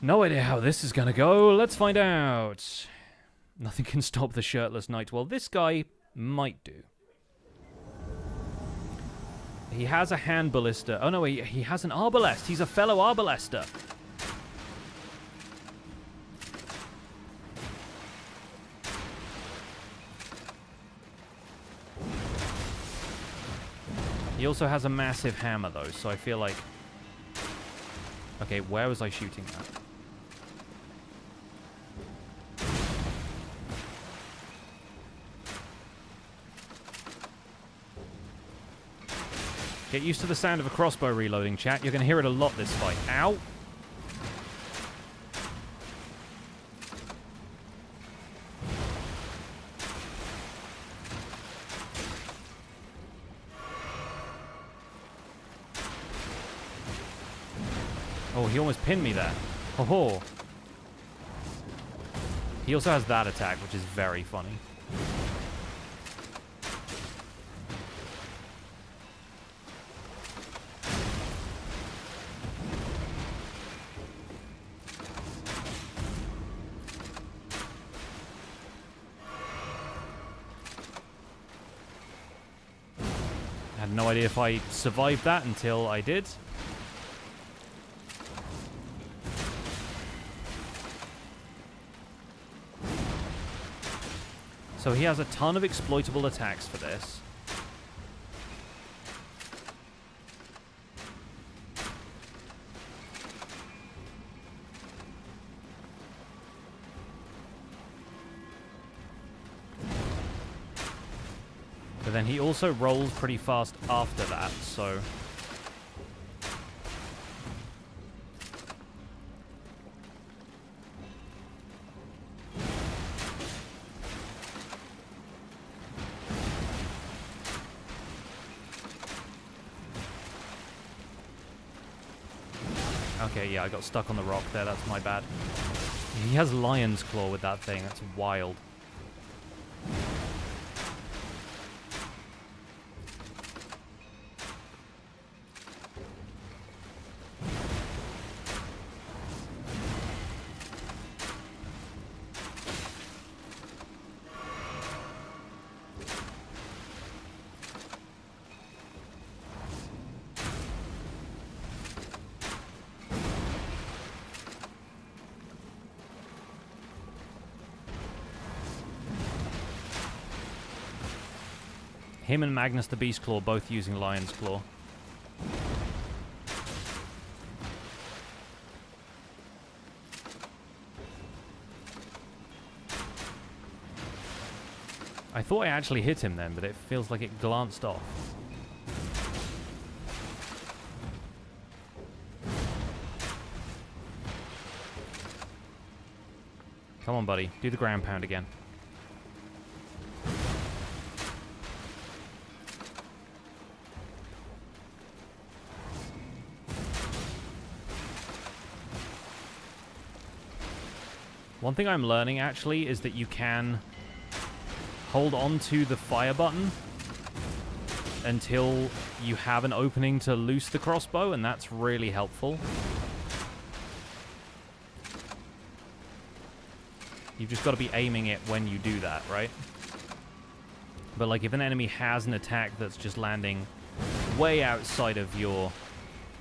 No idea how this is gonna go. Let's find out. Nothing can stop the shirtless knight. Well, this guy might do. He has a hand ballista. Oh no, he has an Arbalest. He's a fellow Arbalester. He also has a massive hammer though, so I feel like... Okay, where was I shooting at? Get used to the sound of a crossbow reloading, chat. You're going to hear it a lot this fight. Ow! Oh, he almost pinned me there. Ho ho! He also has that attack, which is very funny. I had no idea if I survived that until I did. So he has a ton of exploitable attacks for this. But then he also rolls pretty fast after that, so... Okay, yeah, I got stuck on the rock there. That's my bad. He has Lion's Claw with that thing. That's wild. Him and Magnus the Beast Claw both using Lion's Claw. I thought I actually hit him then, but it feels like it glanced off. Come on, buddy. Do the ground pound again. One thing I'm learning, actually, is that you can hold on to the fire button until you have an opening to loose the crossbow, and that's really helpful. You've just got to be aiming it when you do that, right? But, like, if an enemy has an attack that's just landing way outside of your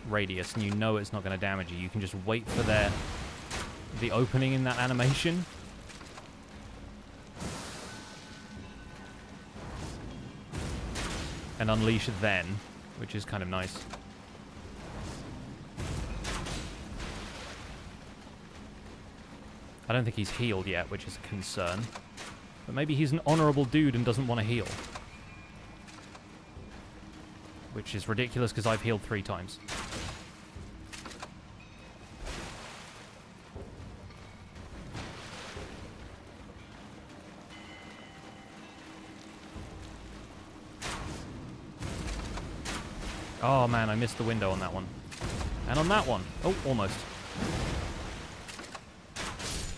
radius and you know it's not going to damage you, you can just wait for the opening in that animation. And unleash it then, which is kind of nice. I don't think he's healed yet, which is a concern. But maybe he's an honorable dude and doesn't want to heal. Which is ridiculous because I've healed 3 times. Oh man, I missed the window on that one. And on that one. Oh, almost.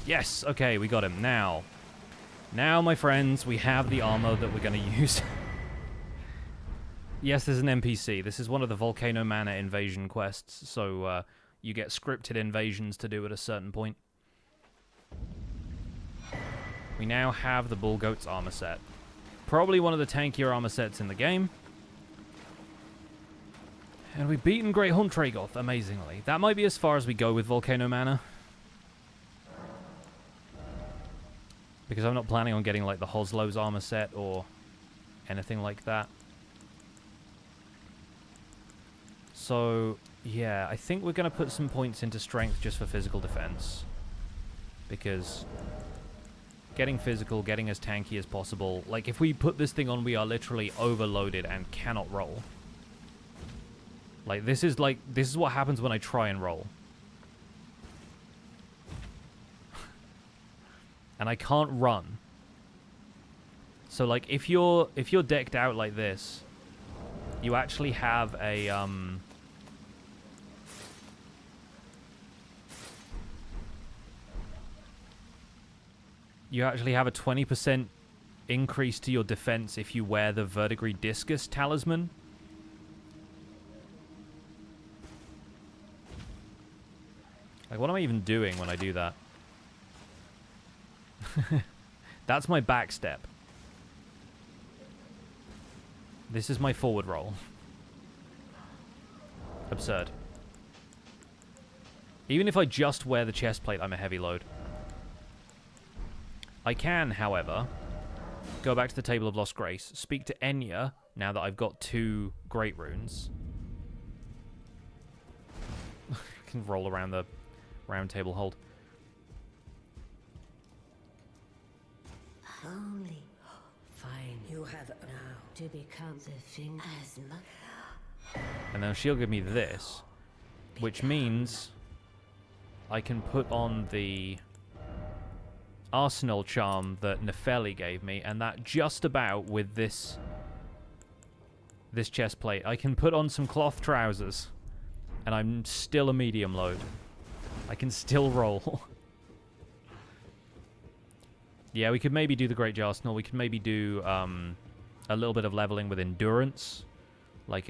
Yes, okay, we got him. Now, my friends, we have the armor that we're going to use. Yes, there's an NPC. This is one of the Volcano Manor invasion quests, so you get scripted invasions to do at a certain point. We now have the Bull Goat's armor set. Probably one of the tankier armor sets in the game. And we've beaten Great Hunt Tragoth, amazingly. That might be as far as we go with Volcano Manor. Because I'm not planning on getting, like, the Hoslow's armor set or anything like that. So, yeah, I think we're going to put some points into strength just for physical defense. Because getting physical, getting as tanky as possible. Like, if we put this thing on, we are literally overloaded and cannot roll. Like, this is what happens when I try and roll. And I can't run. So, like, if you're decked out like this, you actually have a, you actually have a 20% increase to your defense if you wear the Verdigris Discus Talisman. Like, what am I even doing when I do that? That's my back step. This is my forward roll. Absurd. Even if I just wear the chest plate, I'm a heavy load. I can, however, go back to the Table of Lost Grace, speak to Enya, now that I've got 2 Great Runes. I can roll around the round table hold. Only fine. You have now to become the thing as much. And then she'll give me this, which means I can put on the Arsenal charm that Nefeli gave me, and that just about with this chest plate. I can put on some cloth trousers, and I'm still a medium load. I can still roll. Yeah, we could maybe do the Great Arsenal. We could maybe do a little bit of leveling with endurance. Like,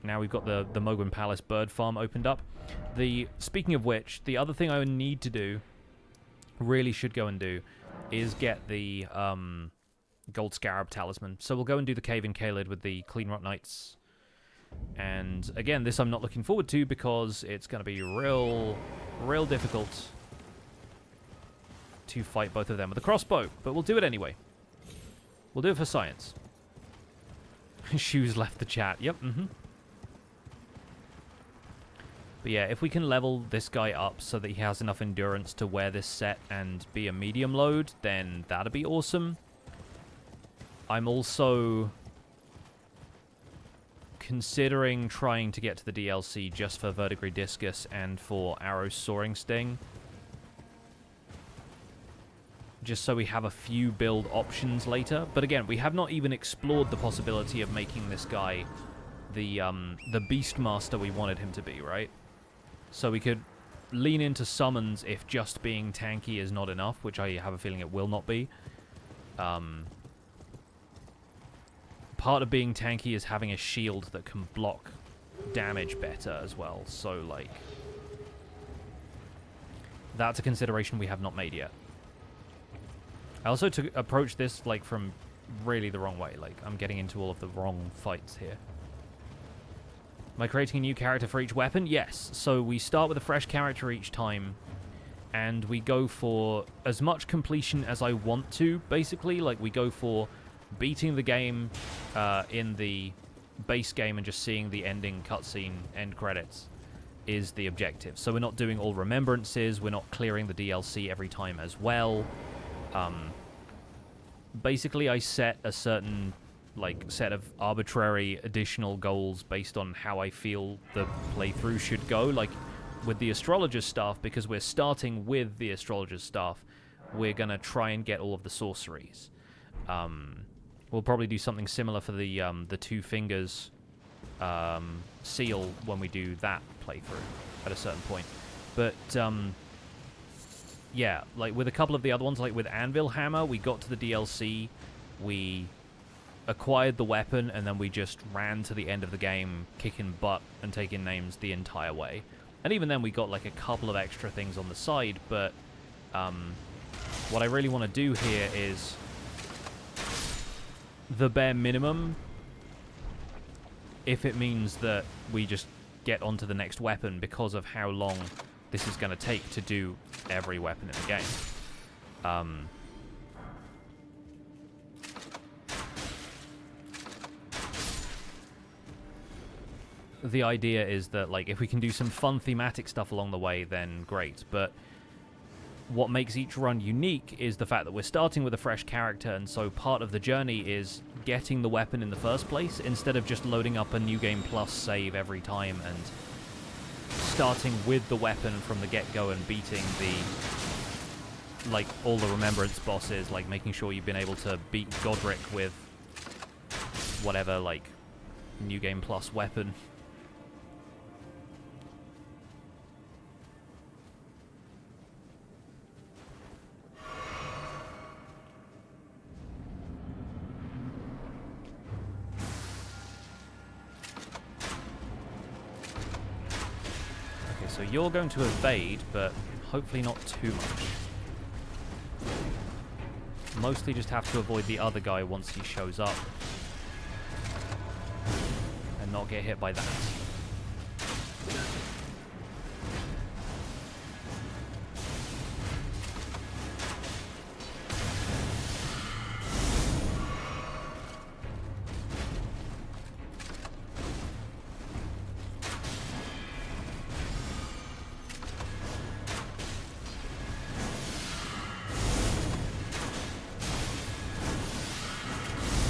now we've got the Mohgwyn Palace bird farm opened up. Speaking of which, the other thing I would need to do, really should go and do, is get the Gold Scarab Talisman. So we'll go and do the Cave in Caelid with the Cleanrot Knights. And again, this I'm not looking forward to because it's going to be real difficult to fight both of them with a crossbow. But we'll do it anyway. We'll do it for science. Shoes left the chat. Yep, But yeah, if we can level this guy up so that he has enough endurance to wear this set and be a medium load, then that'd be awesome. I'm also considering trying to get to the DLC just for Verdigris Discus and for Arrow's Soaring Sting. Just so we have a few build options later. But again, we have not even explored the possibility of making this guy the Beastmaster we wanted him to be, right? So we could lean into summons if just being tanky is not enough, which I have a feeling it will not be. Part of being tanky is having a shield that can block damage better as well. So, like, that's a consideration we have not made yet. I also approach this, like, from really the wrong way. Like, I'm getting into all of the wrong fights here. Am I creating a new character for each weapon? Yes. So we start with a fresh character each time, and we go for as much completion as I want to, basically. Like, we go for beating the game in the base game and just seeing the ending cutscene, end credits, is the objective. So we're not doing all remembrances, we're not clearing the DLC every time as well. Basically, I set a certain, like, set of arbitrary additional goals based on how I feel the playthrough should go. Like, with the Astrologer's Staff, because we're starting with the Astrologer's Staff, we're gonna try and get all of the sorceries. We'll probably do something similar for the Two Fingers seal when we do that playthrough at a certain point. But yeah, like with a couple of the other ones, like with Anvil Hammer, we got to the DLC, we acquired the weapon, and then we just ran to the end of the game, kicking butt and taking names the entire way. And even then, we got like a couple of extra things on the side, but what I really want to do here is the bare minimum, if it means that we just get onto the next weapon because of how long this is going to take to do every weapon in the game. The idea is that, like, if we can do some fun thematic stuff along the way, then great. But what makes each run unique is the fact that we're starting with a fresh character, and so part of the journey is getting the weapon in the first place, instead of just loading up a New Game Plus save every time and starting with the weapon from the get-go and beating the, like, all the Remembrance bosses, like making sure you've been able to beat Godrick with whatever, like, New Game Plus weapon. So you're going to evade, but hopefully not too much. Mostly just have to avoid the other guy once he shows up. And not get hit by that.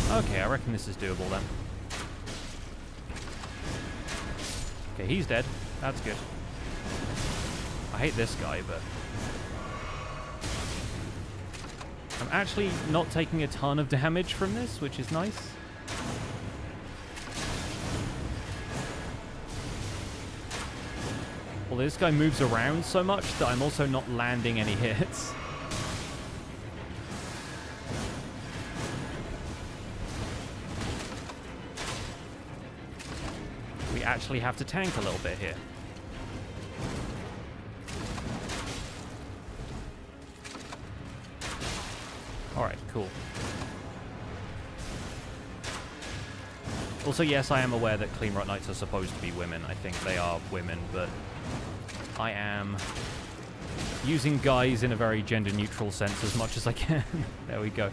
Okay, I reckon this is doable then. Okay, he's dead. That's good. I hate this guy, but I'm actually not taking a ton of damage from this, which is nice. Well, this guy moves around so much that I'm also not landing any hits. Actually have to tank a little bit here. Alright, cool. Also, yes, I am aware that Cleanrot Knights are supposed to be women. I think they are women, but I am using guys in a very gender-neutral sense as much as I can. There we go.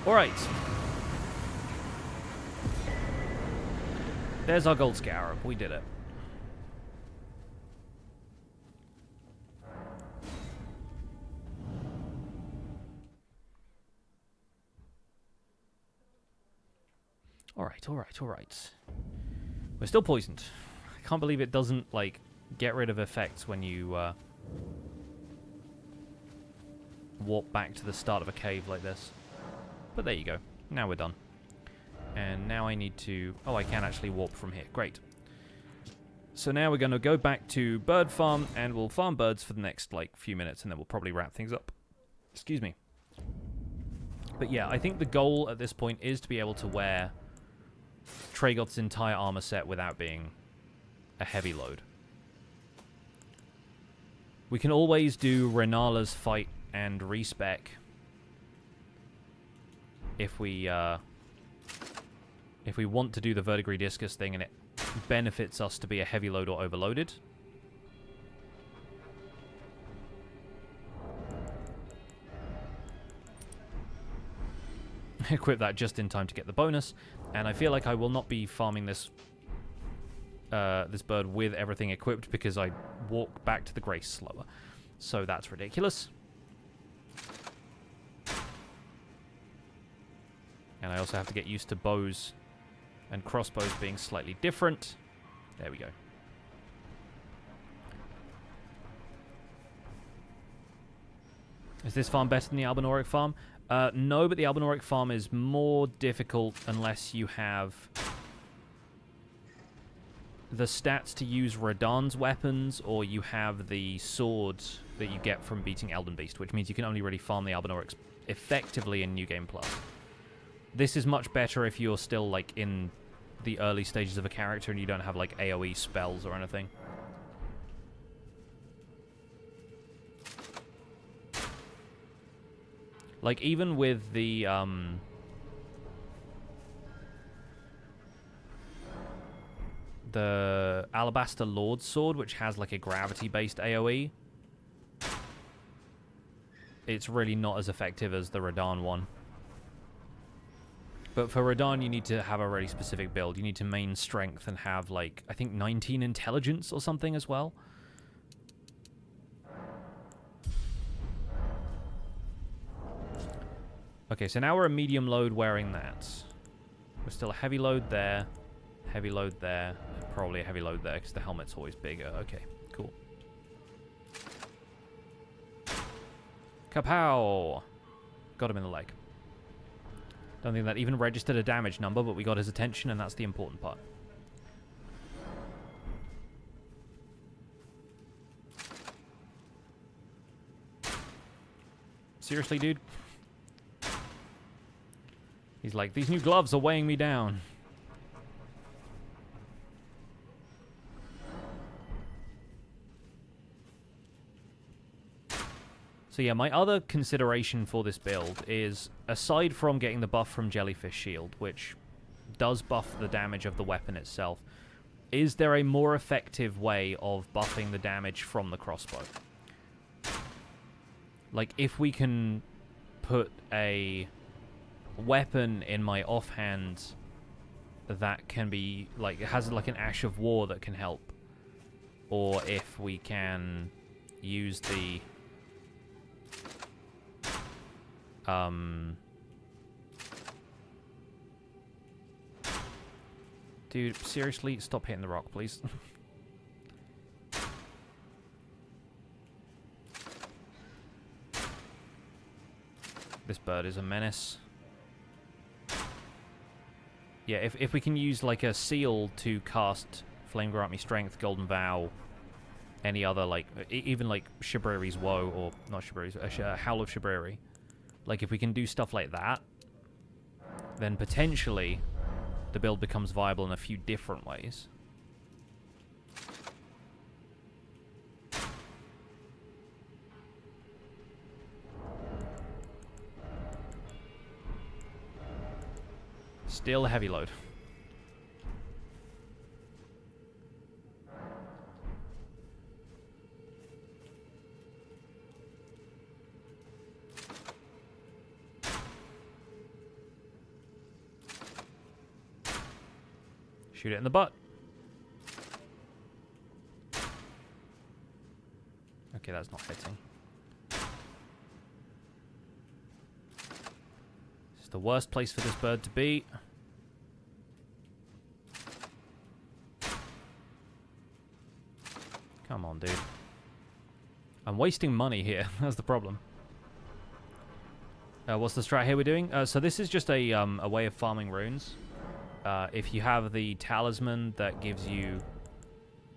Alright. There's our gold scarab. We did it. Alright, alright, alright. We're still poisoned. I can't believe it doesn't, like, get rid of effects when you warp back to the start of a cave like this. But there you go. Now we're done. And now I need to... Oh, I can actually warp from here. Great. So now we're going to go back to bird farm, and we'll farm birds for the next, like, few minutes, and then we'll probably wrap things up. Excuse me. But yeah, I think the goal at this point is to be able to wear Tragoth's entire armor set without being a heavy load. We can always do Renala's fight and respec if we want to do the verdigris discus thing and it benefits us to be a heavy load or overloaded. Equip that just in time to get the bonus, and I feel like I will not be farming this this bird with everything equipped because I walk back to the grace slower. So that's ridiculous. And I also have to get used to bows and crossbows being slightly different. There we go. Is this farm better than the Albinauric farm? No, but the Albinauric farm is more difficult unless you have the stats to use Radahn's weapons, or you have the swords that you get from beating Elden Beast, which means you can only really farm the Albinaurics effectively in New Game Plus. This is much better if you're still, like, in the early stages of a character and you don't have, like, AoE spells or anything. Like, even with the, Alabaster Lord Sword, which has, like, a gravity-based AoE, it's really not as effective as the Radahn one. But for Radahn, you need to have a really specific build. You need to main strength and have, like, I think 19 intelligence or something as well. Okay, so now we're a medium load wearing that. We're still a heavy load there, and probably a heavy load there because the helmet's always bigger. Okay, cool. Kapow! Got him in the leg. Don't think that even registered a damage number, but we got his attention, and that's the important part. Seriously, dude? He's like, these new gloves are weighing me down. So yeah, my other consideration for this build is, aside from getting the buff from Jellyfish Shield, which does buff the damage of the weapon itself, is there a more effective way of buffing the damage from the crossbow? Like, if we can put a weapon in my offhand that can be, like, it has, like, an Ash of War that can help. Or if we can use the... Dude, seriously, stop hitting the rock, please. This bird is a menace. Yeah, if we can use, like, a seal to cast Flame Grant Me Strength, Golden Vow, any other, like, even, like, Shibriri's Woe, or not Shibriri's, Howl of Shibriri. Like, if we can do stuff like that, then potentially the build becomes viable in a few different ways. Still a heavy load. Shoot it in the butt. Okay, that's not hitting. This is the worst place for this bird to be. Come on, dude. I'm wasting money here. That's the problem. What's the strat here we're doing? So this is just a way of farming runes. If you have the talisman that gives you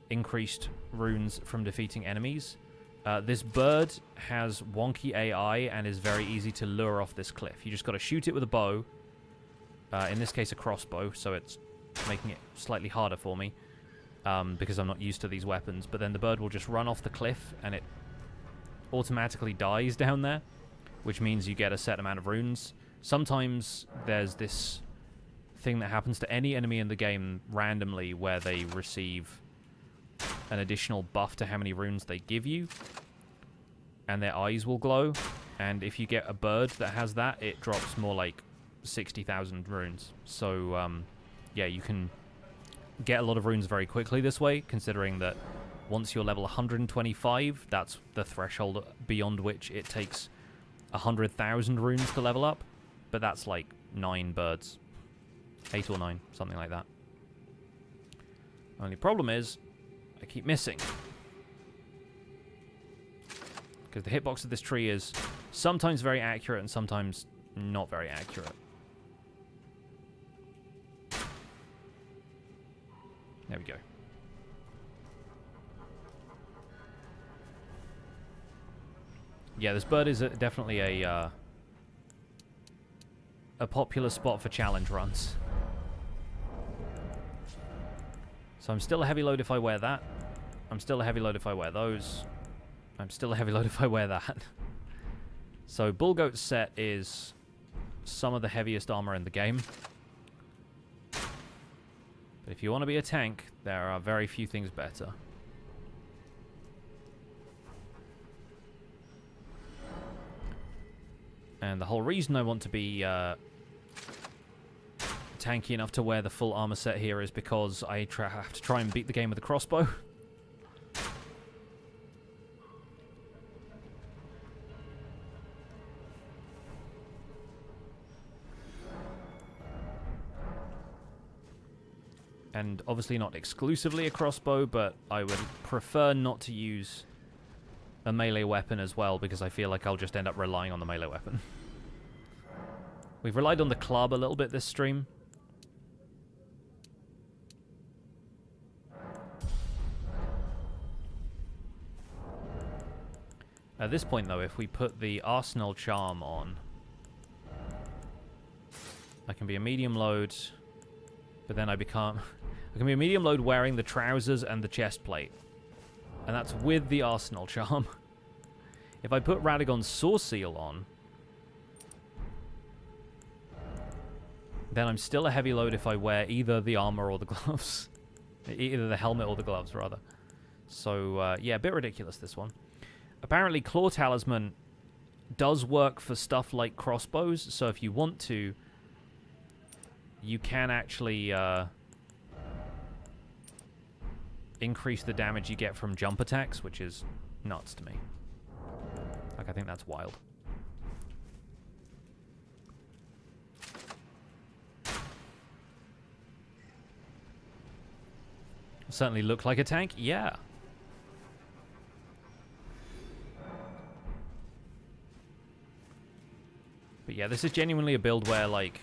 increased runes from defeating enemies, this bird has wonky AI and is very easy to lure off this cliff. You just got to shoot it with a bow. In this case, a crossbow, so it's making it slightly harder for me because I'm not used to these weapons. But then the bird will just run off the cliff and it automatically dies down there, which means you get a set amount of runes. Sometimes there's this thing that happens to any enemy in the game randomly where they receive an additional buff to how many runes they give you, and their eyes will glow. And if you get a bird that has that, it drops more like 60,000 runes. So yeah, you can get a lot of runes very quickly this way, considering that once you're level 125, that's the threshold beyond which it takes 100,000 runes to level up. But that's like 9 birds. 8 or 9, something like that. Only problem is, I keep missing. Because the hitbox of this tree is sometimes very accurate and sometimes not very accurate. There we go. Yeah, this bird is definitely a popular spot for challenge runs. So I'm still a heavy load if I wear that. I'm still a heavy load if I wear those. I'm still a heavy load if I wear that. So Bullgoat's set is some of the heaviest armor in the game. But if you want to be a tank, there are very few things better. And the whole reason I want to be tanky enough to wear the full armor set here is because I have to try and beat the game with a crossbow. And obviously not exclusively a crossbow, but I would prefer not to use a melee weapon as well, because I feel like I'll just end up relying on the melee weapon. We've relied on the club a little bit this stream. At this point, though, if we put the Arsenal Charm on, I can be a medium load, but then I can be a medium load wearing the trousers and the chest plate. And that's with the Arsenal Charm. If I put Radagon's Source Seal on, then I'm still a heavy load if I wear either the armor or the gloves. Either the helmet or the gloves, rather. So, yeah, a bit ridiculous, this one. Apparently, Claw Talisman does work for stuff like crossbows, so if you want to, you can actually increase the damage you get from jump attacks, which is nuts to me. Like, I think that's wild. Certainly look like a tank, yeah. But yeah, this is genuinely a build where, like,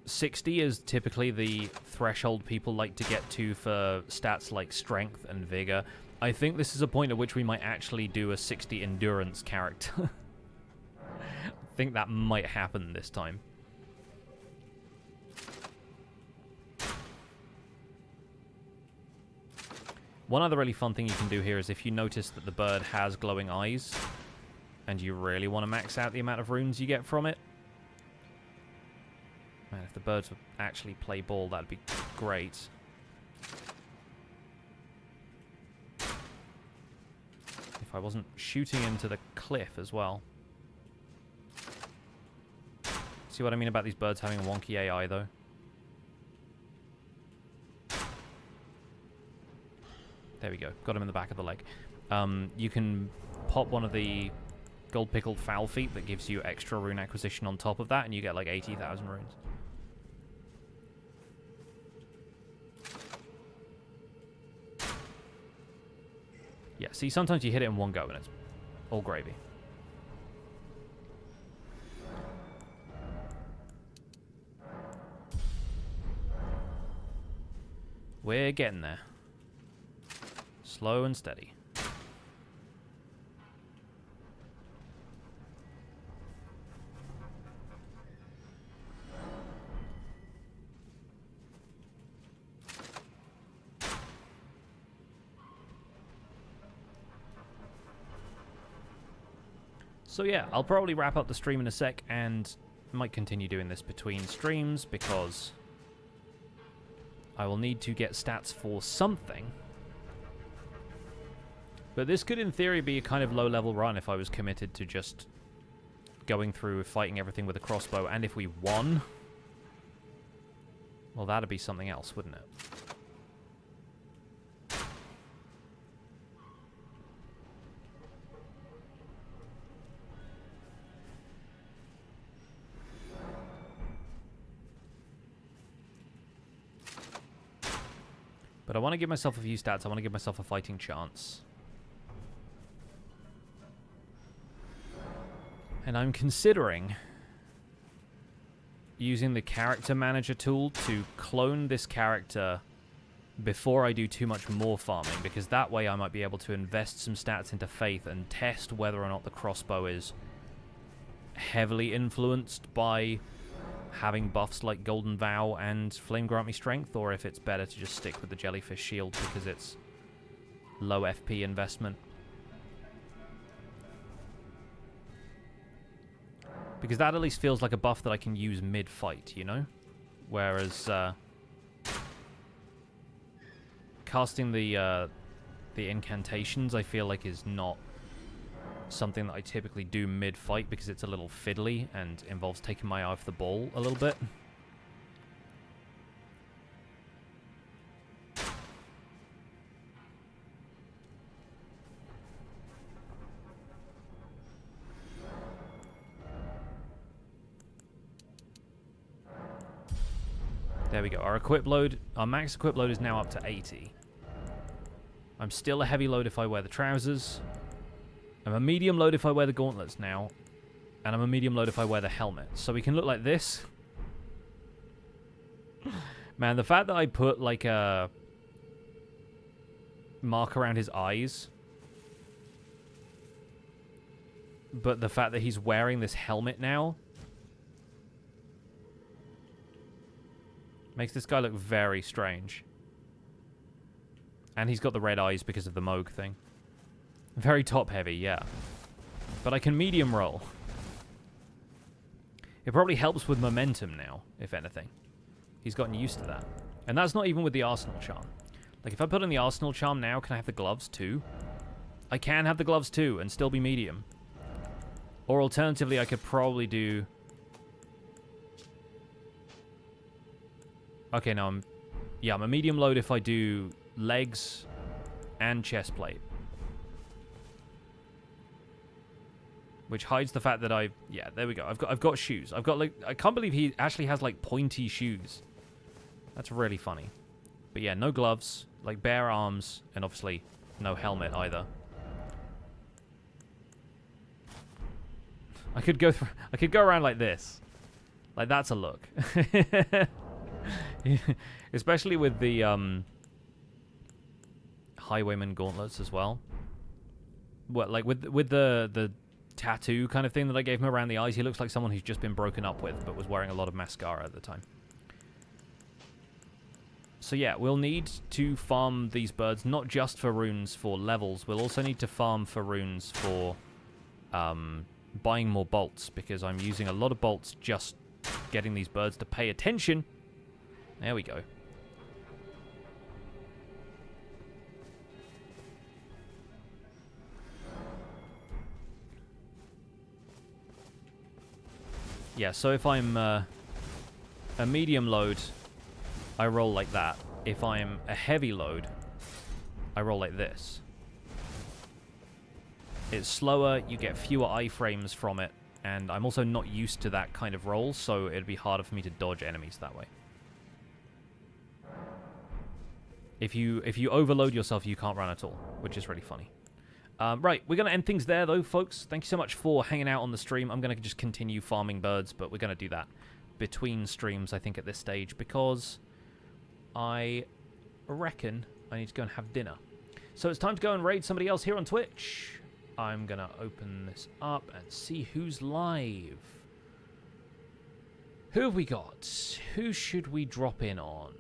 60 is typically the threshold people like to get to for stats like strength and vigor. I think this is a point at which we might actually do a 60 endurance character. I think that might happen this time. One other really fun thing you can do here is if you notice that the bird has glowing eyes and you really want to max out the amount of runes you get from it. Man, if the birds would actually play ball, that'd be great. If I wasn't shooting into the cliff as well. See what I mean about these birds having wonky AI, though? There we go. Got him in the back of the leg. You can pop one of the gold pickled foul feet that gives you extra rune acquisition on top of that, and you get like 80,000 runes. Yeah, see, sometimes you hit it in one go and it's all gravy. We're getting there. Slow and steady. So yeah, I'll probably wrap up the stream in a sec and might continue doing this between streams because I will need to get stats for something. But this could in theory be a kind of low level run if I was committed to just going through fighting everything with a crossbow, and if we won, well, that'd be something else, wouldn't it? But I want to give myself a few stats. I want to give myself a fighting chance. And I'm considering using the character manager tool to clone this character before I do too much more farming, because that way I might be able to invest some stats into Faith and test whether or not the crossbow is heavily influenced by having buffs like Golden Vow and Flame Grant Me Strength, or if it's better to just stick with the Jellyfish Shield because it's low FP investment. Because that at least feels like a buff that I can use mid-fight, you know? Whereas casting the incantations, I feel like is not something that I typically do mid-fight because it's a little fiddly and involves taking my eye off the ball a little bit. There we go. Our equip load, our max equip load is now up to 80. I'm still a heavy load if I wear the trousers. I'm a medium load if I wear the gauntlets now. And I'm a medium load if I wear the helmet. So we can look like this. Man, the fact that I put like a mark around his eyes, but the fact that he's wearing this helmet now makes this guy look very strange. And he's got the red eyes because of the Mohg thing. Very top heavy, yeah. But I can medium roll. It probably helps with momentum now, if anything. He's gotten used to that. And that's not even with the Arsenal Charm. Like, if I put on the Arsenal Charm now, can I have the gloves too? I can have the gloves too and still be medium. Or alternatively, I could probably do... Okay, no, I'm a medium load if I do legs and chest plate. Which hides the fact that yeah, there we go. I've got shoes. I've got like, I can't believe he actually has like pointy shoes. That's really funny. But yeah, no gloves, like bare arms, and obviously no helmet either. I could go around like this. Like that's a look. Especially with the Highwayman gauntlets as well. What, like with the tattoo kind of thing that I gave him around the eyes, he looks like someone who's just been broken up with but was wearing a lot of mascara at the time. So yeah, we'll need to farm these birds not just for runes for levels, we'll also need to farm for runes for buying more bolts, because I'm using a lot of bolts just getting these birds to pay attention. There we go. Yeah, so if I'm a medium load, I roll like that. If I'm a heavy load, I roll like this. It's slower, you get fewer iframes from it, and I'm also not used to that kind of roll, so it'd be harder for me to dodge enemies that way. If you overload yourself, you can't run at all, which is really funny. Right, we're going to end things there, though, folks. Thank you so much for hanging out on the stream. I'm going to just continue farming birds, but we're going to do that between streams, I think, at this stage, because I reckon I need to go and have dinner. So it's time to go and raid somebody else here on Twitch. I'm going to open this up and see who's live. Who have we got? Who should we drop in on?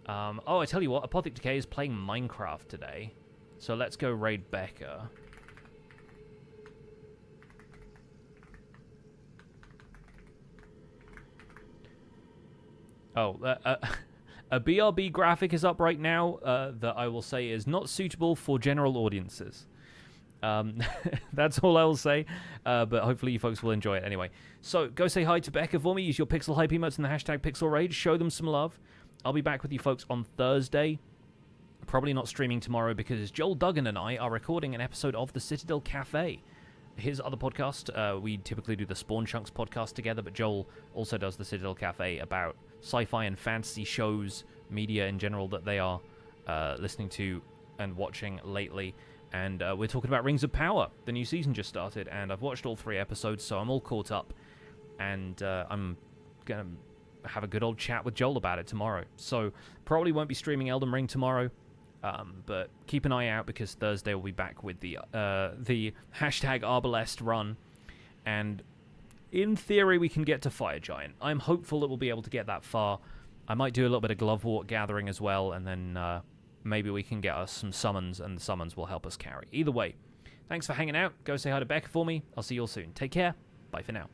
Oh, I tell you what, Apothec Decay is playing Minecraft today. So let's go raid Becca. Oh, a BRB graphic is up right now that I will say is not suitable for general audiences. That's all I will say, but hopefully you folks will enjoy it anyway. So go say hi to Becca for me. Use your Pixel Hype emotes and the hashtag PixelRage. Show them some love. I'll be back with you folks on Thursday. Probably not streaming tomorrow because Joel Duggan and I are recording an episode of the Citadel Cafe, his other podcast. We typically do the Spawn Chunks podcast together, but Joel also does the Citadel Cafe about sci-fi and fantasy shows, media in general that they are listening to and watching lately. And we're talking about Rings of Power. The new season just started, and I've watched all 3 episodes, so I'm all caught up. And I'm going to have a good old chat with Joel about it tomorrow. So probably won't be streaming Elden Ring tomorrow. But keep an eye out because Thursday we'll be back with the hashtag Arbalest run, and in theory we can get to Fire Giant. I'm hopeful that we'll be able to get that far. I might do a little bit of Glovewort gathering as well, and then maybe we can get us some summons, and the summons will help us carry. Either way, thanks for hanging out. Go say hi to Becca for me. I'll see you all soon. Take care. Bye for now.